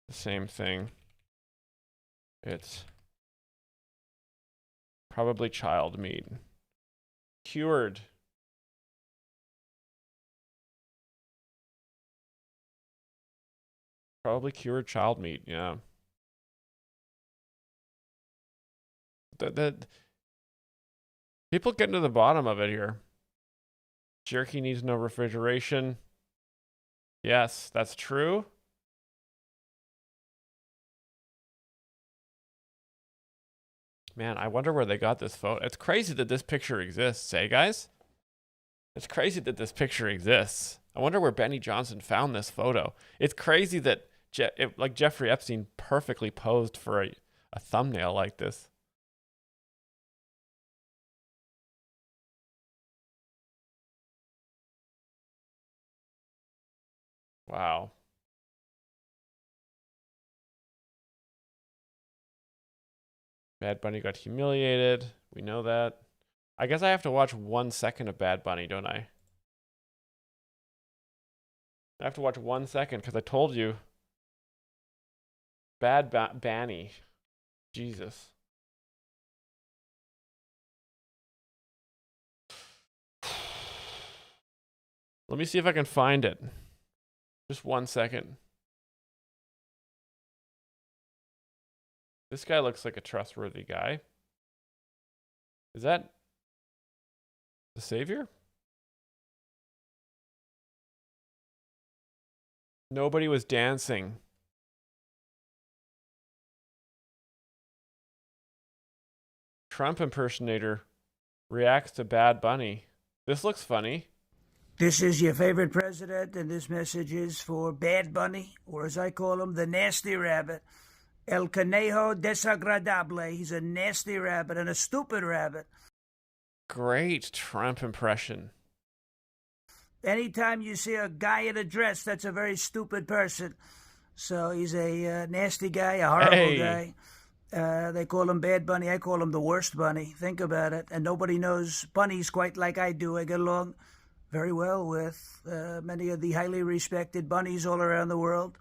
The same thing. It's probably child meat. Cured. Probably cured child meat, yeah. That people getting to the bottom of it here. Jerky needs no refrigeration. Yes, that's true. Man, I wonder where they got this photo. It's crazy that this picture exists, eh, guys? It's crazy that this picture exists. I wonder where Benny Johnson found this photo. It's crazy that like Jeffrey Epstein perfectly posed for a thumbnail like this. Wow. Bad Bunny got humiliated. We know that. I guess I have to watch 1 second of Bad Bunny, don't I? I have to watch 1 second because I told you. Bad Banny. Jesus. Let me see if I can find it. Just 1 second. This guy looks like a trustworthy guy. Is that the savior? Nobody was dancing. Trump impersonator reacts to Bad Bunny. This looks funny. This is your favorite president, and this message is for Bad Bunny, or as I call him, the nasty rabbit. El Conejo Desagradable. He's a nasty rabbit and a stupid rabbit. Great Trump impression. Anytime you see a guy in a dress, that's a very stupid person. So he's a nasty guy, a horrible guy. They call him Bad Bunny. I call him the worst bunny. Think about it. And nobody knows bunnies quite like I do. I get along very well with many of the highly respected bunnies all around the world.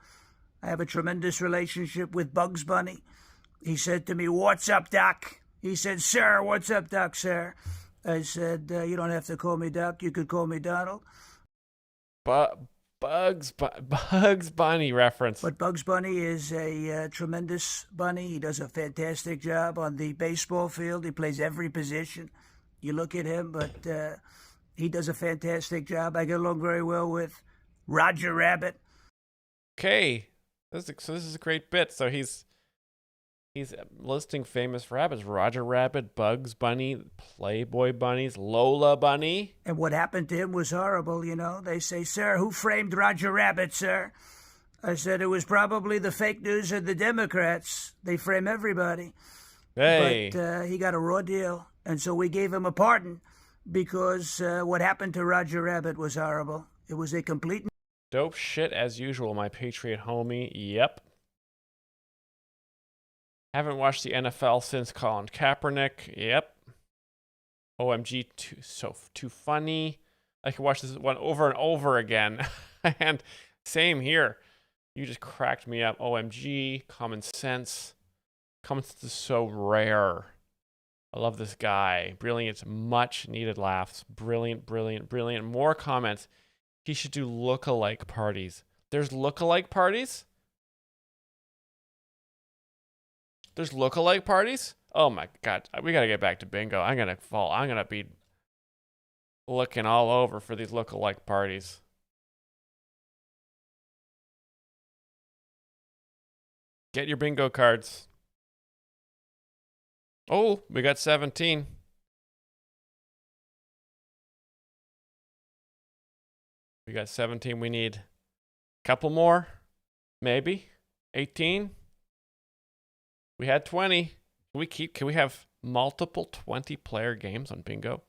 I have a tremendous relationship with Bugs Bunny. He said to me, "What's up, Doc?" He said, "Sir, what's up, Doc, sir?" I said, "You don't have to call me Doc. You could call me Donald." Bugs Bunny reference. But Bugs Bunny is a tremendous bunny. He does a fantastic job on the baseball field. He plays every position. You look at him, but he does a fantastic job. I get along very well with Roger Rabbit. Okay, this is a great bit. So he's listing famous rabbits: Roger Rabbit, Bugs Bunny, Playboy Bunnies, Lola Bunny. And what happened to him was horrible, you know. They say, "Sir, who framed Roger Rabbit, sir?" I said, "It was probably the fake news and the Democrats. They frame everybody." Hey. But he got a raw deal, and so we gave him a pardon because what happened to Roger Rabbit was horrible. It was a complete... Dope shit as usual, my Patriot homie. Yep. Haven't watched the NFL since Colin Kaepernick. Yep. OMG, too funny. I could watch this one over and over again. And same here. You just cracked me up. OMG, common sense. Common sense is so rare. I love this guy. Brilliant, much needed laughs. Brilliant, brilliant, brilliant. More comments. He should do look-alike parties. There's look-alike parties? There's look-alike parties? Oh my God. We got to get back to bingo. I'm going to be looking all over for these look-alike parties. Get your bingo cards. Oh, we got 17. We got 17. We need a couple more. Maybe. 18. We had 20. Can we have multiple 20-player games on bingo?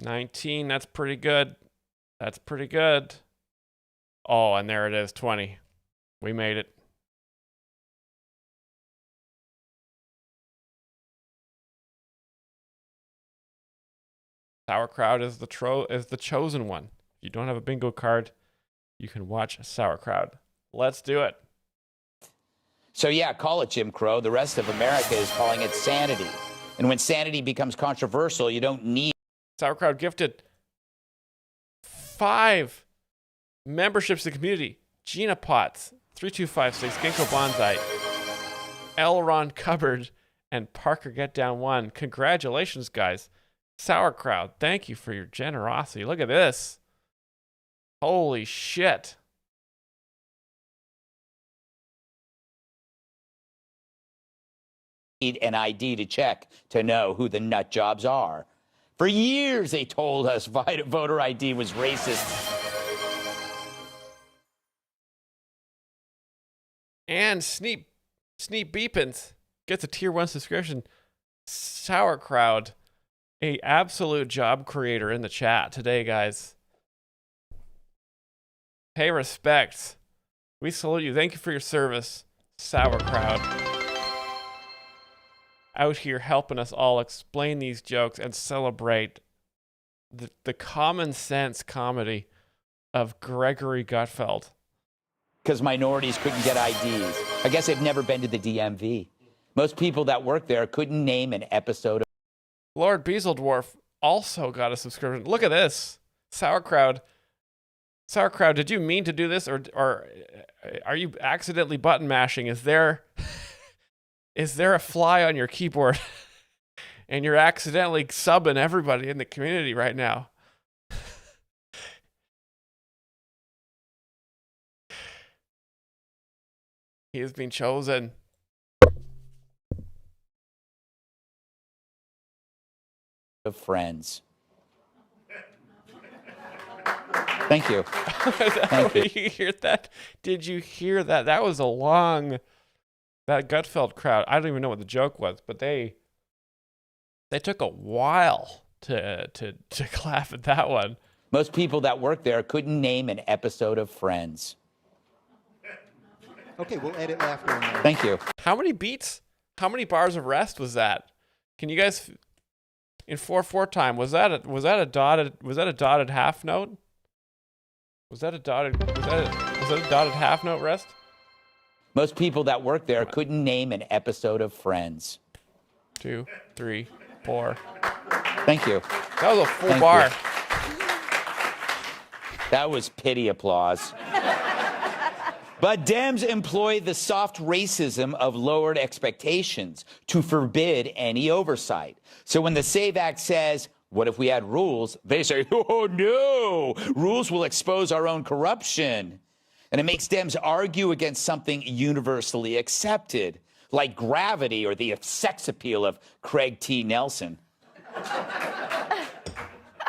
$19. That's pretty good. That's pretty good. Oh, and there it is, 20. We made it. Sauerkraut is the chosen one. If you don't have a bingo card, you can watch Sauerkraut. Let's do it. So yeah, call it Jim Crow. The rest of America is calling it sanity. And when sanity becomes controversial, you don't need... Sauerkraut gifted 5 memberships to the community. Gina Potts, 3256, Ginkgo Bonsai, Elron Cupboard, and Parker Get Down 1. Congratulations, guys. Sauerkraut, thank you for your generosity. Look at this. Holy shit. Need an ID to check to know who the nut jobs are. For years, they told us voter ID was racist. And Sneep Beepins gets a tier 1 subscription. Sauerkraut, a absolute job creator in the chat today, guys. Pay respects. We salute you. Thank you for your service, Sauerkraut. Out here helping us all explain these jokes and celebrate the common sense comedy of Gregory Gutfeld. Because minorities couldn't get IDs. I guess they've never been to the DMV. Most people that work there couldn't name an episode of... Lord Beezeldwarf also got a subscription. Look at this. Sauerkraut. Sauerkraut, did you mean to do this, or are you accidentally button mashing? Is there a fly on your keyboard and you're accidentally subbing everybody in the community right now? He has been chosen. Of friends. Thank you. Thank you. Did you hear that? Did you hear that? That was a long... That Gutfeld crowd, I don't even know what the joke was, but they took a while to clap at that one. Most people that work there couldn't name an episode of Friends. Okay, we'll edit laughter in there. Thank you. How many beats? How many bars of rest was that? Can you guys in 4/4 time, was that a dotted half note? Was that a dotted half note rest? Most people that work there couldn't name an episode of Friends. 2, 3, 4. Thank you. That was a full Thank bar. you. That was pity applause. But Dems employ the soft racism of lowered expectations to forbid any oversight. So when the SAVE Act says, what if we had rules? They say, oh no, rules will expose our own corruption. And it makes Dems argue against something universally accepted, like gravity or the sex appeal of Craig T. Nelson.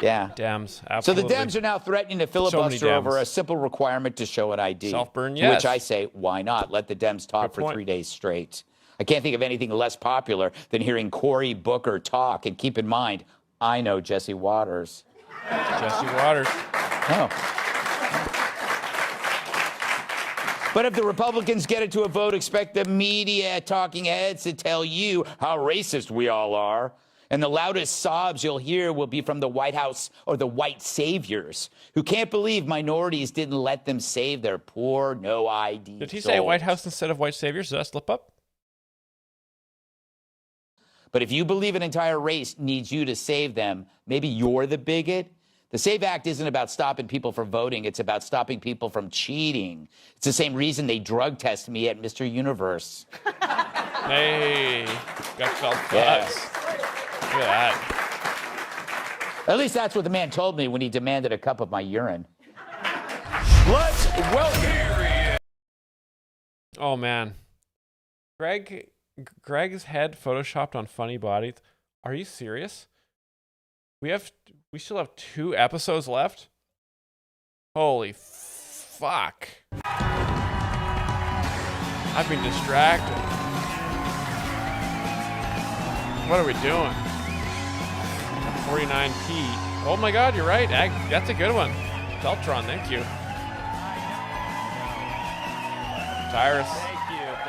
Yeah. Dems, absolutely. So the Dems are now threatening to filibuster over a simple requirement to show an ID. Self-burn, To yes. which I say, why not? Let the Dems talk for 3 days straight. I can't think of anything less popular than hearing Cory Booker talk. And keep in mind, I know Jesse Waters. Jesse Waters. Oh. But if the Republicans get it to a vote, expect the media talking heads to tell you how racist we all are. And the loudest sobs you'll hear will be from the White House or the white saviors who can't believe minorities didn't let them save their poor, no ID Did he souls. say White House instead of white saviors? Did that slip up? But if you believe an entire race needs you to save them, maybe you're the bigot. The SAVE Act isn't about stopping people from voting. It's about stopping people from cheating. It's the same reason they drug test me at Mr. Universe. Hey, Gutfeld Yes. Look at that. At least that's what the man told me when he demanded a cup of my urine. Let's welcome. Oh man, Greg's head photoshopped on funny bodies. Are you serious? We still have 2 episodes left. Holy fuck! I've been distracted. What are we doing? 49p. Oh my God, you're right. That's a good one. Beltron, thank you. Tyrus,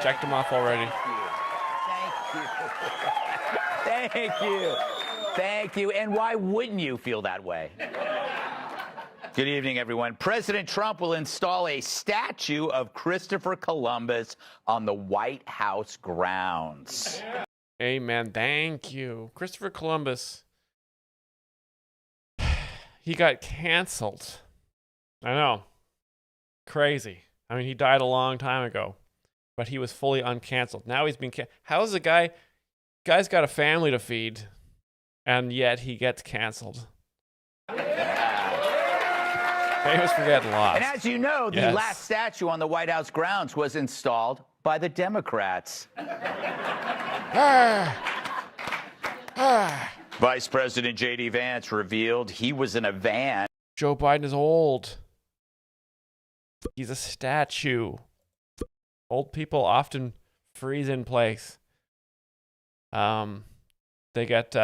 checked him off already. Thank you. Thank you. And why wouldn't you feel that way? Good evening, everyone. President Trump will install a statue of Christopher Columbus on the White House grounds. Amen. Thank you. Christopher Columbus. He got canceled. I know. Crazy. I mean, he died a long time ago, but he was fully uncanceled. Now he's been how's the guy's got a family to feed, and yet he gets canceled. Famous for getting lost. And as you know, the last statue on the White House grounds was installed by the Democrats. Vice President J.D. Vance revealed he was in a van. Joe Biden is old. He's a statue. Old people often freeze in place. They get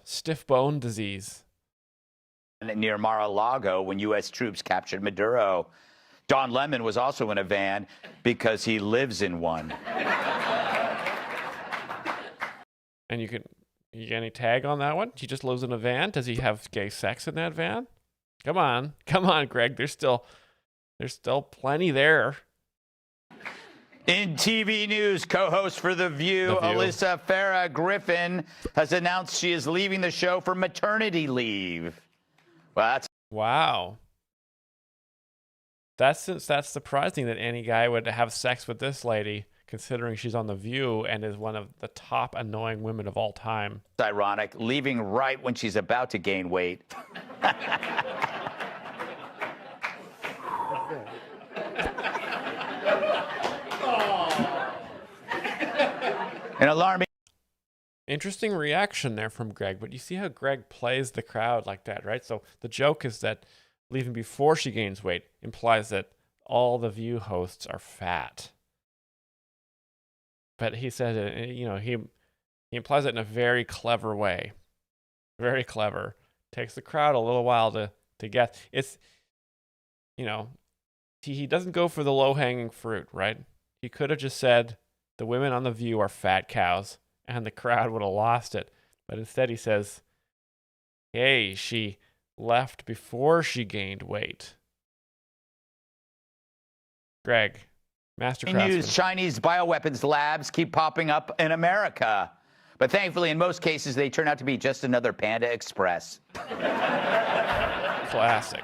stiff bone disease. Near Mar-a-Lago when U.S. troops captured Maduro. Don Lemon was also in a van because he lives in one. And you get any tag on that one? He just lives in a van? Does he have gay sex in that van? Come on, Greg. There's still plenty there. In TV news, co-host for The View, Alyssa Farah Griffin, has announced she is leaving the show for maternity leave. Wow. That's surprising that any guy would have sex with this lady, considering she's on The View and is one of the top annoying women of all time. It's ironic, leaving right when she's about to gain weight. An alarming. Interesting reaction there from Greg, but you see how Greg plays the crowd like that, right? So the joke is that leaving before she gains weight implies that all the View hosts are fat. But he says it, he implies it in a very clever way. Very clever. Takes the crowd a little while to get. It's, he doesn't go for the low-hanging fruit, right? He could have just said, the women on The View are fat cows, and the crowd would have lost it. But instead he says, hey, she left before she gained weight. Greg, master craftsman. News: Chinese bioweapons labs keep popping up in America. But thankfully, in most cases, they turn out to be just another Panda Express. Classic.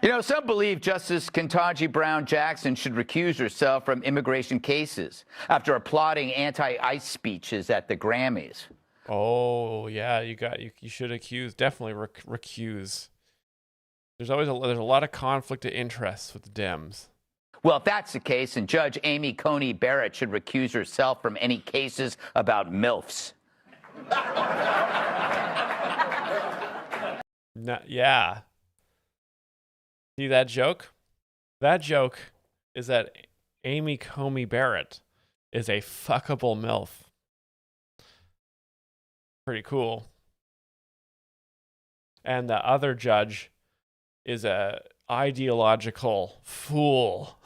You know, some believe Justice Ketanji Brown Jackson should recuse herself from immigration cases after applauding anti-ICE speeches at the Grammys. Oh, yeah, you should definitely recuse. There's a lot of conflict of interest with the Dems. Well, if that's the case, then Judge Amy Coney Barrett should recuse herself from any cases about MILFs. Yeah. See that joke? That joke is that Amy Coney Barrett is a fuckable MILF. Pretty cool. And the other judge is a ideological fool.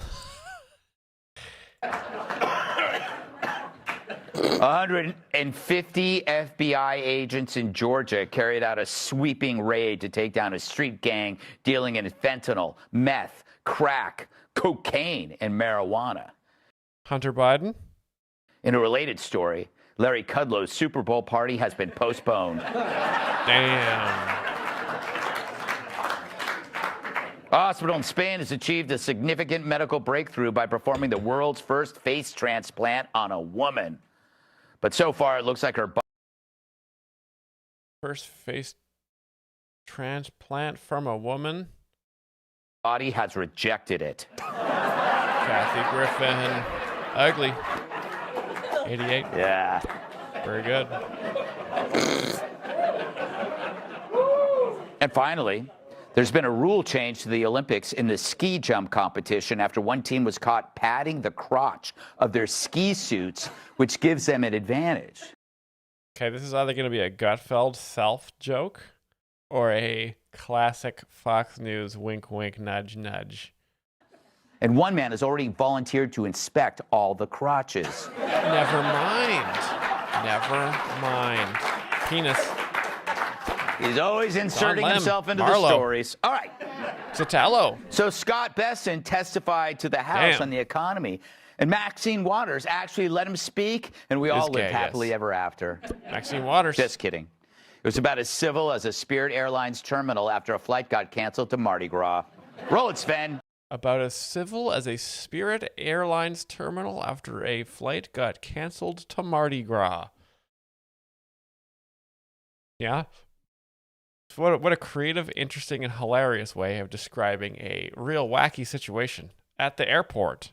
150 FBI agents in Georgia carried out a sweeping raid to take down a street gang dealing in fentanyl, meth, crack, cocaine, and marijuana. Hunter Biden? In a related story, Larry Kudlow's Super Bowl party has been postponed. Damn. A hospital in Spain has achieved a significant medical breakthrough by performing the world's first face transplant on a woman. But so far, it looks like her first face transplant from a woman? Body has rejected it. Kathy Griffin. Ugly. 88. Yeah. Very good. And finally, there's been a rule change to the Olympics in the ski jump competition after one team was caught padding the crotch of their ski suits, which gives them an advantage. Okay, this is either going to be a Gutfeld self joke or a classic Fox News wink, wink, nudge, nudge. And one man has already volunteered to inspect all the crotches. Never mind. Never mind. Penis. He's always inserting himself into Marlo. the stories. All right. Sotelo. So Scott Besson testified to the House on the economy, and Maxine Waters actually let him speak, and we all lived happily ever after. Maxine Waters. Just kidding. It was about as civil as a Spirit Airlines terminal after a flight got canceled to Mardi Gras. Roll it, Sven. About as civil as a Spirit Airlines terminal after a flight got canceled to Mardi Gras. Yeah. What a creative, interesting, and hilarious way of describing a real wacky situation at the airport.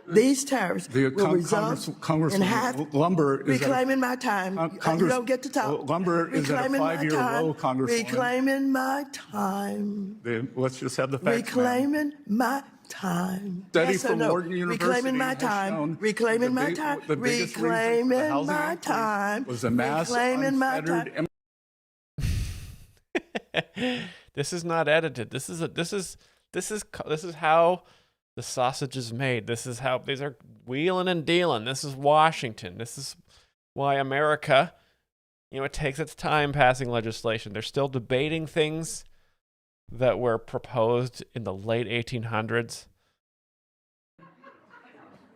These tariffs will result in half lumber reclaiming my time. You don't get to talk. Lumber is at a 5-year low, Congresswoman. Reclaiming my time. Then let's just have the facts. Reclaiming my time. Study Yes or from no? Wharton University Reclaiming my has time. shown Reclaiming my time. the biggest reason for Reclaiming housing my increase time. was a mass Reclaiming my unfettered time. This is not edited. This is how the sausage is made. This is how these are wheeling and dealing. This is Washington. This is why America, it takes its time passing legislation. They're still debating things that were proposed in the late 1800s.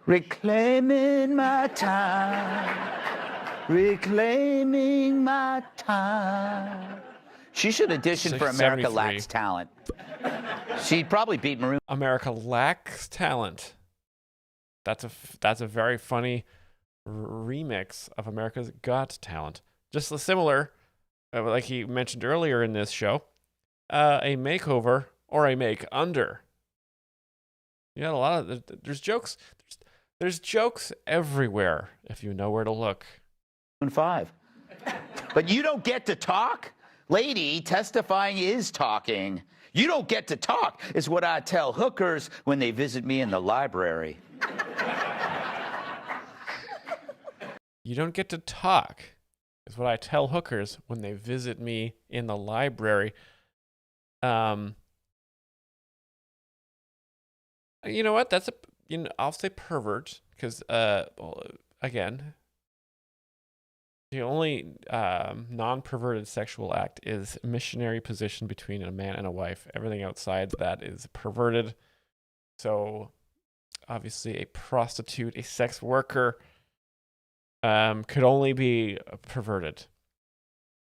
Reclaiming my time. Reclaiming my time. She should audition for America Lacks Talent. She'd probably beat Maroon. America Lacks Talent. That's a very funny remix of America's Got Talent. Just similar, like he mentioned earlier in this show, a makeover or a make under. You got a lot of there's jokes. There's jokes everywhere if you know where to look. 5. But you don't get to talk? Lady, testifying is talking. You don't get to talk, is what I tell hookers when they visit me in the library. You don't get to talk, is what I tell hookers when they visit me in the library. You know what? I'll say pervert, because again, the only non-perverted sexual act is missionary position between a man and a wife. Everything outside that is perverted. So obviously a prostitute, a sex worker, could only be perverted.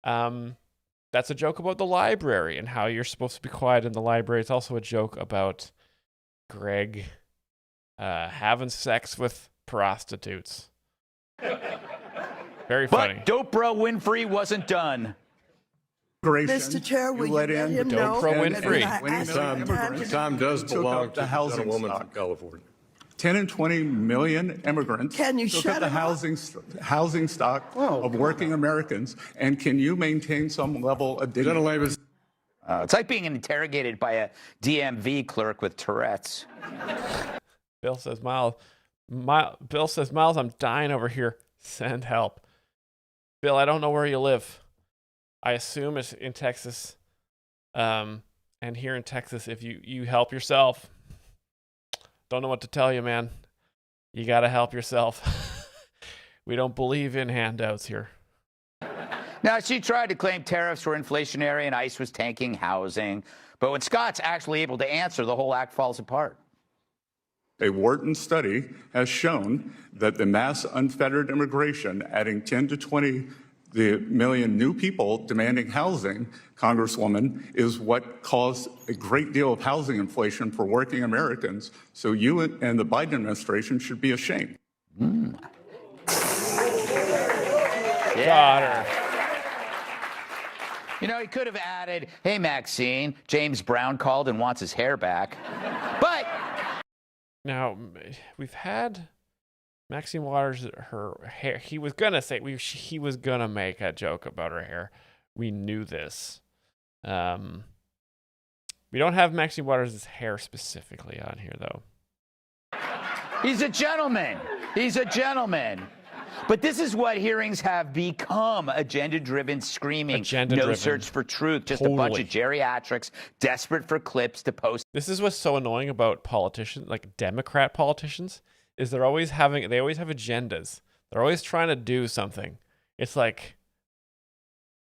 That's a joke about the library and how you're supposed to be quiet in the library. It's also a joke about Greg having sex with prostitutes. Very funny. But Oprah Winfrey wasn't done. Mr. Chair, will you let him know? Time does belong to the housing woman from California. 10 and 20 million immigrants. Can you look shut at the up? housing stock of working Americans, and can you maintain some level of dignity? It's like being interrogated by a DMV clerk with Tourette's. Bill says, Miles, I'm dying over here. Send help. Bill, I don't know where you live. I assume it's in Texas. And here in Texas, if you help yourself, don't know what to tell you, man. You got to help yourself. We don't believe in handouts here. Now, she tried to claim tariffs were inflationary and ICE was tanking housing. But when Scott's actually able to answer, the whole act falls apart. A Wharton study has shown that the mass unfettered immigration, adding 10 to 20 million new people demanding housing, Congresswoman, is what caused a great deal of housing inflation for working Americans. So you and the Biden administration should be ashamed. Got her. You know, he could have added, hey, Maxine, James Brown called and wants his hair back. But now, we've had Maxine Waters, her hair. He was going to say, he was going to make a joke about her hair. We knew this. We don't have Maxine Waters' hair specifically on here, though. he's a gentleman. He's a gentleman. But this is what hearings have become, agenda-driven screaming. No search for truth, just a bunch of geriatrics desperate for clips to post. This is what's so annoying about politicians, like Democrat politicians, is they always have agendas. They're always trying to do something. It's like,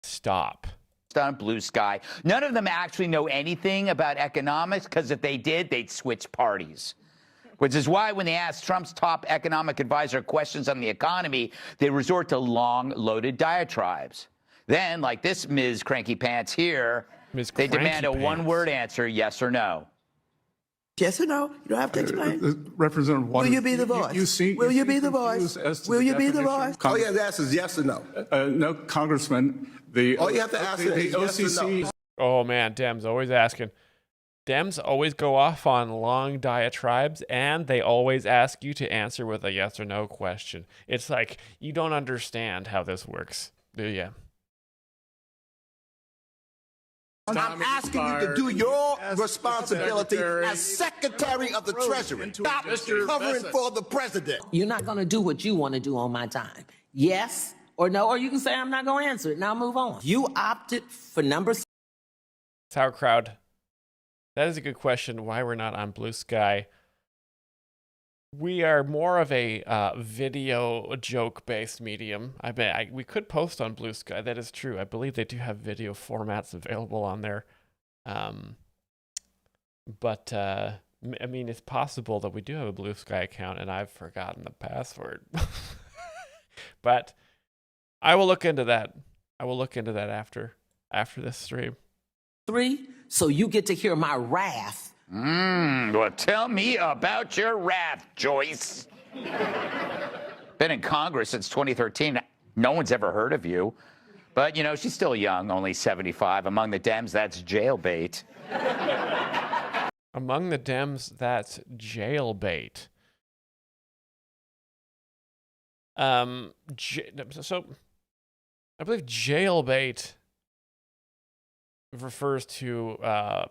stop. On Blue Sky. None of them actually know anything about economics, because if they did, they'd switch parties. Which is why when they ask Trump's top economic advisor questions on the economy, they resort to long, loaded diatribes. Then, like this Ms. Cranky Pants here, they demand a one-word answer, yes or no. Yes or no? You don't have to explain. Representative Waters, will you be the voice? Will you be the voice? Will you be the voice? All you have to ask is yes or no. No, Congressman. All you have to ask is yes or no. Oh, man, Dems always asking. Dems always go off on long diatribes, and they always ask you to answer with a yes or no question. It's like, you don't understand how this works, do you? I'm asking you to do your responsibility as Secretary of the Treasury. Stop covering for the president. You're not going to do what you want to do on my time. Yes or no, or you can say I'm not going to answer it. Now move on. You opted for number 6. Sauerkraut. That is a good question. Why we're not on Blue Sky. We are more of a video joke-based medium. I bet we could post on Blue Sky. That is true. I believe they do have video formats available on there. But I mean, it's possible that we do have a Blue Sky account, and I've forgotten the password. But I will look into that. I will look into that after this stream. 3, so you get to hear my wrath. Well, tell me about your wrath, Joyce. Been in Congress since 2013. No one's ever heard of you. But, you know, she's still young, only 75. Among the Dems, that's jailbait. Among the Dems, that's jailbait. So, I believe jailbait refers to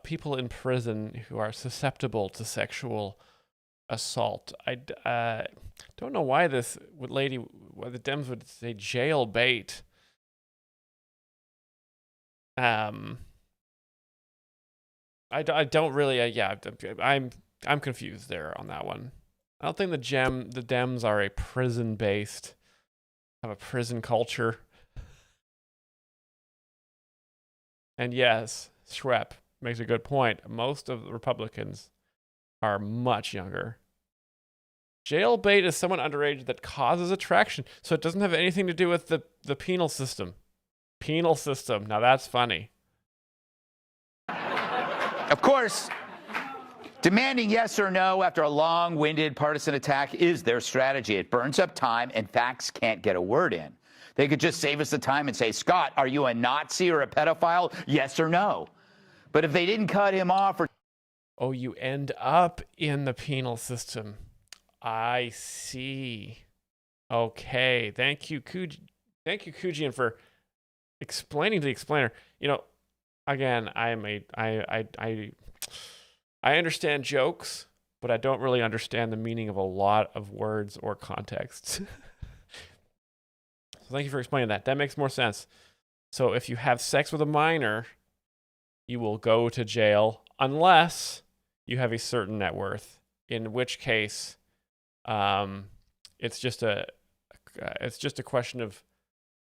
people in prison who are susceptible to sexual assault. I don't know why why the Dems would say jailbait. I don't really. I'm confused there on that one. I don't think the Dems are a prison-based, have a prison culture. And yes, Schwepp makes a good point. Most of the Republicans are much younger. Jailbait is someone underage that causes attraction, so it doesn't have anything to do with the penal system. Penal system. Now that's funny. Of course, demanding yes or no after a long-winded partisan attack is their strategy. It burns up time, and facts can't get a word in. They could just save us the time and say, Scott, are you a Nazi or a pedophile? Yes or no. But if they didn't cut him off or... Oh, you end up in the penal system. I see. Okay. Thank you, Kujian, for explaining to the explainer. You know, again, I understand jokes, but I don't really understand the meaning of a lot of words or contexts. So thank you for explaining that. That makes more sense. So if you have sex with a minor, you will go to jail unless you have a certain net worth, in which case it's just a question of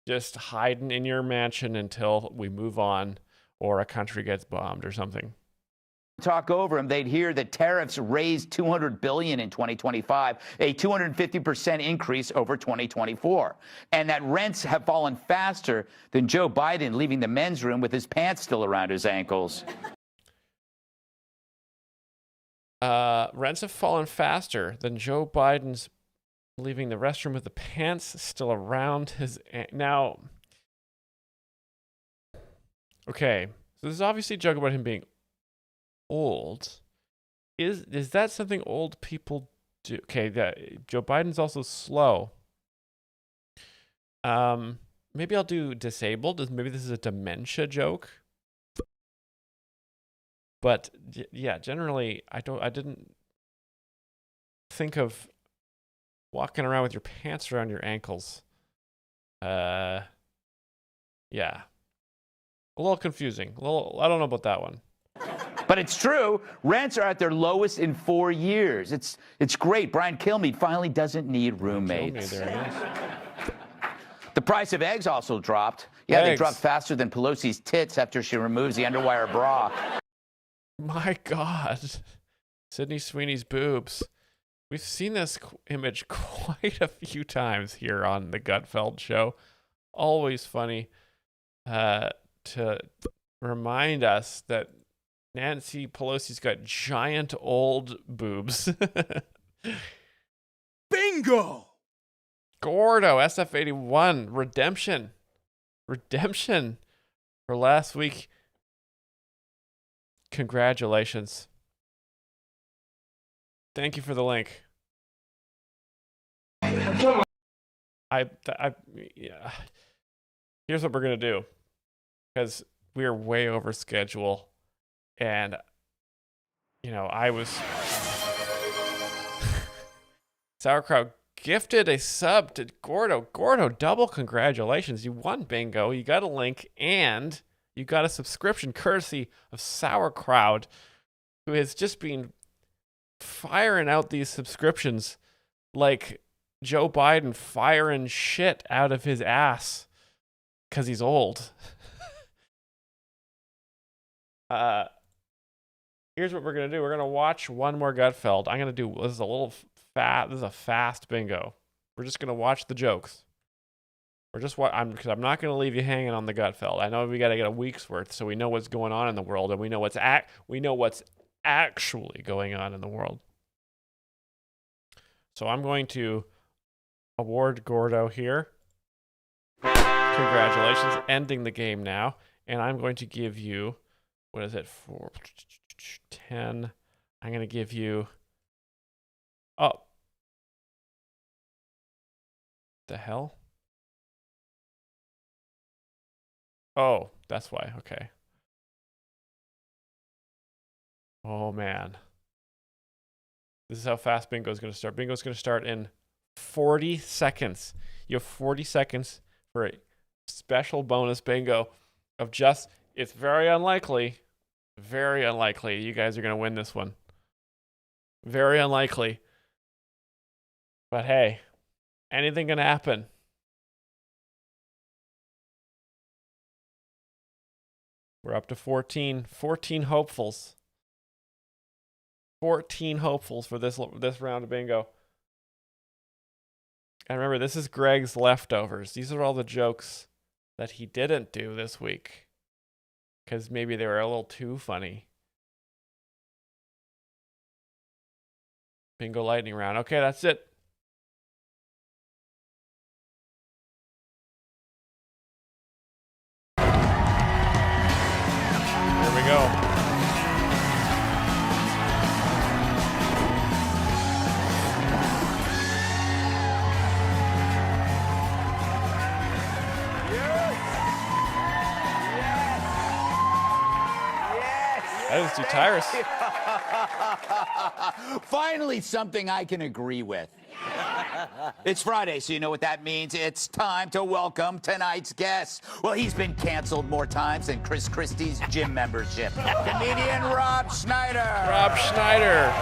just hiding in your mansion until we move on or a country gets bombed or something. talk over him, they'd hear that tariffs raised $200 billion in 2025, a 250% increase over 2024, and that rents have fallen faster than Joe Biden leaving the men's room with his pants still around his ankles. Rents have fallen faster than Joe Biden's leaving the restroom with the pants still around his... Now, okay, so this is obviously a joke about him being old. Is that something old people do? Okay, Joe Biden's also slow. Maybe I'll do disabled. Maybe this is a dementia joke. But yeah, generally, I didn't think of walking around with your pants around your ankles. Yeah. A little confusing. I don't know about that one. But it's true. Rents are at their lowest in 4 years. It's great. Brian Kilmeade finally doesn't need roommates. There it is. The price of eggs also dropped. Yeah, they Eggs. dropped faster than Pelosi's tits after she removes the underwire bra. My God. Sydney Sweeney's boobs. We've seen this image quite a few times here on the Gutfeld show. Always funny to remind us that Nancy Pelosi's got giant old boobs. Bingo! Gordo, SF81, redemption for last week. Congratulations. Thank you for the link. Yeah. Here's what we're gonna do, because we're way over schedule, and I was Sauerkraut gifted a sub to Gordo. Gordo, double congratulations! You won bingo. You got a link and you got a subscription courtesy of Sauerkraut, who has just been firing out these subscriptions like Joe Biden firing shit out of his ass because he's old. Here's what we're going to do. We're going to watch one more Gutfeld. I'm going to do, this is a fast bingo. We're just going to watch the jokes. Because I'm not going to leave you hanging on the Gutfeld. I know we got to get a week's worth so we know what's going on in the world, and we know what's actually going on in the world. So I'm going to award Gordo here. Congratulations, ending the game now. And I'm going to give you, what is it, 4, 10. I'm going to give you, the hell? Oh, that's why. Okay. Oh, man. This is how fast bingo is going to start. Bingo is going to start in 40 seconds. You have 40 seconds for a special bonus bingo of just, it's very unlikely you guys are going to win this one. Very unlikely. But hey, anything can happen. We're up to 14 hopefuls. 14 hopefuls for this round of bingo. And remember, this is Greg's leftovers. These are all the jokes that he didn't do this week, because maybe they were a little too funny. Bingo lightning round. Okay, that's it. Here we go. That is too Tyrus. Finally, something I can agree with. It's Friday, so you know what that means. It's time to welcome tonight's guest. Well, he's been canceled more times than Chris Christie's gym membership. Comedian Rob Schneider. Rob Schneider.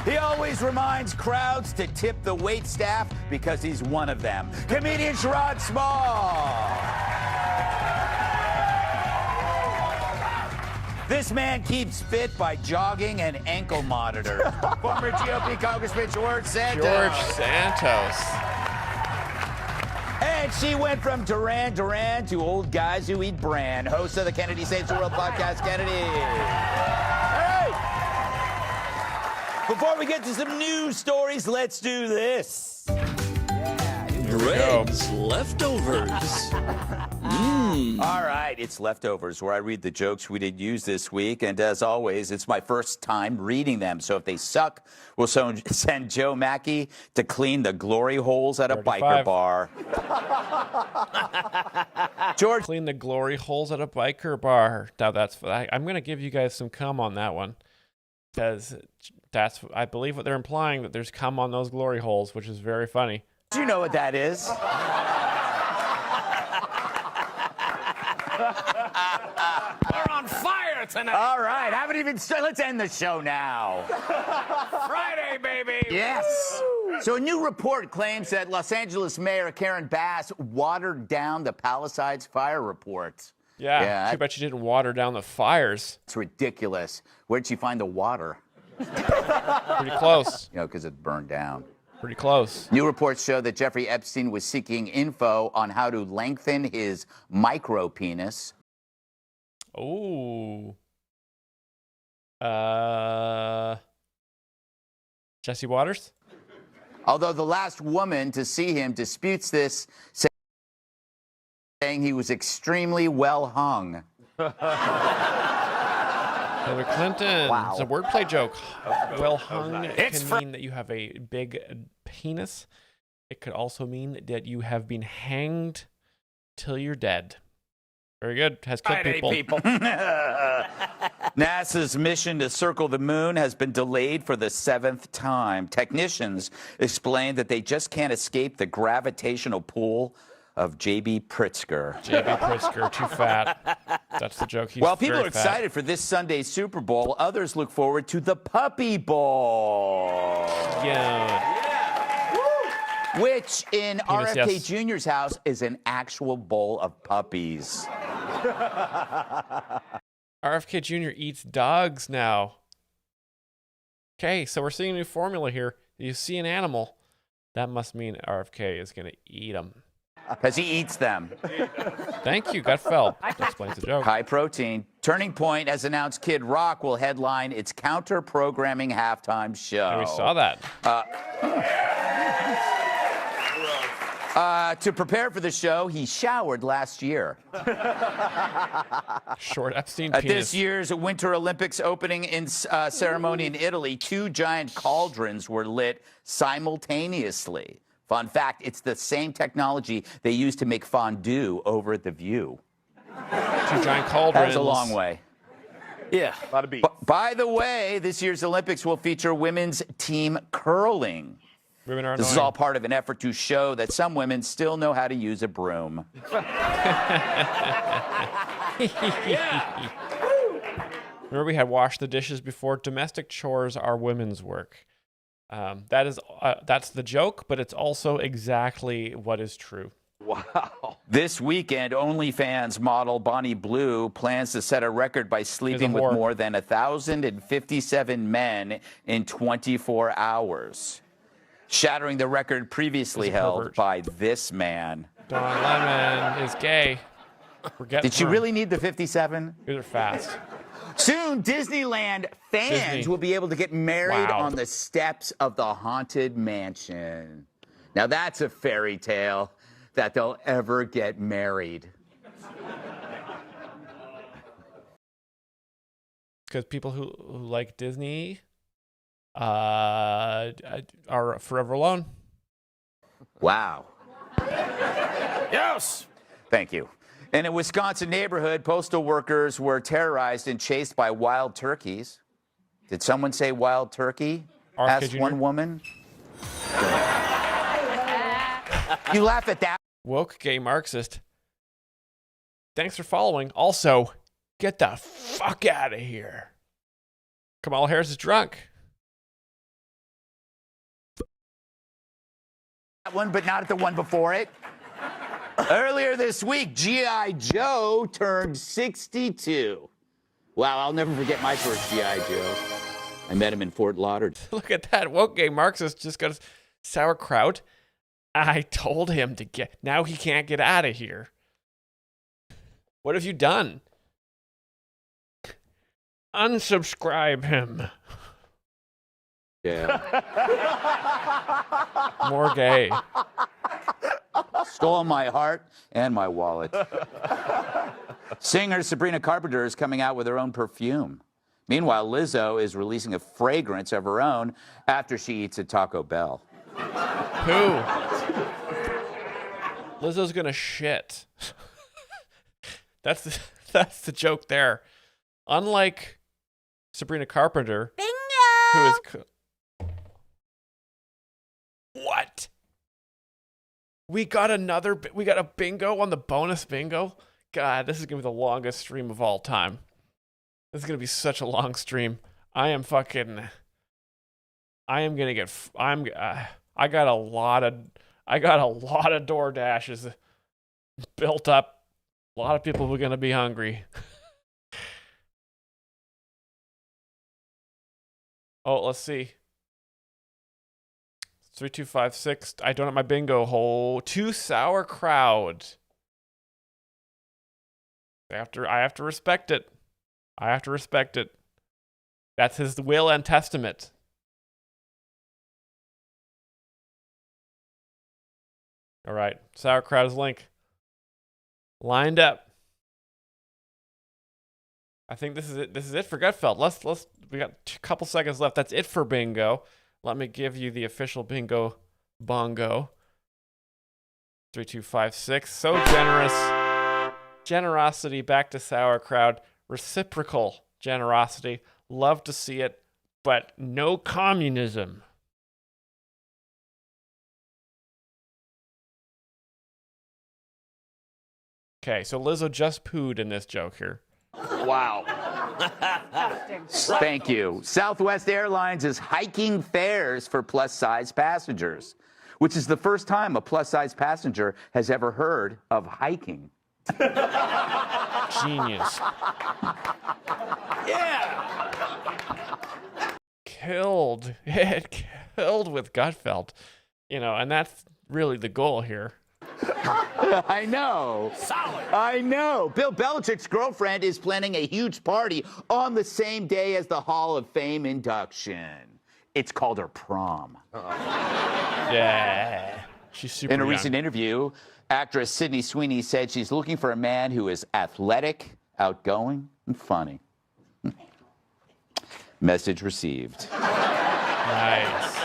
He always reminds crowds to tip the wait staff because he's one of them. Comedian Sherrod Small. This man keeps fit by jogging and ankle monitors. Former GOP Congressman George Santos. George Santos. And she went from Duran Duran to old guys who eat bran. Host of the Kennedy Saves the World podcast, Kennedy. Hey! Before we get to some news stories, let's do this. Greg's Leftovers. All right, it's Leftovers, where I read the jokes we didn't use this week. And as always, it's my first time reading them. So if they suck, we'll send Joe Mackey to clean the glory holes at a 35. biker bar. George. Clean the glory holes at a biker bar. Now I'm going to give you guys some cum on that one, because that's, I believe, what they're implying, that there's cum on those glory holes, which is very funny. Do you know what that is? We're on fire tonight. All right, haven't even started. Let's end the show now. Friday, baby. Yes. So a new report claims that Los Angeles Mayor Karen Bass watered down the Palisades fire report. Yeah, too bad she didn't water down the fires. It's ridiculous. Where'd she find the water? Pretty close. You know, because it burned down. Pretty close. New reports show that Jeffrey Epstein was seeking info on how to lengthen his micro penis. Oh. Jesse Waters? Although the last woman to see him disputes this, saying he was extremely well hung. Hillary Clinton. Wow. It's a wordplay joke. Well hung It's can mean that you have a big penis. It could also mean that you have been hanged till you're dead. Very good. Has killed people. NASA's mission to circle the moon has been delayed for the 7th time. Technicians explained that they just can't escape the gravitational pull of J.B. Pritzker. J.B. Pritzker, too fat. That's the joke. He's While people very are excited for this Sunday's Super Bowl, others look forward to the Puppy Bowl. Yeah. Which in Penis, RFK yes. Jr.'s house is an actual bowl of puppies. RFK Jr. eats dogs now. Okay, so we're seeing a new formula here. You see an animal, that must mean RFK is going to eat them. Because he eats them. Thank you, Gutfeld. That explains the joke. High protein. Turning Point has announced Kid Rock will headline its counter-programming halftime show. And we saw that. To prepare for the show, he showered last year. Short Epstein At penis. this year's Winter Olympics opening in ceremony in Italy, 2 giant cauldrons were lit simultaneously. Fun fact, it's the same technology they use to make fondue over at The View. 2 giant cauldrons. That was a long way. Yeah, a lot of beats. By the way, this year's Olympics will feature women's team curling. Women are This is all part of an effort to show that some women still know how to use a broom. Remember we had washed the dishes before? Domestic chores are women's work. That's the joke, but it's also exactly what is true. Wow. This weekend, OnlyFans model Bonnie Blue plans to set a record by sleeping with more than 1,057 men in 24 hours, shattering the record previously held by this man. Don Lemon is gay. Did she really need the 57? These are fast. Soon, Disneyland fans will be able to get married on the steps of the Haunted Mansion. Now, that's a fairy tale that they'll ever get married. Because people who like Disney are forever alone. Wow. Yes. Thank you. In a Wisconsin neighborhood, postal workers were terrorized and chased by wild turkeys. Did someone say wild turkey? Asked one woman. You laugh at that. Woke gay Marxist. Thanks for following. Also, get the fuck out of here. Kamala Harris is drunk. That one, but not the one before it. Earlier this week, G.I. Joe turned 62. Wow, I'll never forget my first G.I. Joe. I met him in Fort Lauderdale. Look at that. Woke gay Marxist just got sauerkraut. I told him to get. Now he can't get out of here. What have you done? Unsubscribe him. Yeah. More gay. Stole my heart and my wallet. Singer Sabrina Carpenter is coming out with her own perfume. Meanwhile, Lizzo is releasing a fragrance of her own after she eats at Taco Bell. Who? Lizzo's gonna shit. That's the joke there. Unlike Sabrina Carpenter, who is what? We got a bingo on the bonus bingo. God, this is gonna be the longest stream of all time. This is gonna be such a long stream. I got a lot of door dashes built up. A lot of people were gonna be hungry. Oh, let's see. 3256. I don't have my bingo hole. Too sour crowd. I have to respect it. I have to respect it. That's his will and testament. All right, sauerkraut is link. Lined up. I think this is it. This is it for Gutfeld. We got a couple seconds left. That's it for bingo. Let me give you the official bingo bongo. 3256. So generous. Generosity back to sauerkraut. Reciprocal generosity. Love to see it, but no communism. Okay, so Lizzo just pooed in this joke here. Wow. Thank you. Southwest Airlines is hiking fares for plus-size passengers, which is the first time a plus-size passenger has ever heard of hiking. Genius. Yeah. Killed. It killed with Gutfeld. And that's really the goal here. I know. Solid. I know. Bill Belichick's girlfriend is planning a huge party on the same day as the Hall of Fame induction. It's called her prom. Yeah. She's super In a young. recent interview, actress Sydney Sweeney said she's looking for a man who is athletic, outgoing, and funny. Message received. Nice.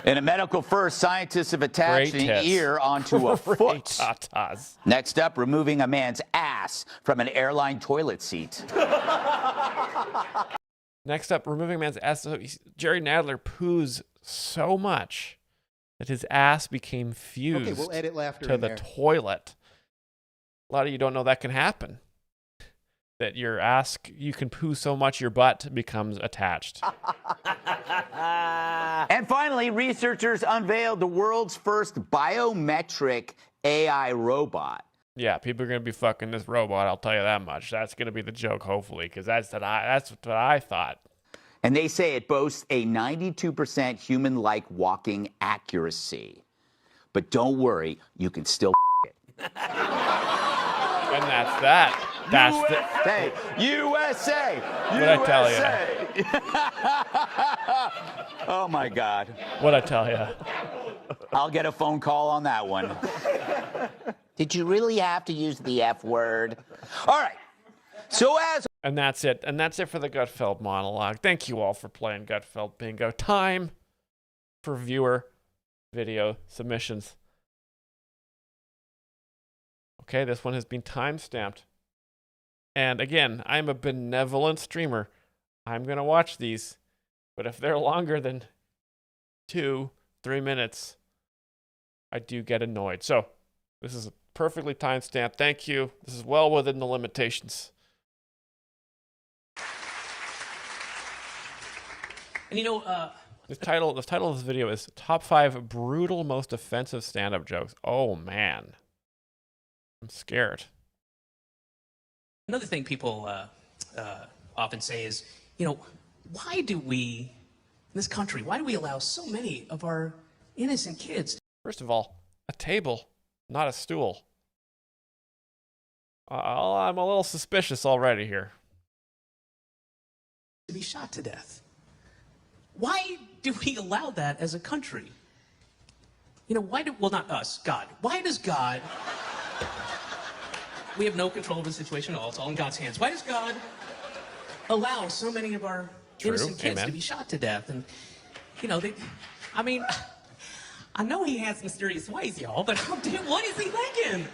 In a medical first, scientists have attached an ear onto a foot. Tatas. Next up, removing a man's ass from an airline toilet seat. Next up, removing a man's ass. So Jerry Nadler poos so much that his ass became fused Okay, we'll edit laughter to in the there. toilet. A lot of you don't know that can happen. that your ass, you can poo so much your butt becomes attached. And finally, researchers unveiled the world's first biometric AI robot. Yeah, people are going to be fucking this robot, I'll tell you that much. That's going to be the joke, hopefully, because that's what I thought. And they say it boasts a 92% human-like walking accuracy. But don't worry, you can still it. And that's that. That's USA! What'd I tell you? Oh, my God. What'd I tell you? I'll get a phone call on that one. Did you really have to use the F word? All right. So And that's it. And that's it for the Gutfeld monologue. Thank you all for playing Gutfeld Bingo. Time for viewer video submissions. Okay, this one has been time-stamped. And again, I'm a benevolent streamer. I'm going to watch these. But if they're longer than 2-3 minutes, I do get annoyed. So, this is perfectly time-stamped. Thank you. This is well within the limitations. And the title of this video is Top 5 Brutal Most Offensive Stand-Up Jokes. Oh, man. I'm scared. Another thing people often say is, why do we, in this country, why do we allow so many of our innocent kids? First of all, a table, not a stool. I'm a little suspicious already here. To be shot to death. Why do we allow that as a country? Well, not us, God. Why does God... We have no control of the situation at all. It's all in God's hands. Why does God allow so many of our innocent kids to be shot to death? And, I know he has mysterious ways, y'all, but what is he thinking?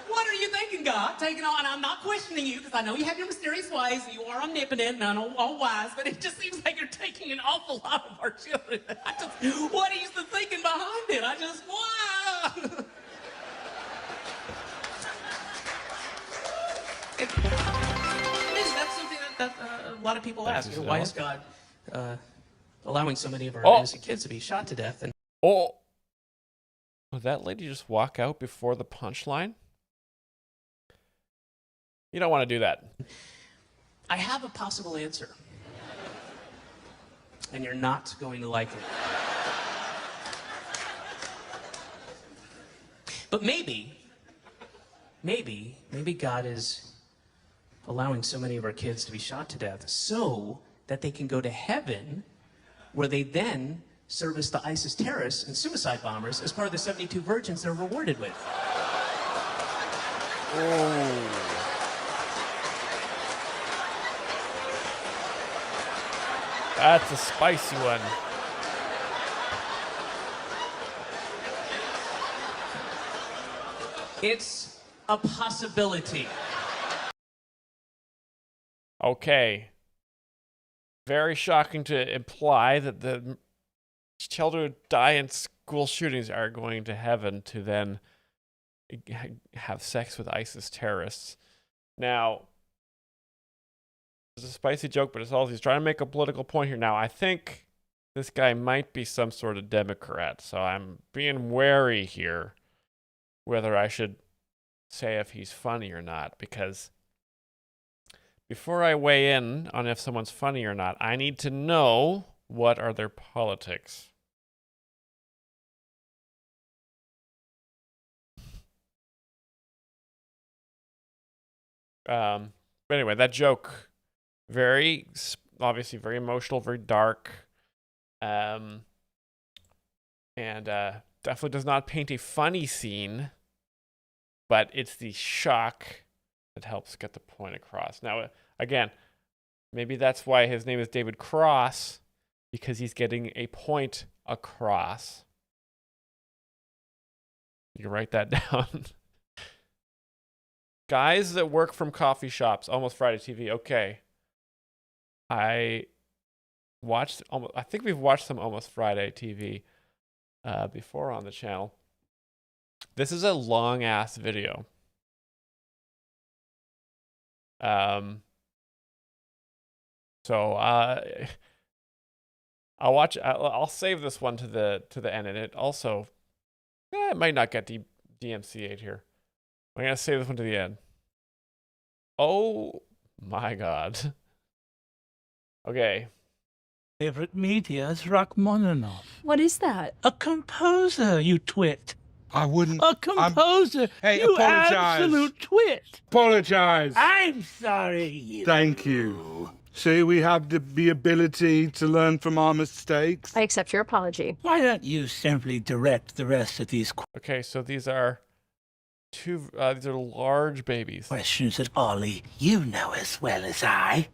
What are you thinking, God? Taking on, and I'm not questioning you because I know you have your mysterious ways and you are omnipotent and I know all wise, but it just seems like you're taking an awful lot of our children. What is the thinking behind it? Wow. That's something that a lot of people ask. Why is God allowing so many of our innocent kids to be shot to death? And Did that lady just walk out before the punchline? You don't want to do that. I have a possible answer. And you're not going to like it. But maybe God is allowing so many of our kids to be shot to death so that they can go to heaven, where they then service the ISIS terrorists and suicide bombers as part of the 72 virgins they're rewarded with. That's a spicy one. It's a possibility. Okay. Very shocking to imply that the children who die in school shootings are going to heaven to then have sex with ISIS terrorists. Now, it's a spicy joke, but it's also he's trying to make a political point here. Now, I think this guy might be some sort of Democrat, so I'm being wary here whether I should say if he's funny or not, because before I weigh in on if someone's funny or not, I need to know what are their politics. But anyway, that joke, obviously very emotional, very dark, and definitely does not paint a funny scene, but it's the shock that helps get the point across. Now, again, maybe that's why his name is David Cross, because he's getting a point across. You can write that down. Guys that work from coffee shops, Almost Friday TV. Okay. I think we've watched some Almost Friday TV before on the channel. This is a long ass video. So I'll save this one to the end, and it also it might not get DMCA'd here. I'm gonna save this one to the end. Oh my God. Okay. Favorite media is Rachmaninoff. What is that? A composer, you twit. I wouldn't. A composer. Hey, you apologize. absolute twit. Apologize. I'm sorry. Thank you. See, we have the ability to learn from our mistakes. I accept your apology. Why don't you simply direct the rest of these Okay, so these are these are large babies. questions that, Ollie, you know as well as I.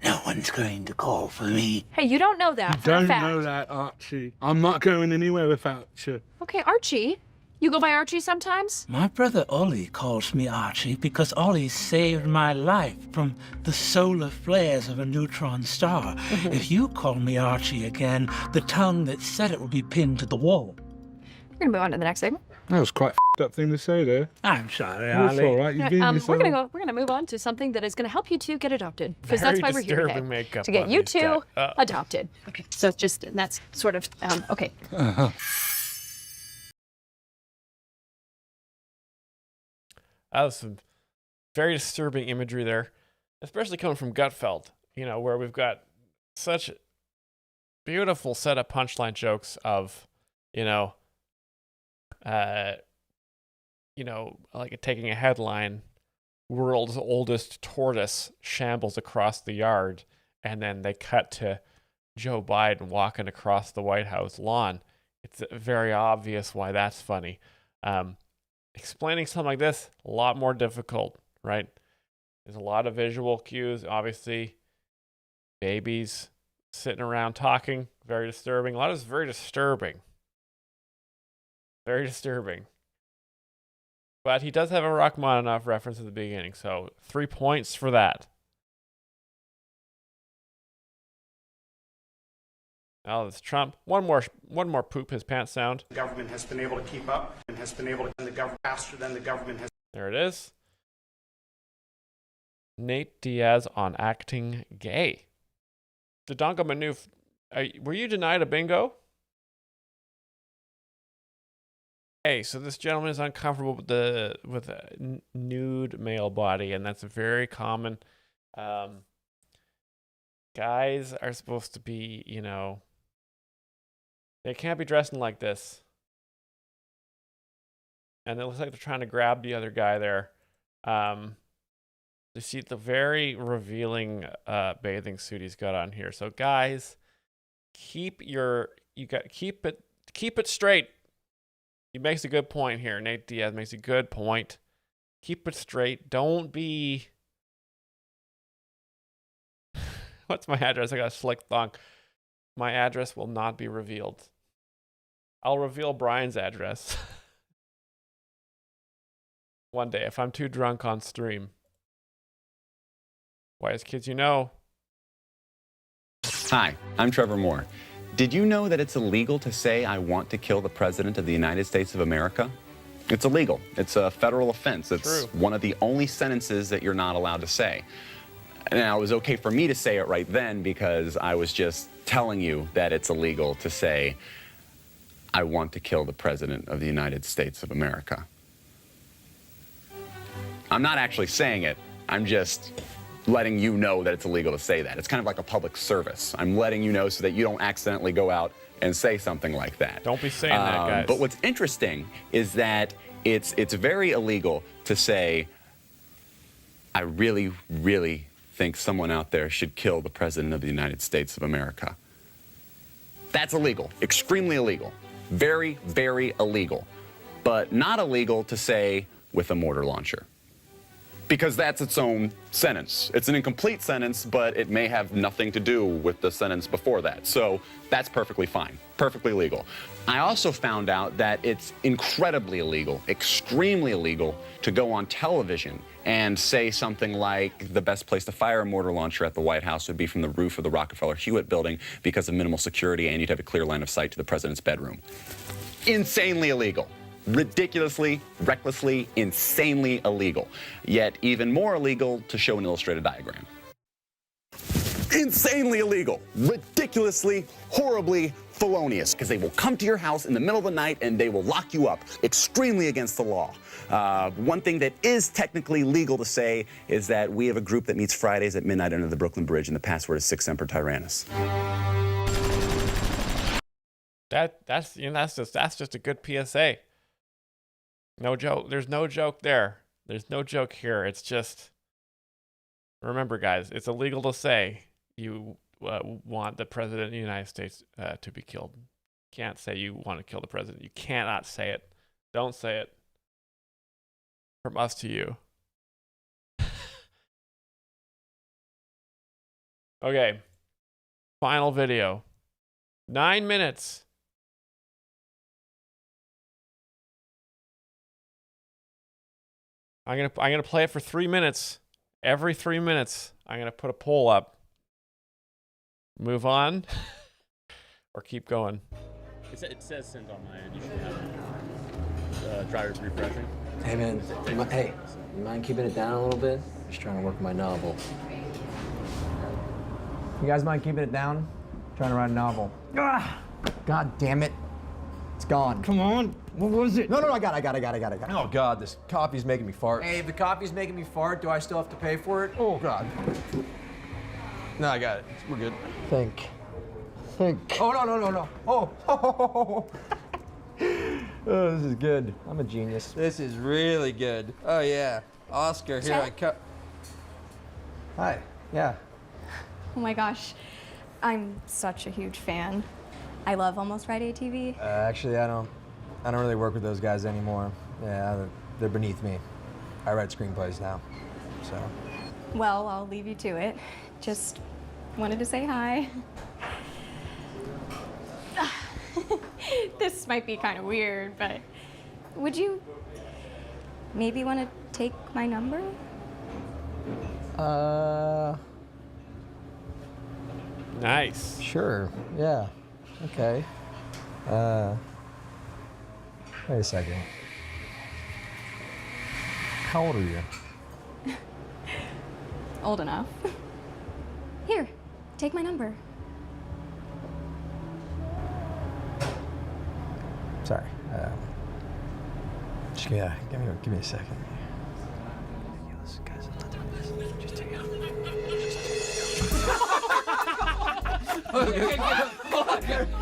No one's going to call for me. Hey, you don't know that. You for a don't fact. know that, Archie. I'm not going anywhere without you. Okay, Archie. You go by Archie sometimes? My brother Ollie calls me Archie because Ollie saved my life from the solar flares of a neutron star. If you call me Archie again, the tongue that said it will be pinned to the wall. We're gonna move on to the next segment. That was quite a f***ed up thing to say there. I'm sorry, That's Ollie. all right. You've been yourself. We're gonna move on to something that is gonna help you two get adopted, because that's why we're here disturbing today, makeup to get on you these two guys. adopted. Okay, so just that's sort of okay. That was some very disturbing imagery there, especially coming from Gutfeld, where we've got such beautiful set of punchline jokes of, like taking a headline, world's oldest tortoise shambles across the yard, and then they cut to Joe Biden walking across the White House lawn. It's very obvious why that's funny. Explaining something like this, a lot more difficult, right? There's a lot of visual cues, obviously. Babies sitting around talking, very disturbing. A lot of it's very disturbing. Very disturbing. But he does have a Rachmaninoff reference at the beginning, so 3 points for that. Oh, this Trump. One more poop his pants sound. The government has been able to keep up and has been able to the government faster than the government has. There it is. Nate Diaz on acting gay. Dodonga Manouf, were you denied a bingo? Hey, so this gentleman is uncomfortable with a nude male body, and that's very common. Guys are supposed to be, they can't be dressing like this. And it looks like they're trying to grab the other guy there. You see the very revealing bathing suit he's got on here. So guys, keep it straight. He makes a good point here. Nate Diaz makes a good point. Keep it straight. Don't be. What's my address? I got a slick thong. My address will not be revealed. I'll reveal Brian's address one day if I'm too drunk on stream. Wise kids, Hi, I'm Trevor Moore. Did you know that it's illegal to say I want to kill the President of the United States of America? It's illegal. It's a federal offense. It's one of the only sentences that you're not allowed to say. Now, it was okay for me to say it right then because I was just telling you that it's illegal to say I want to kill the President of the United States of America. I'm not actually saying it. I'm just letting you know that it's illegal to say that. It's kind of like a public service. I'm letting you know so that you don't accidentally go out and say something like that. Don't be saying that, guys. But what's interesting is that it's very illegal to say, I really, really think someone out there should kill the President of the United States of America. That's illegal. Extremely illegal. Very, very illegal. But not illegal to say with a mortar launcher. Because that's its own sentence. It's an incomplete sentence, but it may have nothing to do with the sentence before that. So that's perfectly fine, perfectly legal. I also found out that it's incredibly illegal, extremely illegal, to go on television and say something like the best place to fire a mortar launcher at the White House would be from the roof of the Rockefeller Hewitt building because of minimal security and you'd have a clear line of sight to the president's bedroom. Insanely illegal. Ridiculously, recklessly, insanely illegal. Yet even more illegal to show an illustrated diagram. insanely illegal, ridiculously, horribly felonious, because they will come to your house in the middle of the night and they will lock you up. Extremely against the law. One thing that is technically legal to say is that we have a group that meets Fridays at midnight under the Brooklyn Bridge, and the password is Sic Semper Tyrannis. That's just a good PSA. No joke. There's no joke there. There's no joke here. It's just, remember, guys, it's illegal to say you want the president of the United States to be killed. You can't say you want to kill the president. You cannot say it. Don't say it. From us to you. Okay. Final video. 9 minutes. I'm gonna play it for 3 minutes. Every 3 minutes, I'm gonna put a poll up. Move on, or keep going. It says send on my end. You should have try refreshing. Hey man, hey, you mind keeping it down a little bit? Just trying to work my novel. You guys mind keeping it down? Trying to write a novel. Ah! God damn it. It's gone. Come on. What was it? No, I got it. Oh God, this coffee's making me fart. Hey, if the coffee's making me fart, do I still have to pay for it? Oh God. No, I got it. We're good. Think. Oh, no. Oh. Oh, this is good. I'm a genius. This is really good. Oh, yeah. Oscar, here I come. Hi. Yeah. Oh my gosh, I'm such a huge fan. I love Almost Friday TV. Actually, I don't really work with those guys anymore. Yeah, they're beneath me. I write screenplays now, so. Well, I'll leave you to it. Just wanted to say hi. This might be kind of weird, but would you maybe want to take my number? Nice. Sure, yeah, okay. Wait a second. How old are you? Old enough. Here, take my number. Sorry. Just give me a second. Guys, I'm not doing this. Just take it.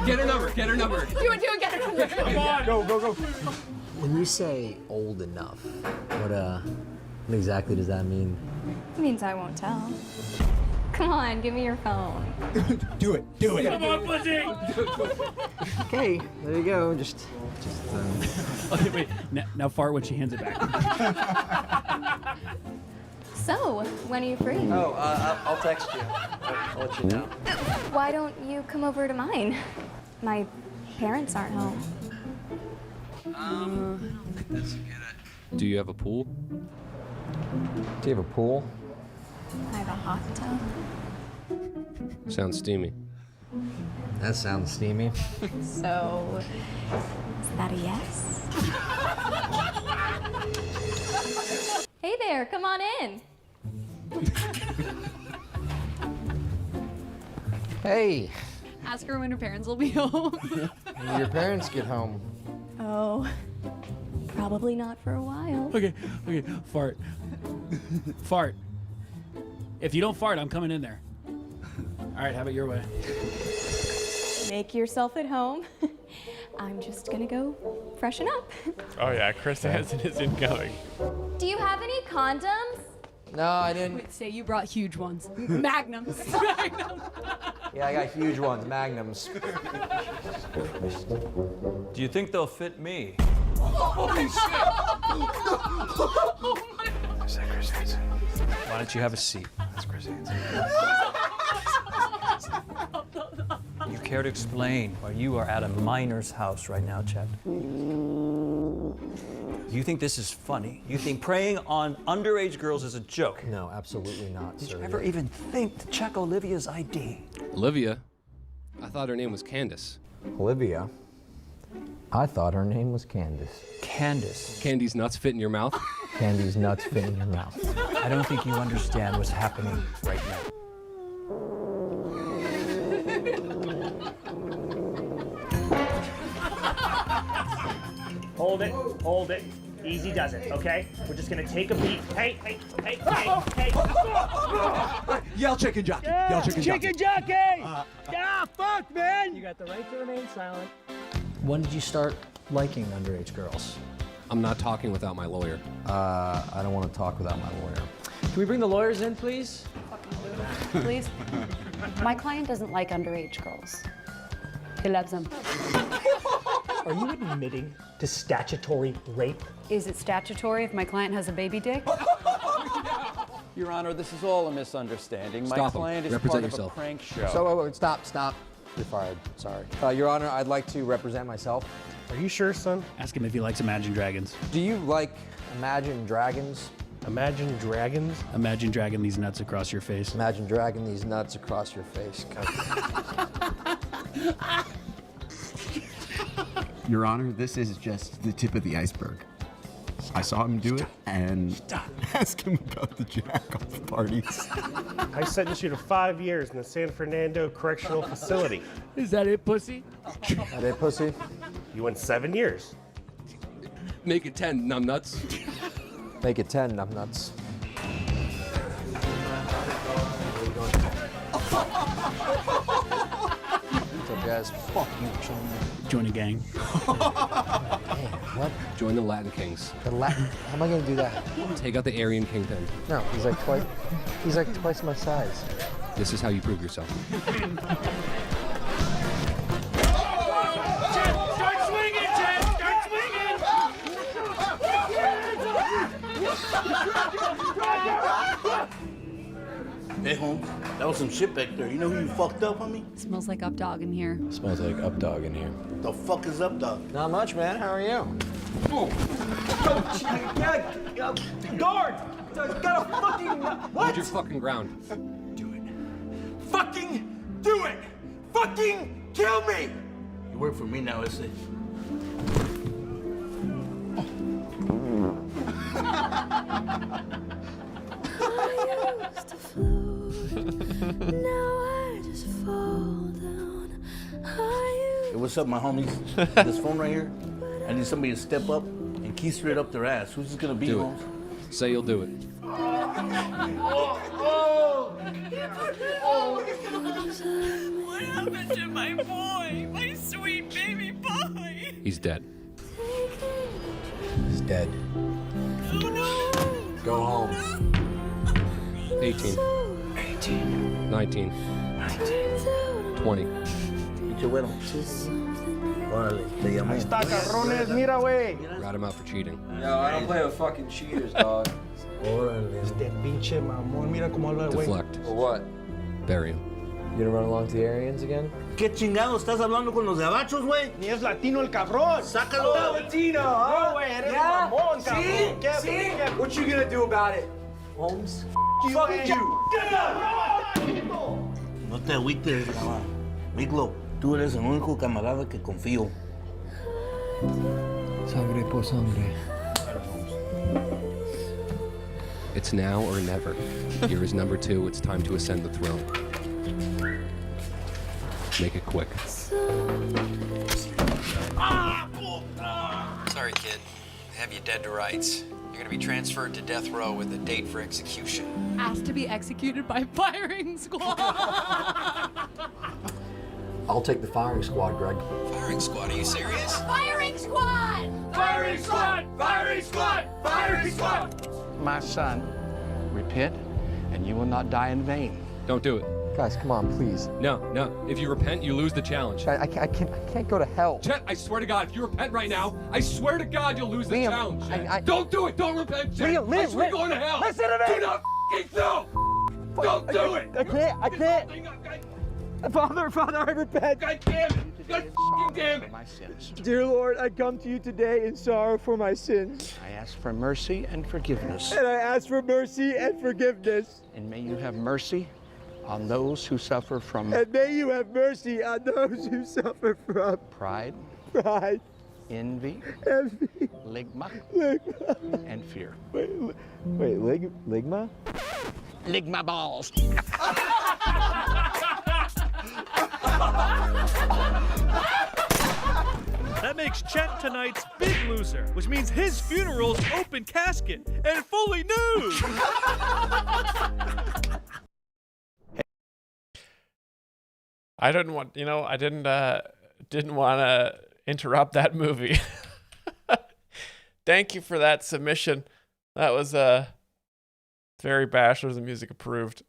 Get her number. Do it, get her number. Come on. Go. When you say old enough, what exactly does that mean? It means I won't tell. Come on, give me your phone. Do it. Come on, pussy. Okay, there you go. Okay, wait. Now fart when she hands it back. So, when are you free? Oh, I'll text you. I'll let you know. Why don't you come over to mine? My parents aren't home. I don't think that's a good idea. Do you have a pool? Do you have a pool? I have a hot tub. Sounds steamy. That sounds steamy. So, is that a yes? Hey there, come on in. Hey. Ask her when her parents will be home. When your parents get home. Oh, probably not for a while. Okay, fart. Fart. If you don't fart, I'm coming in there. All right, have it your way. Make yourself at home. I'm just gonna go freshen up. Oh yeah, Chris Hansen is incoming. Do you have any condoms? No, I didn't. Wait, say you brought huge ones. Magnums. Yeah, I got huge ones, magnums. Do you think they'll fit me? Holy shit! Is that Chris Hansen? Why don't you have a seat? That's Chris Hansen. You care to explain why you are at a miner's house right now, Chet? You think this is funny? You think preying on underage girls is a joke? No, absolutely not, Did sir. you ever even think to check Olivia's ID? Olivia? I thought her name was Candace. Olivia? I thought her name was Candace. Candace. Candy's nuts fit in your mouth? Candy's nuts fit in your mouth. I don't think you understand what's happening right now. hold it. Easy does it, okay? We're just gonna take a beat. Hey. Yell chicken jockey. Yell chicken jockey. Fuck, man. You got the right to remain silent. When did you start liking underage girls? I'm not talking without my lawyer. I don't want to talk without my lawyer. Can we bring the lawyers in, please? Please. My client doesn't like underage girls. He loves them. Are you admitting to statutory rape? Is it statutory if my client has a baby dick? Your Honor, this is all a misunderstanding. Stop My him. client is Represent part yourself. of a prank show. So, stop. You're fired. Sorry. Your Honor, I'd like to represent myself. Are you sure, son? Ask him if he likes Imagine Dragons. Do you like Imagine Dragons? Imagine Dragons? Imagine dragging these nuts across your face. Imagine dragging these nuts across your face. Your Honor, this is just the tip of the iceberg. I saw him do it and ask him about the jack-off parties. I sentenced you to 5 years in the San Fernando Correctional Facility. Is that it, pussy? That it, pussy? You went 7 years. Make it 10, numbnuts. Make it 10, numbnuts. What's up, guys? Fuck you, John. Join a gang. What? Join the Latin Kings. The Latin? How am I gonna do that? Take out the Aryan Kingpin. No, he's like twice my size. This is how you prove yourself. Start swinging, Ted! Start swinging! Hey, Holmes, that was some shit back there. You know who you fucked up, homie? Smells like up dog in here. Smells like up dog in here. The fuck is up, dog? Not much, man. How are you? Guard! Got a fucking... What? Hold your fucking ground. Fucking do it! Fucking kill me! You work for me now, is it? Hey, what's up, my homies? This phone right here, I need somebody to step up and key straight up their ass. Who's this gonna be, Do Holmes? it. Say you'll do it. What happened to my boy? My sweet baby boy? He's dead. He's dead. Go home. 18. 19. 20. Pinche güero. Órale, te llamé. Ahí está, cabrones. Mira, güey. Rat him out for cheating. No, I don't play with fucking cheaters, dog. Órale. Este pinche mamón. Mira cómo habla el güey. Deflect. For what? Bury him. You gonna run along to the Aryans again? ¿Qué chingado estás hablando con los de abachos, güey? Ni es latino el cabrón. Sácalo. Latino, ¿ah? No, güey, eres un mamón, cabrón. See? What you gonna do about it, Holmes? Fuck you. No te agüites, cabrón. Miglo, tú eres el único camarada que confío. Sangre por sangre. It's now or never. Here is number 2. It's time to ascend the throne. Make it quick. Sorry, kid. They have you dead to rights. You're gonna be transferred to death row with a date for execution. Asked to be executed by firing squad. I'll take the firing squad, Greg. Firing squad, are you serious? Firing squad! Firing squad! Firing squad! Firing squad! My son, repent, and you will not die in vain. Don't do it. Guys, come on, please. No. If you repent, you lose the challenge. I can't go to hell. Chet, I swear to God, if you repent right now, I swear to God you'll lose the Liam, challenge. Don't do it. Don't repent, Chet. Liam, I swear you're going to hell. listen to me. Do not no. Don't do it. I can't. Father, I repent. God damn it. God damn it. My sins. Dear Lord, I come to you today in sorrow for my sins. I ask for mercy and forgiveness. And I ask for mercy and forgiveness. And may you have mercy on those who suffer from And may you have mercy on those who suffer from pride, envy, ligma, and fear. Wait, ligma? Ligma balls. Let makes Chet tonight's big loser, which means his funeral's open casket and fully nude. I didn't want to interrupt that movie. Thank you for that submission. That was very Bachelors of Music approved.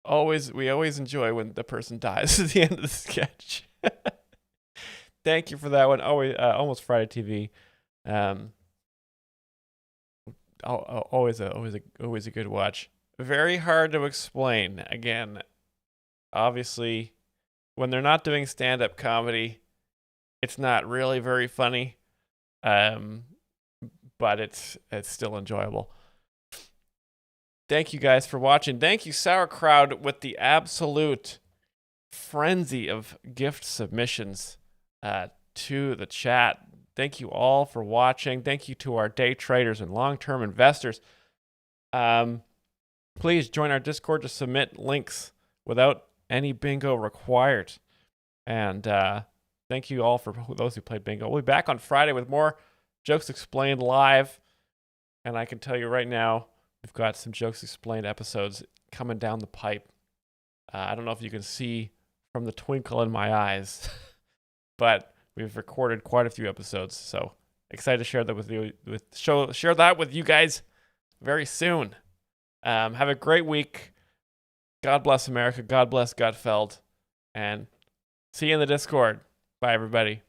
We always enjoy when the person dies at the end of the sketch. Thank you for that one. Almost Friday TV. Always a good watch. Very hard to explain. Again, obviously, when they're not doing stand-up comedy, it's not really very funny. But it's still enjoyable. Thank you guys for watching. Thank you, Sauerkraut, with the absolute frenzy of gift submissions to the chat. Thank you all for watching. Thank you to our day traders and long-term investors. Please join our Discord to submit links without any bingo required. And thank you all for those who played bingo. We'll be back on Friday with more Jokes Explained live. And I can tell you right now, we've got some Jokes Explained episodes coming down the pipe. I don't know if you can see from the twinkle in my eyes, but we've recorded quite a few episodes. So excited to share that with you. Share that with you guys very soon. Have a great week. God bless America. God bless Gutfeld. And see you in the Discord. Bye, everybody.